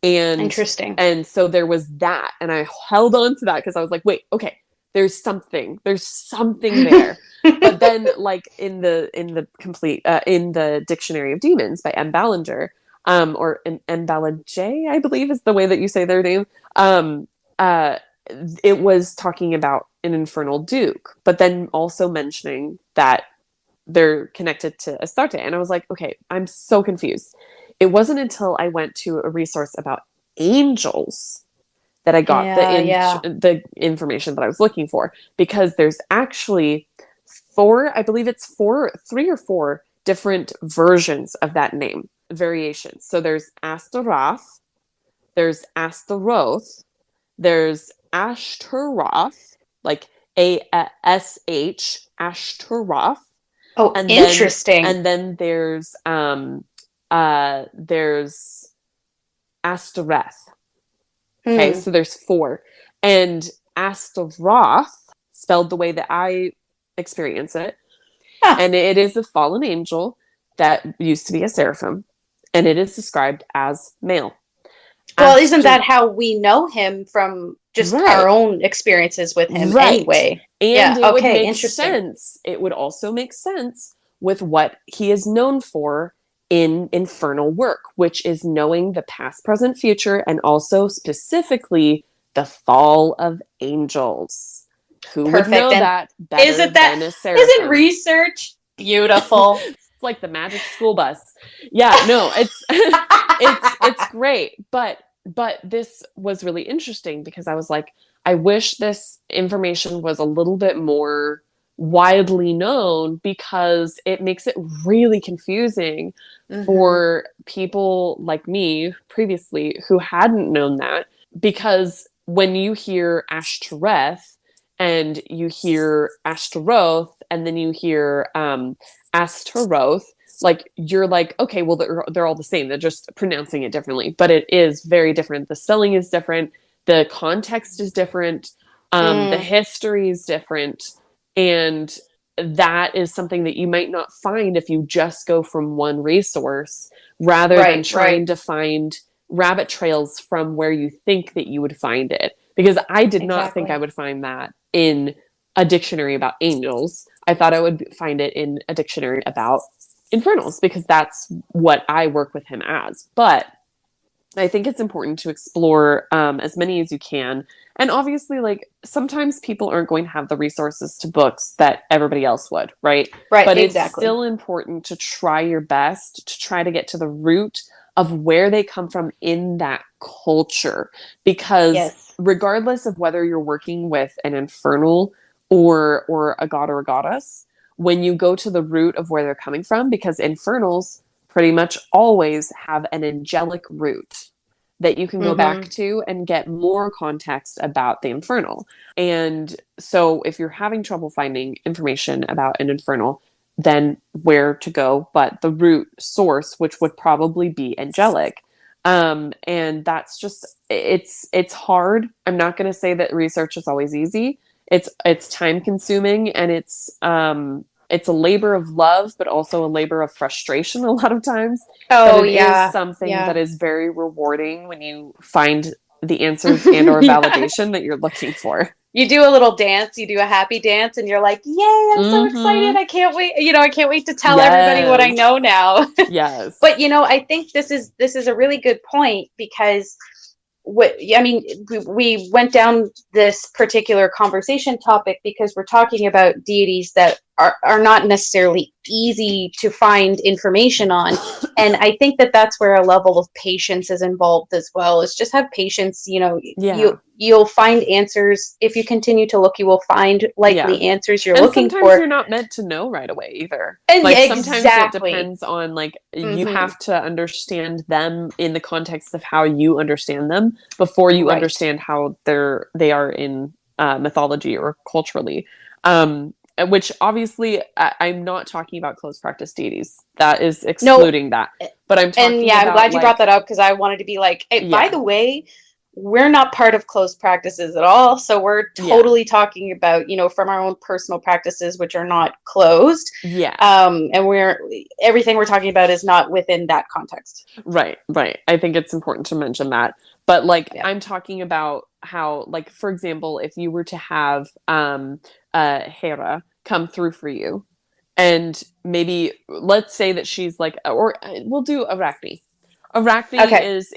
[SPEAKER 2] Interesting.
[SPEAKER 1] And so there was that, and I held on to that because I was like, wait, okay, there's something there. But then, like, in the complete in the Dictionary of Demons by M. Ballinger, or M. Ballinger, I believe is the way that you say their name, uh it was talking about an infernal duke, but then also mentioning that they're connected to Astarte. And I was like, okay, I'm so confused. It wasn't until I went to a resource about angels that I got
[SPEAKER 2] Yeah.
[SPEAKER 1] the information that I was looking for, because there's actually I believe it's three or four different versions of that name, variations. So there's Astaroth, there's Astaroth, there's Ashtaroth, like ASH, Ashtaroth.
[SPEAKER 2] Oh,
[SPEAKER 1] And
[SPEAKER 2] interesting.
[SPEAKER 1] then there's Astoreth. Okay, so there's four. And Astaroth, spelled the way that I experience it, and it is a fallen angel that used to be a seraphim, and it is described as male.
[SPEAKER 2] Well, isn't that how we know him from just
[SPEAKER 1] Right.
[SPEAKER 2] our own experiences with him
[SPEAKER 1] Right.
[SPEAKER 2] anyway?
[SPEAKER 1] And
[SPEAKER 2] Yeah,
[SPEAKER 1] it would
[SPEAKER 2] okay,
[SPEAKER 1] make
[SPEAKER 2] interesting.
[SPEAKER 1] sense. It would also make sense with what he is known for in infernal work, which is knowing the past, present, future, and also specifically the fall of angels. Who would know
[SPEAKER 2] And
[SPEAKER 1] that better
[SPEAKER 2] isn't
[SPEAKER 1] than a seraphim?
[SPEAKER 2] Isn't research beautiful?
[SPEAKER 1] It's like the magic school bus. Yeah, no, it's it's great, but this was really interesting because I was like, I wish this information was a little bit more widely known because it makes it really confusing for people like me previously who hadn't known that. Because when you hear Ashtoreth and you hear Ashtaroth and then you hear Astaroth, like you're like, okay, well, they're all the same. They're just pronouncing it differently, but it is very different. The spelling is different. The context is different. The history is different. And that is something that you might not find if you just go from one resource rather than trying to find rabbit trails from where you think that you would find it. Because I did not think I would find that in a dictionary about angels. I thought I would find it in a dictionary about infernals, because that's what I work with him as. But I think it's important to explore as many as you can. And obviously, like, sometimes people aren't going to have the resources to books that everybody else would, right? But it's still important to try your best to try to get to the root of where they come from in that culture. Because regardless of whether you're working with an infernal or a god or a goddess, when you go to the root of where they're coming from, because infernals pretty much always have an angelic root that you can go back to and get more context about the infernal. And so if you're having trouble finding information about an infernal, then where to go but the root source, which would probably be angelic. And that's just, it's hard. I'm not going to say that research is always easy. It's time consuming, and it's a labor of love, but also a labor of frustration a lot of times. But it is something that is very rewarding when you find the answers and or validation that you're looking for.
[SPEAKER 2] You do a little dance, you do a happy dance, and you're like, yay, I'm so excited. I can't wait. I can't wait to tell everybody what I know now.
[SPEAKER 1] Yes.
[SPEAKER 2] But, I think this is a really good point, because we went down this particular conversation topic because we're talking about deities that are not necessarily easy to find information on. And I think that that's where a level of patience is involved as well. Is just have patience. You'll find answers. If you continue to look, you will find likely answers you're looking for.
[SPEAKER 1] Sometimes you're not meant to know right away either.
[SPEAKER 2] And
[SPEAKER 1] sometimes it depends on you have to understand them in the context of how you understand them before you understand how they are in mythology or culturally. Which obviously I'm not talking about closed practice deities. That is excluding that. But I'm talking about,
[SPEAKER 2] I'm glad you brought that up, because I wanted to be like, hey, by the way, we're not part of closed practices at all. So we're totally talking about, from our own personal practices, which are not closed.
[SPEAKER 1] Yeah.
[SPEAKER 2] And everything we're talking about is not within that context.
[SPEAKER 1] Right. I think it's important to mention that. But I'm talking about how, for example, if you were to have Hera come through for you, and maybe let's say that she's or we'll do Arachne. Arachne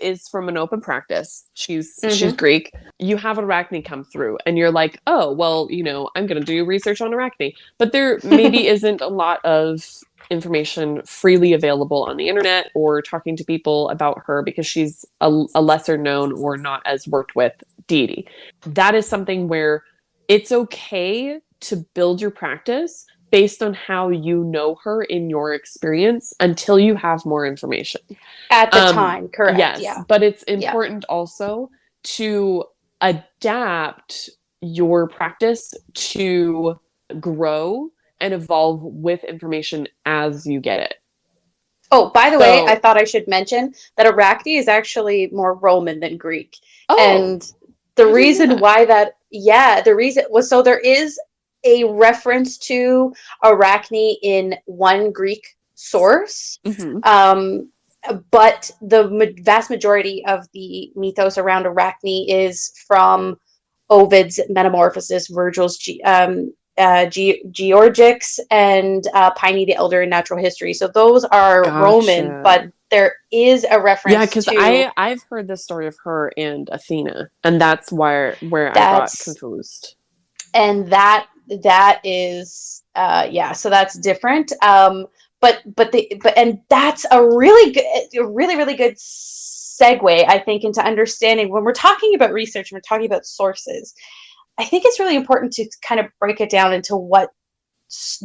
[SPEAKER 1] is from an open practice. She's Greek. You have Arachne come through and you're like, oh, well, I'm going to do research on Arachne. But there maybe isn't a lot of information freely available on the internet or talking to people about her because she's a lesser known or not as worked with deity. That is something where it's okay to build your practice based on how you know her in your experience until you have more information.
[SPEAKER 2] At the time, correct.
[SPEAKER 1] Yes, yeah. But it's important also to adapt your practice to grow and evolve with information as you get it.
[SPEAKER 2] Oh, by the way, I thought I should mention that Arachne is actually more Roman than Greek. And the reason why the reason was, so there is a reference to Arachne in one Greek source. But the vast majority of the mythos around Arachne is from Ovid's Metamorphoses, Virgil's Georgics, and Pliny the Elder in Natural History. So those are Roman, but there is a reference.
[SPEAKER 1] Yeah, because I've heard the story of her and Athena, and that's where I got confused.
[SPEAKER 2] And that is so that's different. But that's a really good segue, I think, into understanding when we're talking about research and we're talking about sources. I think it's really important to kind of break it down into what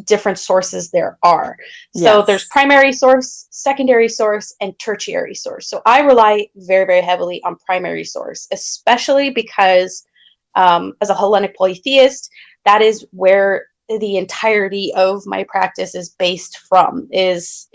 [SPEAKER 2] different sources there are. So there's primary source, secondary source, and tertiary source. So I rely very, very heavily on primary source, especially because as a Hellenic polytheist, that is where the entirety of my practice is based from, is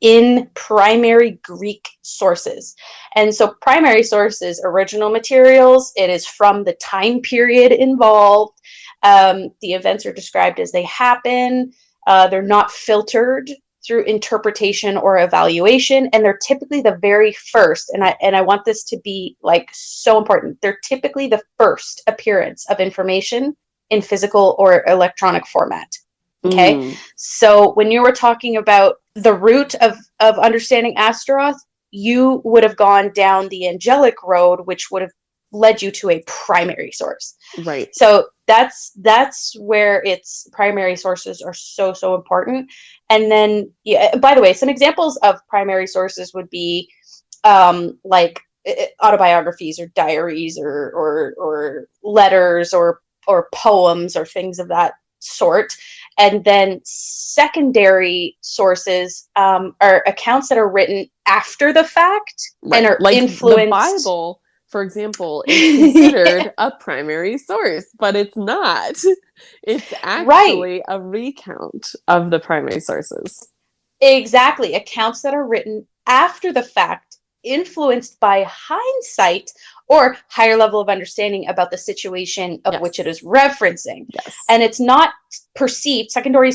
[SPEAKER 2] in primary Greek sources. And so primary sources, original materials, it is from the time period involved. The events are described as they happen. They're not filtered through interpretation or evaluation, and they're typically the very first, and I want this to be like so important, they're typically the first appearance of information in physical or electronic format. Okay. So when you were talking about the root of understanding Astaroth, you would have gone down the angelic road, which would have led you to a primary source.
[SPEAKER 1] Right.
[SPEAKER 2] So that's where its primary sources are so important. And then, by the way, some examples of primary sources would be like autobiographies or diaries or letters or poems or things of that sort. And then secondary sources are accounts that are written after the fact and are like influenced.
[SPEAKER 1] The Bible, for example, is considered a primary source, but it's not. It's actually a recount of the primary sources.
[SPEAKER 2] Exactly. Accounts that are written after the fact, influenced by hindsight or higher level of understanding about the situation of which it is referencing. And it's not perceived, secondary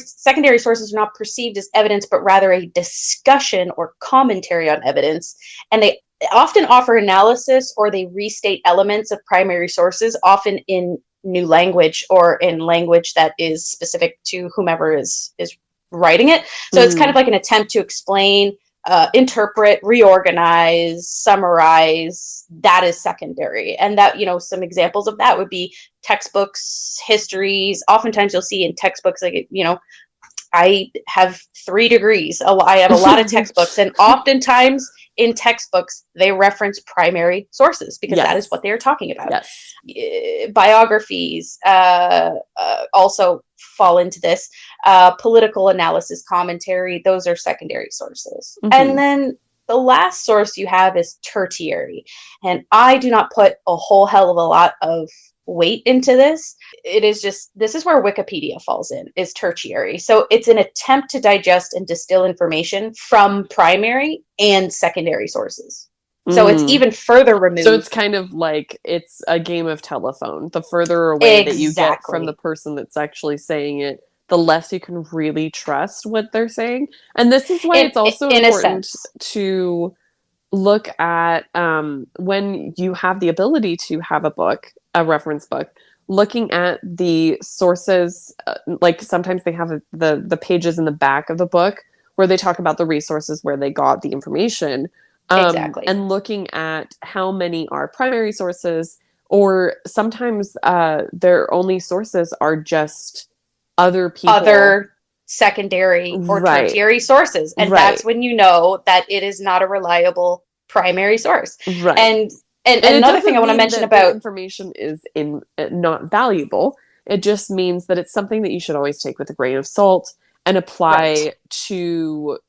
[SPEAKER 2] sources are not perceived as evidence, but rather a discussion or commentary on evidence. And they often offer analysis, or they restate elements of primary sources, often in new language or in language that is specific to whomever is writing it. So it's kind of like an attempt to explain, interpret, reorganize, summarize. That is secondary. And that, some examples of that would be textbooks, histories. Oftentimes you'll see in textbooks, like, I have 3 degrees. I have a lot of textbooks, and oftentimes in textbooks, they reference primary sources because that is what they are talking about. Biographies also fall into this. Political analysis, commentary, those are secondary sources. And then the last source you have is tertiary. And I do not put a whole hell of a lot of weight into this. It is just, this is where Wikipedia falls in, is tertiary. So it's an attempt to digest and distill information from primary and secondary sources. So it's even further removed.
[SPEAKER 1] So it's kind of like it's a game of telephone. The further away that you get from the person that's actually saying it, the less you can really trust what they're saying. And this is why it's also important to look at when you have the ability to have a reference book, looking at the sources, like sometimes they have the pages in the back of the book where they talk about the resources where they got the information. And looking at how many are primary sources, or sometimes their only sources are just other people.
[SPEAKER 2] Other secondary or tertiary sources. And that's when you know that it is not a reliable primary source. And another thing I want to mention about
[SPEAKER 1] information is not valuable. It just means that it's something that you should always take with a grain of salt and apply to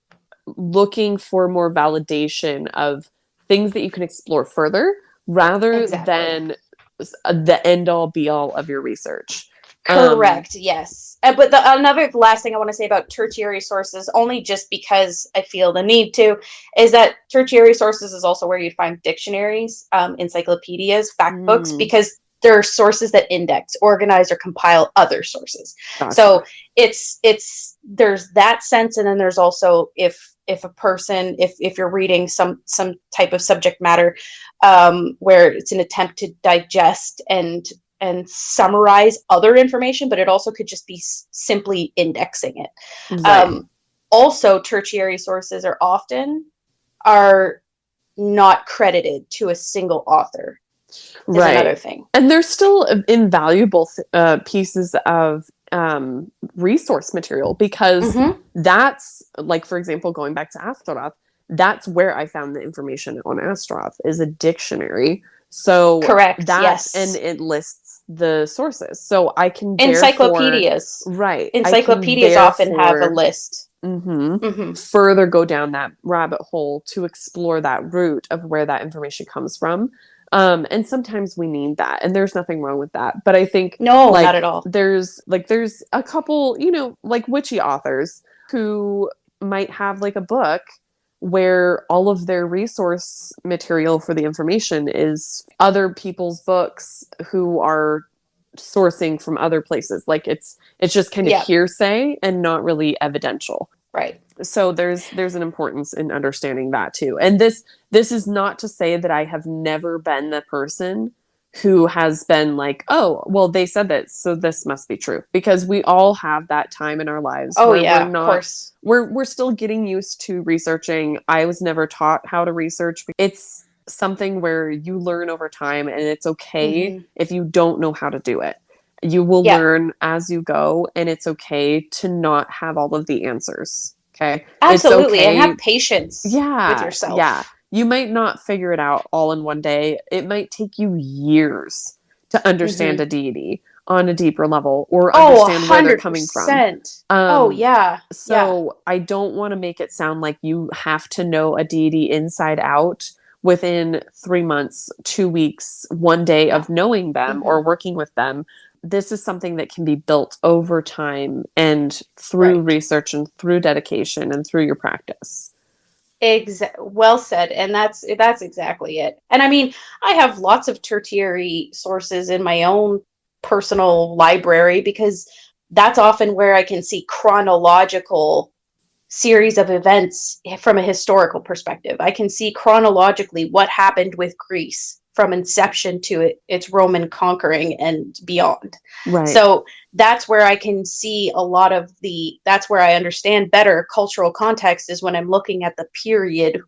[SPEAKER 1] looking for more validation of things that you can explore further rather than the end all be all of your research.
[SPEAKER 2] Correct. Yes. But another last thing I want to say about tertiary sources, only just because I feel the need to, is that tertiary sources is also where you find dictionaries, encyclopedias, fact books, because there are sources that index, organize, or compile other sources. So there's that sense, and then there's also if a person, if you're reading some type of subject matter where it's an attempt to digest and summarize other information, but it also could just be simply indexing it. Also, tertiary sources are often not credited to a single author. Is another thing.
[SPEAKER 1] And they're still invaluable pieces of resource material, because that's, like, for example, going back to Astaroth, that's where I found the information on Astaroth, is a dictionary. So
[SPEAKER 2] correct.
[SPEAKER 1] And it lists the sources. So I can
[SPEAKER 2] encyclopedias.
[SPEAKER 1] Right.
[SPEAKER 2] Encyclopedias often have a list.
[SPEAKER 1] Further go down that rabbit hole to explore that root of where that information comes from. And sometimes we need that, and there's nothing wrong with that. But I think
[SPEAKER 2] no, not at all.
[SPEAKER 1] There's a couple, like witchy authors who might have like a book where all of their resource material for the information is other people's books who are sourcing from other places. Like it's just kind of hearsay and not really evidential.
[SPEAKER 2] Right.
[SPEAKER 1] So there's an importance in understanding that too. And this is not to say that I have never been the person who has been like, oh, well, they said that, so this must be true. Because we all have that time in our lives.
[SPEAKER 2] Oh, yeah, of course.
[SPEAKER 1] We're still getting used to researching. I was never taught how to research. It's something where you learn over time, and it's okay if you don't know how to do it. You will learn as you go, and it's okay to not have all of the answers. Okay?
[SPEAKER 2] Absolutely, and have patience with yourself.
[SPEAKER 1] Yeah. You might not figure it out all in one day. It might take you years to understand a deity on a deeper level, or understand where they're coming from. So I don't want to make it sound like you have to know a deity inside out within 3 months, 2 weeks, 1 day of knowing them or working with them. This is something that can be built over time and through research and through dedication and through your practice.
[SPEAKER 2] Well said. And that's exactly it. And I mean, I have lots of tertiary sources in my own personal library, because that's often where I can see chronological series of events from a historical perspective. I can see chronologically what happened with Greece from inception to its Roman conquering and beyond.
[SPEAKER 1] Right.
[SPEAKER 2] So that's where I can see a lot of that's where I understand better cultural context, is when I'm looking at the period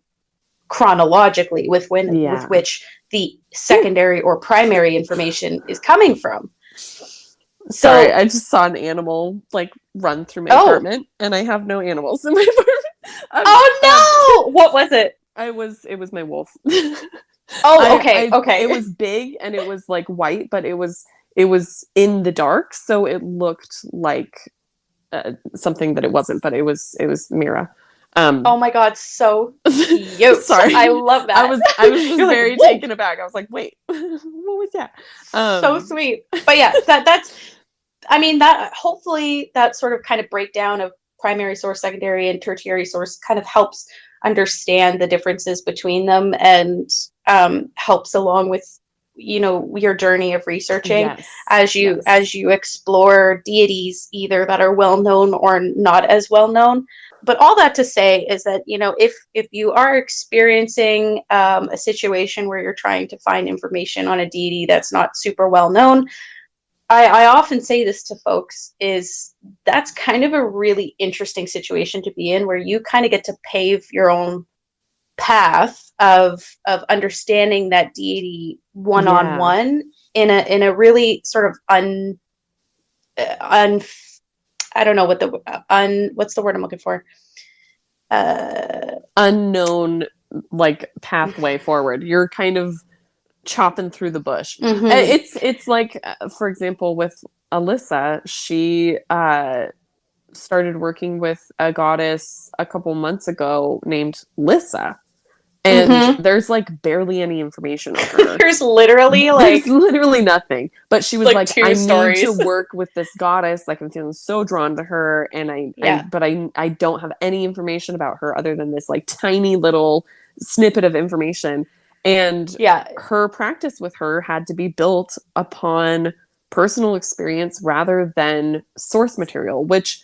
[SPEAKER 2] chronologically with which the secondary or primary information is coming from.
[SPEAKER 1] Sorry, I just saw an animal like run through my apartment, and I have no animals in my apartment.
[SPEAKER 2] What was it?
[SPEAKER 1] It was my wolf.
[SPEAKER 2] Okay.
[SPEAKER 1] It was big, and it was like white, but it was in the dark, so it looked like something that it wasn't, but it was Mira.
[SPEAKER 2] Oh my god, so cute.
[SPEAKER 1] Sorry,
[SPEAKER 2] I love that.
[SPEAKER 1] I was just very taken aback. I was like, wait, what was that?
[SPEAKER 2] So sweet. But yeah, that's I mean, that hopefully that sort of kind of breakdown of primary source, secondary, and tertiary source kind of helps understand the differences between them, and helps along with your journey of researching as you explore deities either that are well known or not as well known. But all that to say is that if you are experiencing a situation where you're trying to find information on a deity that's not super well known, I often say this to folks, is that's kind of a really interesting situation to be in, where you kind of get to pave your own path of understanding that deity one-on-one in a really sort of I don't know what's the word I'm looking for?
[SPEAKER 1] Unknown, like, pathway forward. You're kind of chopping through the bush. It's like, for example, with Alyssa, she started working with a goddess a couple months ago named Lissa. And there's like barely any information on her.
[SPEAKER 2] There's literally
[SPEAKER 1] nothing. But she was like I need to work with this goddess. Like, I'm feeling so drawn to her, and I don't have any information about her other than this like tiny little snippet of information. And her practice with her had to be built upon personal experience rather than source material, which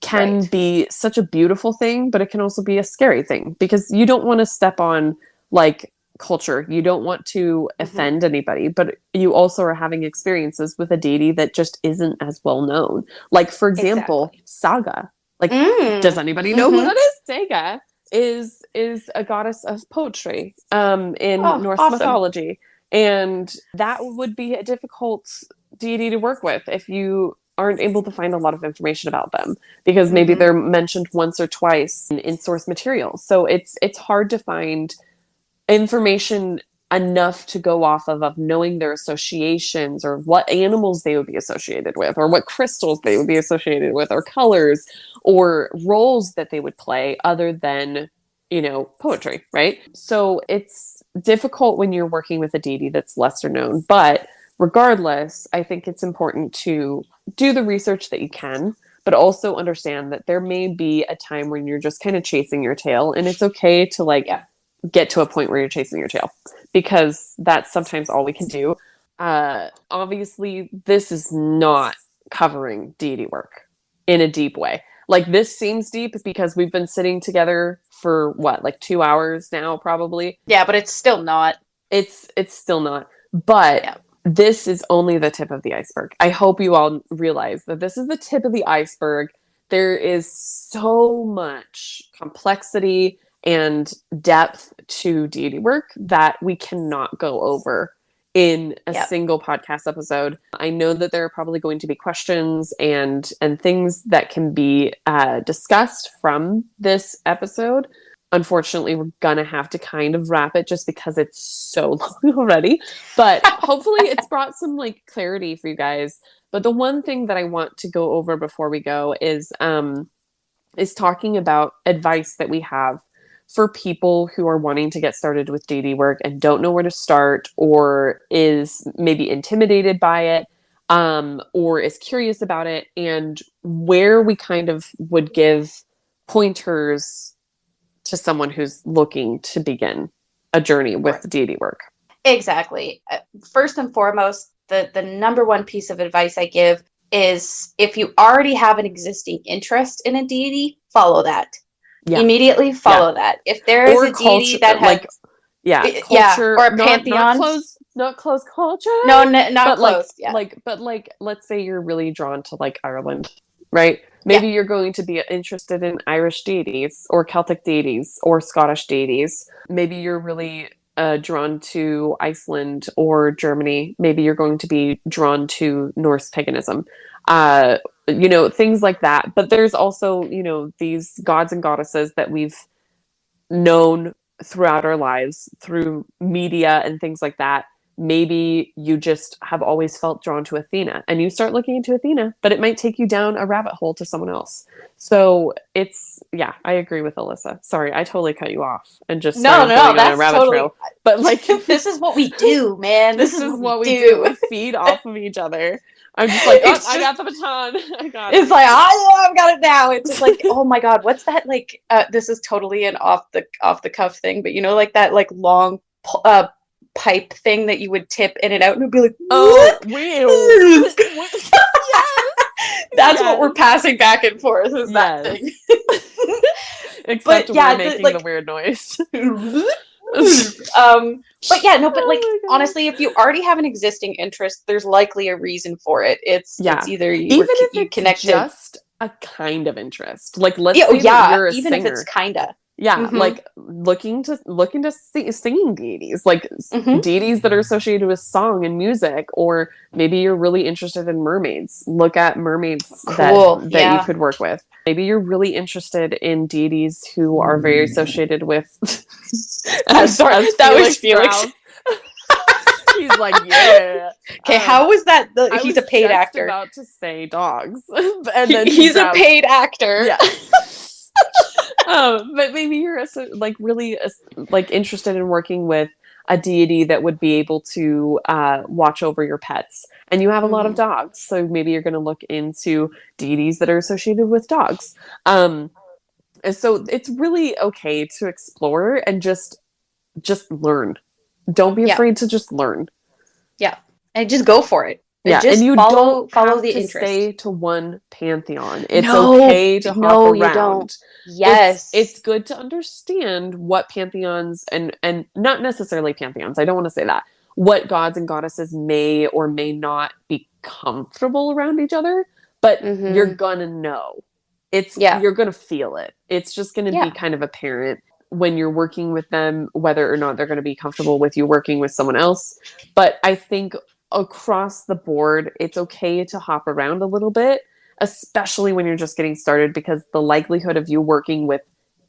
[SPEAKER 1] can be such a beautiful thing, but it can also be a scary thing, because you don't want to step on like culture. You don't want to offend anybody, but you also are having experiences with a deity that just isn't as well known. Like, for example, Saga. Like, does anybody know who that is? Saga is a goddess of poetry in Norse mythology. And that would be a difficult deity to work with if you aren't able to find a lot of information about them, because maybe they're mentioned once or twice in source material. So it's hard to find information enough to go off of knowing their associations or what animals they would be associated with or what crystals they would be associated with or colors or roles that they would play other than, poetry, right? So it's difficult when you're working with a deity that's lesser known, but regardless, I think it's important to do the research that you can, but also understand that there may be a time when you're just kind of chasing your tail, and it's okay to get to a point where you're chasing your tail, because that's sometimes all we can do. Obviously, this is not covering deity work in a deep way. Like, this seems deep because we've been sitting together for what, like 2 hours now, probably.
[SPEAKER 2] Yeah, but it's still not.
[SPEAKER 1] It's still not. But this is only the tip of the iceberg. I hope you all realize that this is the tip of the iceberg. There is so much complexity and depth to deity work that we cannot go over in a single podcast episode. I know that there are probably going to be questions and things that can be discussed from this episode. Unfortunately, we're gonna have to kind of wrap it just because it's so long already. But hopefully it's brought some clarity for you guys. But the one thing that I want to go over before we go is talking about advice that we have for people who are wanting to get started with deity work and don't know where to start, or is maybe intimidated by it, or is curious about it, and where we kind of would give pointers to someone who's looking to begin a journey with deity work.
[SPEAKER 2] Exactly. First and foremost, the number one piece of advice I give is, if you already have an existing interest in a deity, follow that. Yeah. Immediately follow that. If there is a deity that has
[SPEAKER 1] culture,
[SPEAKER 2] or a pantheon,
[SPEAKER 1] not close culture.
[SPEAKER 2] No, not close.
[SPEAKER 1] But let's say you're really drawn to Ireland, right? Maybe you're going to be interested in Irish deities or Celtic deities or Scottish deities. Maybe you're really drawn to Iceland or Germany. Maybe you're going to be drawn to Norse paganism. Things like that. But there's also, these gods and goddesses that we've known throughout our lives through media and things like that. Maybe you just have always felt drawn to Athena, and you start looking into Athena, but it might take you down a rabbit hole to someone else. So I agree with Alyssa. Sorry, I totally cut you off and just started going on a rabbit trail. But
[SPEAKER 2] this is what we do, man.
[SPEAKER 1] This is what we do. We feed off of each other. I'm just like, I got the baton. I got it.
[SPEAKER 2] It's like, I've got it now. It's like, oh my god, what's that? This is totally an off the cuff thing, but that long pipe thing that you would tip in and out, and it'd be like,
[SPEAKER 1] oh, weird.
[SPEAKER 2] That's what we're passing back and forth. Is that thing?
[SPEAKER 1] Except we're making the weird noise.
[SPEAKER 2] Honestly, if you already have an existing interest, there's likely a reason for it. It's either you connected,
[SPEAKER 1] just a kind of interest. Let's say that you're a singer.
[SPEAKER 2] If it's kinda.
[SPEAKER 1] Yeah, looking to singing deities, deities that are associated with song and music, or maybe you're really interested in mermaids. Look at mermaids that you could work with. Maybe you're really interested in deities who are very associated with.
[SPEAKER 2] I'm sorry, that was Felix.
[SPEAKER 1] He's like, yeah.
[SPEAKER 2] Okay, how was that? He's a paid actor.
[SPEAKER 1] About to say dogs, and then
[SPEAKER 2] he's a paid actor.
[SPEAKER 1] Yeah. But maybe you're really interested in working with a deity that would be able to watch over your pets, and you have a lot of dogs, so maybe you're going to look into deities that are associated with dogs. And so it's really okay to explore and just learn. Don't be afraid to just learn. Yeah,
[SPEAKER 2] and just go for it.
[SPEAKER 1] Just and you follow the interest. Stay to one pantheon. It's okay to hop around. You don't.
[SPEAKER 2] Yes,
[SPEAKER 1] it's good to understand what pantheons and not necessarily pantheons. I don't want to say that. What gods and goddesses may or may not be comfortable around each other, but you're gonna know. You're gonna feel it. It's just gonna be kind of apparent when you're working with them, whether or not they're going to be comfortable with you working with someone else. But I think across the board, it's okay to hop around a little bit, especially when you're just getting started, because the likelihood of you working with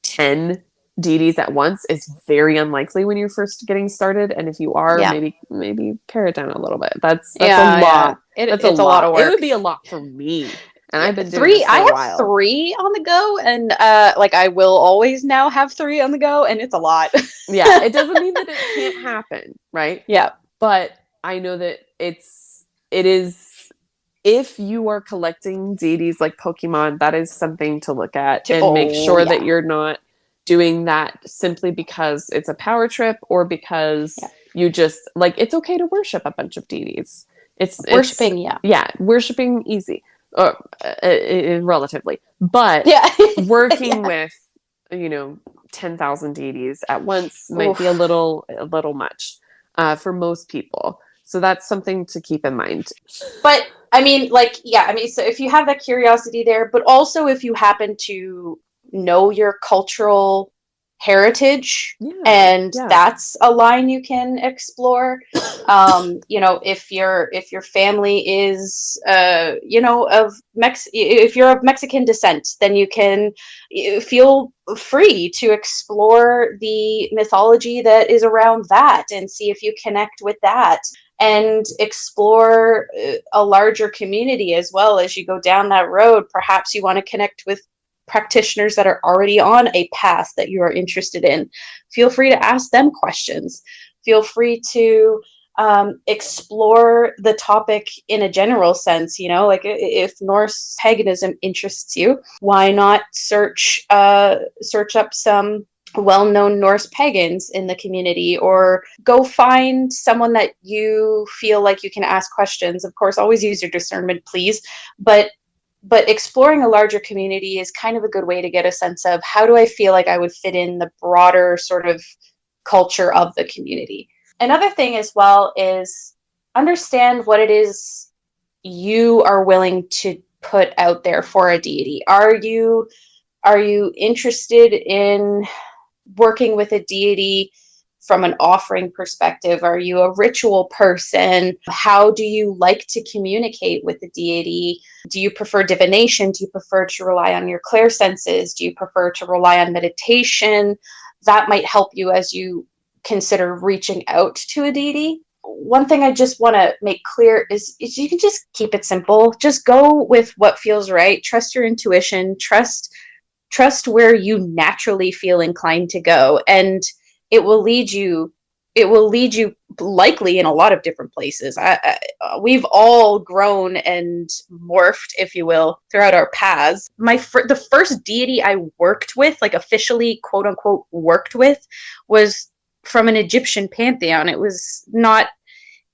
[SPEAKER 1] 10 deities at once is very unlikely when you're first getting started. And if you are,
[SPEAKER 2] Yeah.
[SPEAKER 1] maybe pare it down a little bit. That's a
[SPEAKER 2] Yeah, yeah.
[SPEAKER 1] lot. That's a
[SPEAKER 2] It's a lot
[SPEAKER 1] lot.
[SPEAKER 2] of
[SPEAKER 1] It
[SPEAKER 2] work.
[SPEAKER 1] would be a lot for me. And
[SPEAKER 2] Yeah,
[SPEAKER 1] I've been doing this
[SPEAKER 2] I
[SPEAKER 1] for a
[SPEAKER 2] have
[SPEAKER 1] while.
[SPEAKER 2] 3 on the go, and like I will always now have 3 on the go, and it's a lot.
[SPEAKER 1] Yeah, it doesn't mean that it can't happen, right?
[SPEAKER 2] Yeah.
[SPEAKER 1] But I know that it is, if you are collecting deities like Pokemon, that is something to look at and make
[SPEAKER 2] Oh,
[SPEAKER 1] sure that
[SPEAKER 2] yeah.
[SPEAKER 1] you're not doing that simply because it's a power trip or because
[SPEAKER 2] Yeah.
[SPEAKER 1] you just like, it's okay to worship a bunch of deities. It's
[SPEAKER 2] Worshipping, yeah.
[SPEAKER 1] yeah, worshiping easy, or relatively, but
[SPEAKER 2] Yeah.
[SPEAKER 1] working
[SPEAKER 2] Yeah.
[SPEAKER 1] with, you know, 10,000 deities at once might be a
[SPEAKER 2] Oof.
[SPEAKER 1] little much for most people. So that's something to keep in mind.
[SPEAKER 2] But I mean, like, yeah, I mean, so if you have that curiosity there, but also if you happen to know your cultural heritage,
[SPEAKER 1] Yeah,
[SPEAKER 2] and
[SPEAKER 1] yeah.
[SPEAKER 2] that's a line you can explore. You know, if your family is you know, if you're of Mexican descent, then you can feel free to explore the mythology that is around that and see if you connect with that, and explore a larger community as well as you go down that road. Perhaps you want to connect with practitioners that are already on a path that you are interested in. Feel free to ask them questions. Feel free to explore the topic in a general sense. You know, like if Norse paganism interests you, why not search up some well-known Norse pagans in the community, or go find someone that you feel like you can ask questions. Of course, always use your discernment, please, but exploring a larger community is kind of a good way to get a sense of, how do I feel like I would fit in the broader sort of culture of the community. Another thing as well is understand what it is you are willing to put out there for a deity. Are you interested in working with a deity from an offering perspective? Are you a ritual person? How do you like to communicate with the deity? Do you prefer divination? Do you prefer to rely on your clairsenses? Do you prefer to rely on meditation? That might help you as you consider reaching out to a deity. One thing I just want to make clear is you can just keep it simple. Just go with what feels right. Trust your intuition. Trust where you naturally feel inclined to go, and it will lead you likely in a lot of different places. We've all grown and morphed, if you will, throughout our paths. The first deity I worked with, like officially quote unquote worked with, was from an Egyptian pantheon. It was not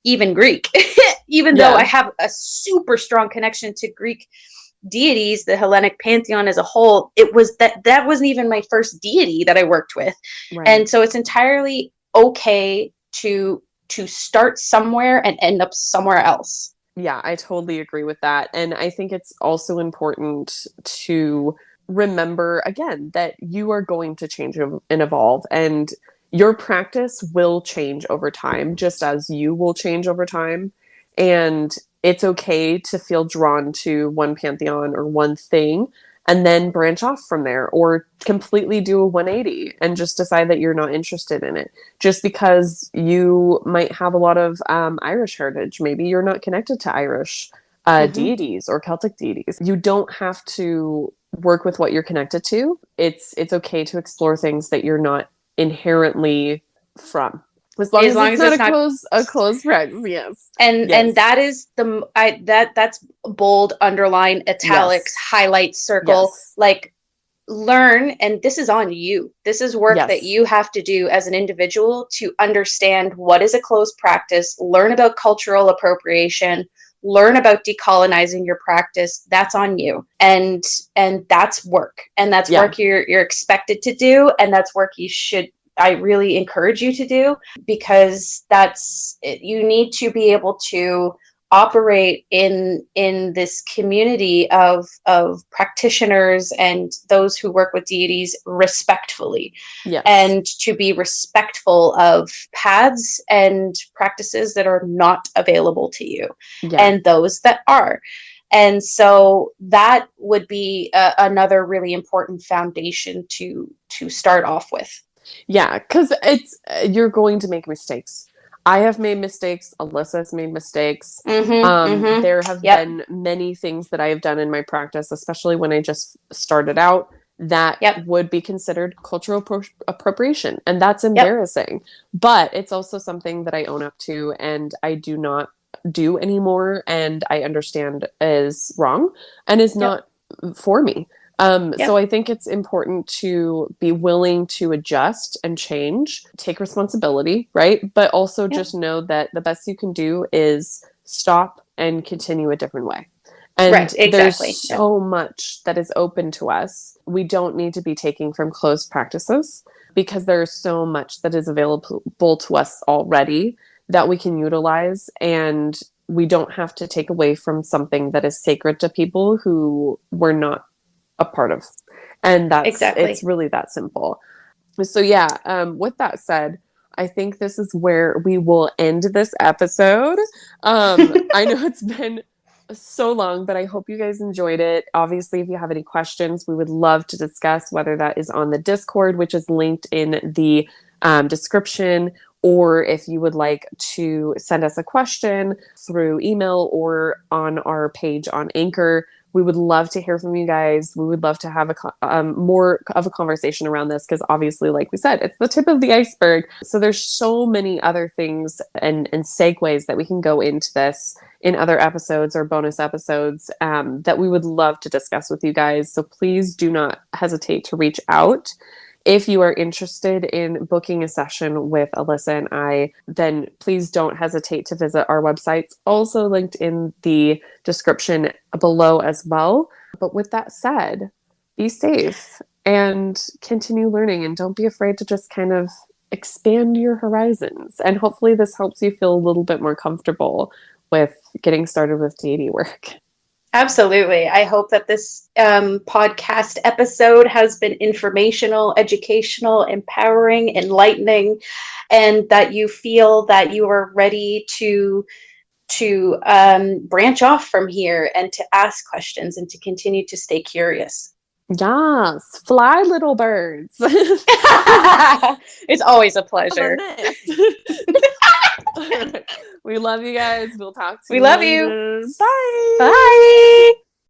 [SPEAKER 2] even Greek. Even though I
[SPEAKER 1] Yeah.
[SPEAKER 2] have a super strong connection to Greek deities, the Hellenic pantheon as a whole, it was that wasn't even my first deity that I worked with.
[SPEAKER 1] Right.
[SPEAKER 2] And so it's entirely okay to start somewhere and end up somewhere else.
[SPEAKER 1] Yeah, I totally agree with that. And I think it's also important to remember again that you are going to change and evolve, and your practice will change over time, just as you will change over time. And it's okay to feel drawn to one pantheon or one thing and then branch off from there, or completely do a 180 and just decide that you're not interested in it. Just because you might have a lot of Irish heritage, maybe you're not connected to Irish
[SPEAKER 2] Mm-hmm.
[SPEAKER 1] deities or Celtic deities. You don't have to work with what you're connected to. It's okay to explore things that you're not inherently from, as long
[SPEAKER 2] As
[SPEAKER 1] as
[SPEAKER 2] long
[SPEAKER 1] it's
[SPEAKER 2] as
[SPEAKER 1] not
[SPEAKER 2] it's not,
[SPEAKER 1] a close friend. Yes.
[SPEAKER 2] and
[SPEAKER 1] Yes.
[SPEAKER 2] that is that's bold, underline, italics,
[SPEAKER 1] Yes.
[SPEAKER 2] highlight, circle,
[SPEAKER 1] Yes.
[SPEAKER 2] like, learn, and this is on you. This is work that
[SPEAKER 1] Yes.
[SPEAKER 2] you have to do as an individual to understand what is a closed practice, learn about cultural appropriation, learn about decolonizing your practice. That's on you. And that's work. And that's
[SPEAKER 1] Yeah.
[SPEAKER 2] work you're expected to do, and that's work I really encourage you to do, because you need to be able to operate in this community of practitioners and those who work with deities respectfully,
[SPEAKER 1] Yes.
[SPEAKER 2] and to be respectful of paths and practices that are not available to you,
[SPEAKER 1] Yeah.
[SPEAKER 2] and those that are. And so that would be another really important foundation to start off with.
[SPEAKER 1] Yeah, because you're going to make mistakes. I have made mistakes. Alyssa has made mistakes. There have been many things that I have done in my practice, especially when I just started out, that would be considered cultural appropriation. And that's embarrassing. But it's also something that I own up to and I do not do anymore. And I understand is wrong and is not for me. So I think it's important to be willing to adjust and change, take responsibility, right? But also just know that the best you can do is stop and continue a different way. And there's so much that is open to us. We don't need to be taking from closed practices because there's so much that is available to us already that we can utilize. And we don't have to take away from something that is sacred to people who we're not a part of. And that's it's really that simple. So with that said, I think this is where we will end this episode. I know it's been so long, but I hope you guys enjoyed it. Obviously, if you have any questions, we would love to discuss, whether that is on the Discord, which is linked in the description, or if you would like to send us a question through email or on our page on Anchor. We would love to hear from you guys. We would love to have more of a conversation around this because obviously, like we said, it's the tip of the iceberg. So there's so many other things and segues that we can go into this in other episodes or bonus episodes that we would love to discuss with you guys. So please do not hesitate to reach out. If you are interested in booking a session with Alyssa and I, then please don't hesitate to visit our websites, also linked in the description below as well. But with that said, be safe and continue learning, and don't be afraid to just kind of expand your horizons. And hopefully this helps you feel a little bit more comfortable with getting started with deity work.
[SPEAKER 2] Absolutely. I hope that this podcast episode has been informational, educational, empowering, enlightening, and that you feel that you are ready to branch off from here and to ask questions and to continue to stay curious.
[SPEAKER 1] Yes, fly little birds.
[SPEAKER 2] It's always a pleasure.
[SPEAKER 1] We love you guys. We'll talk to you.
[SPEAKER 2] We love you.
[SPEAKER 1] Bye.
[SPEAKER 2] Bye.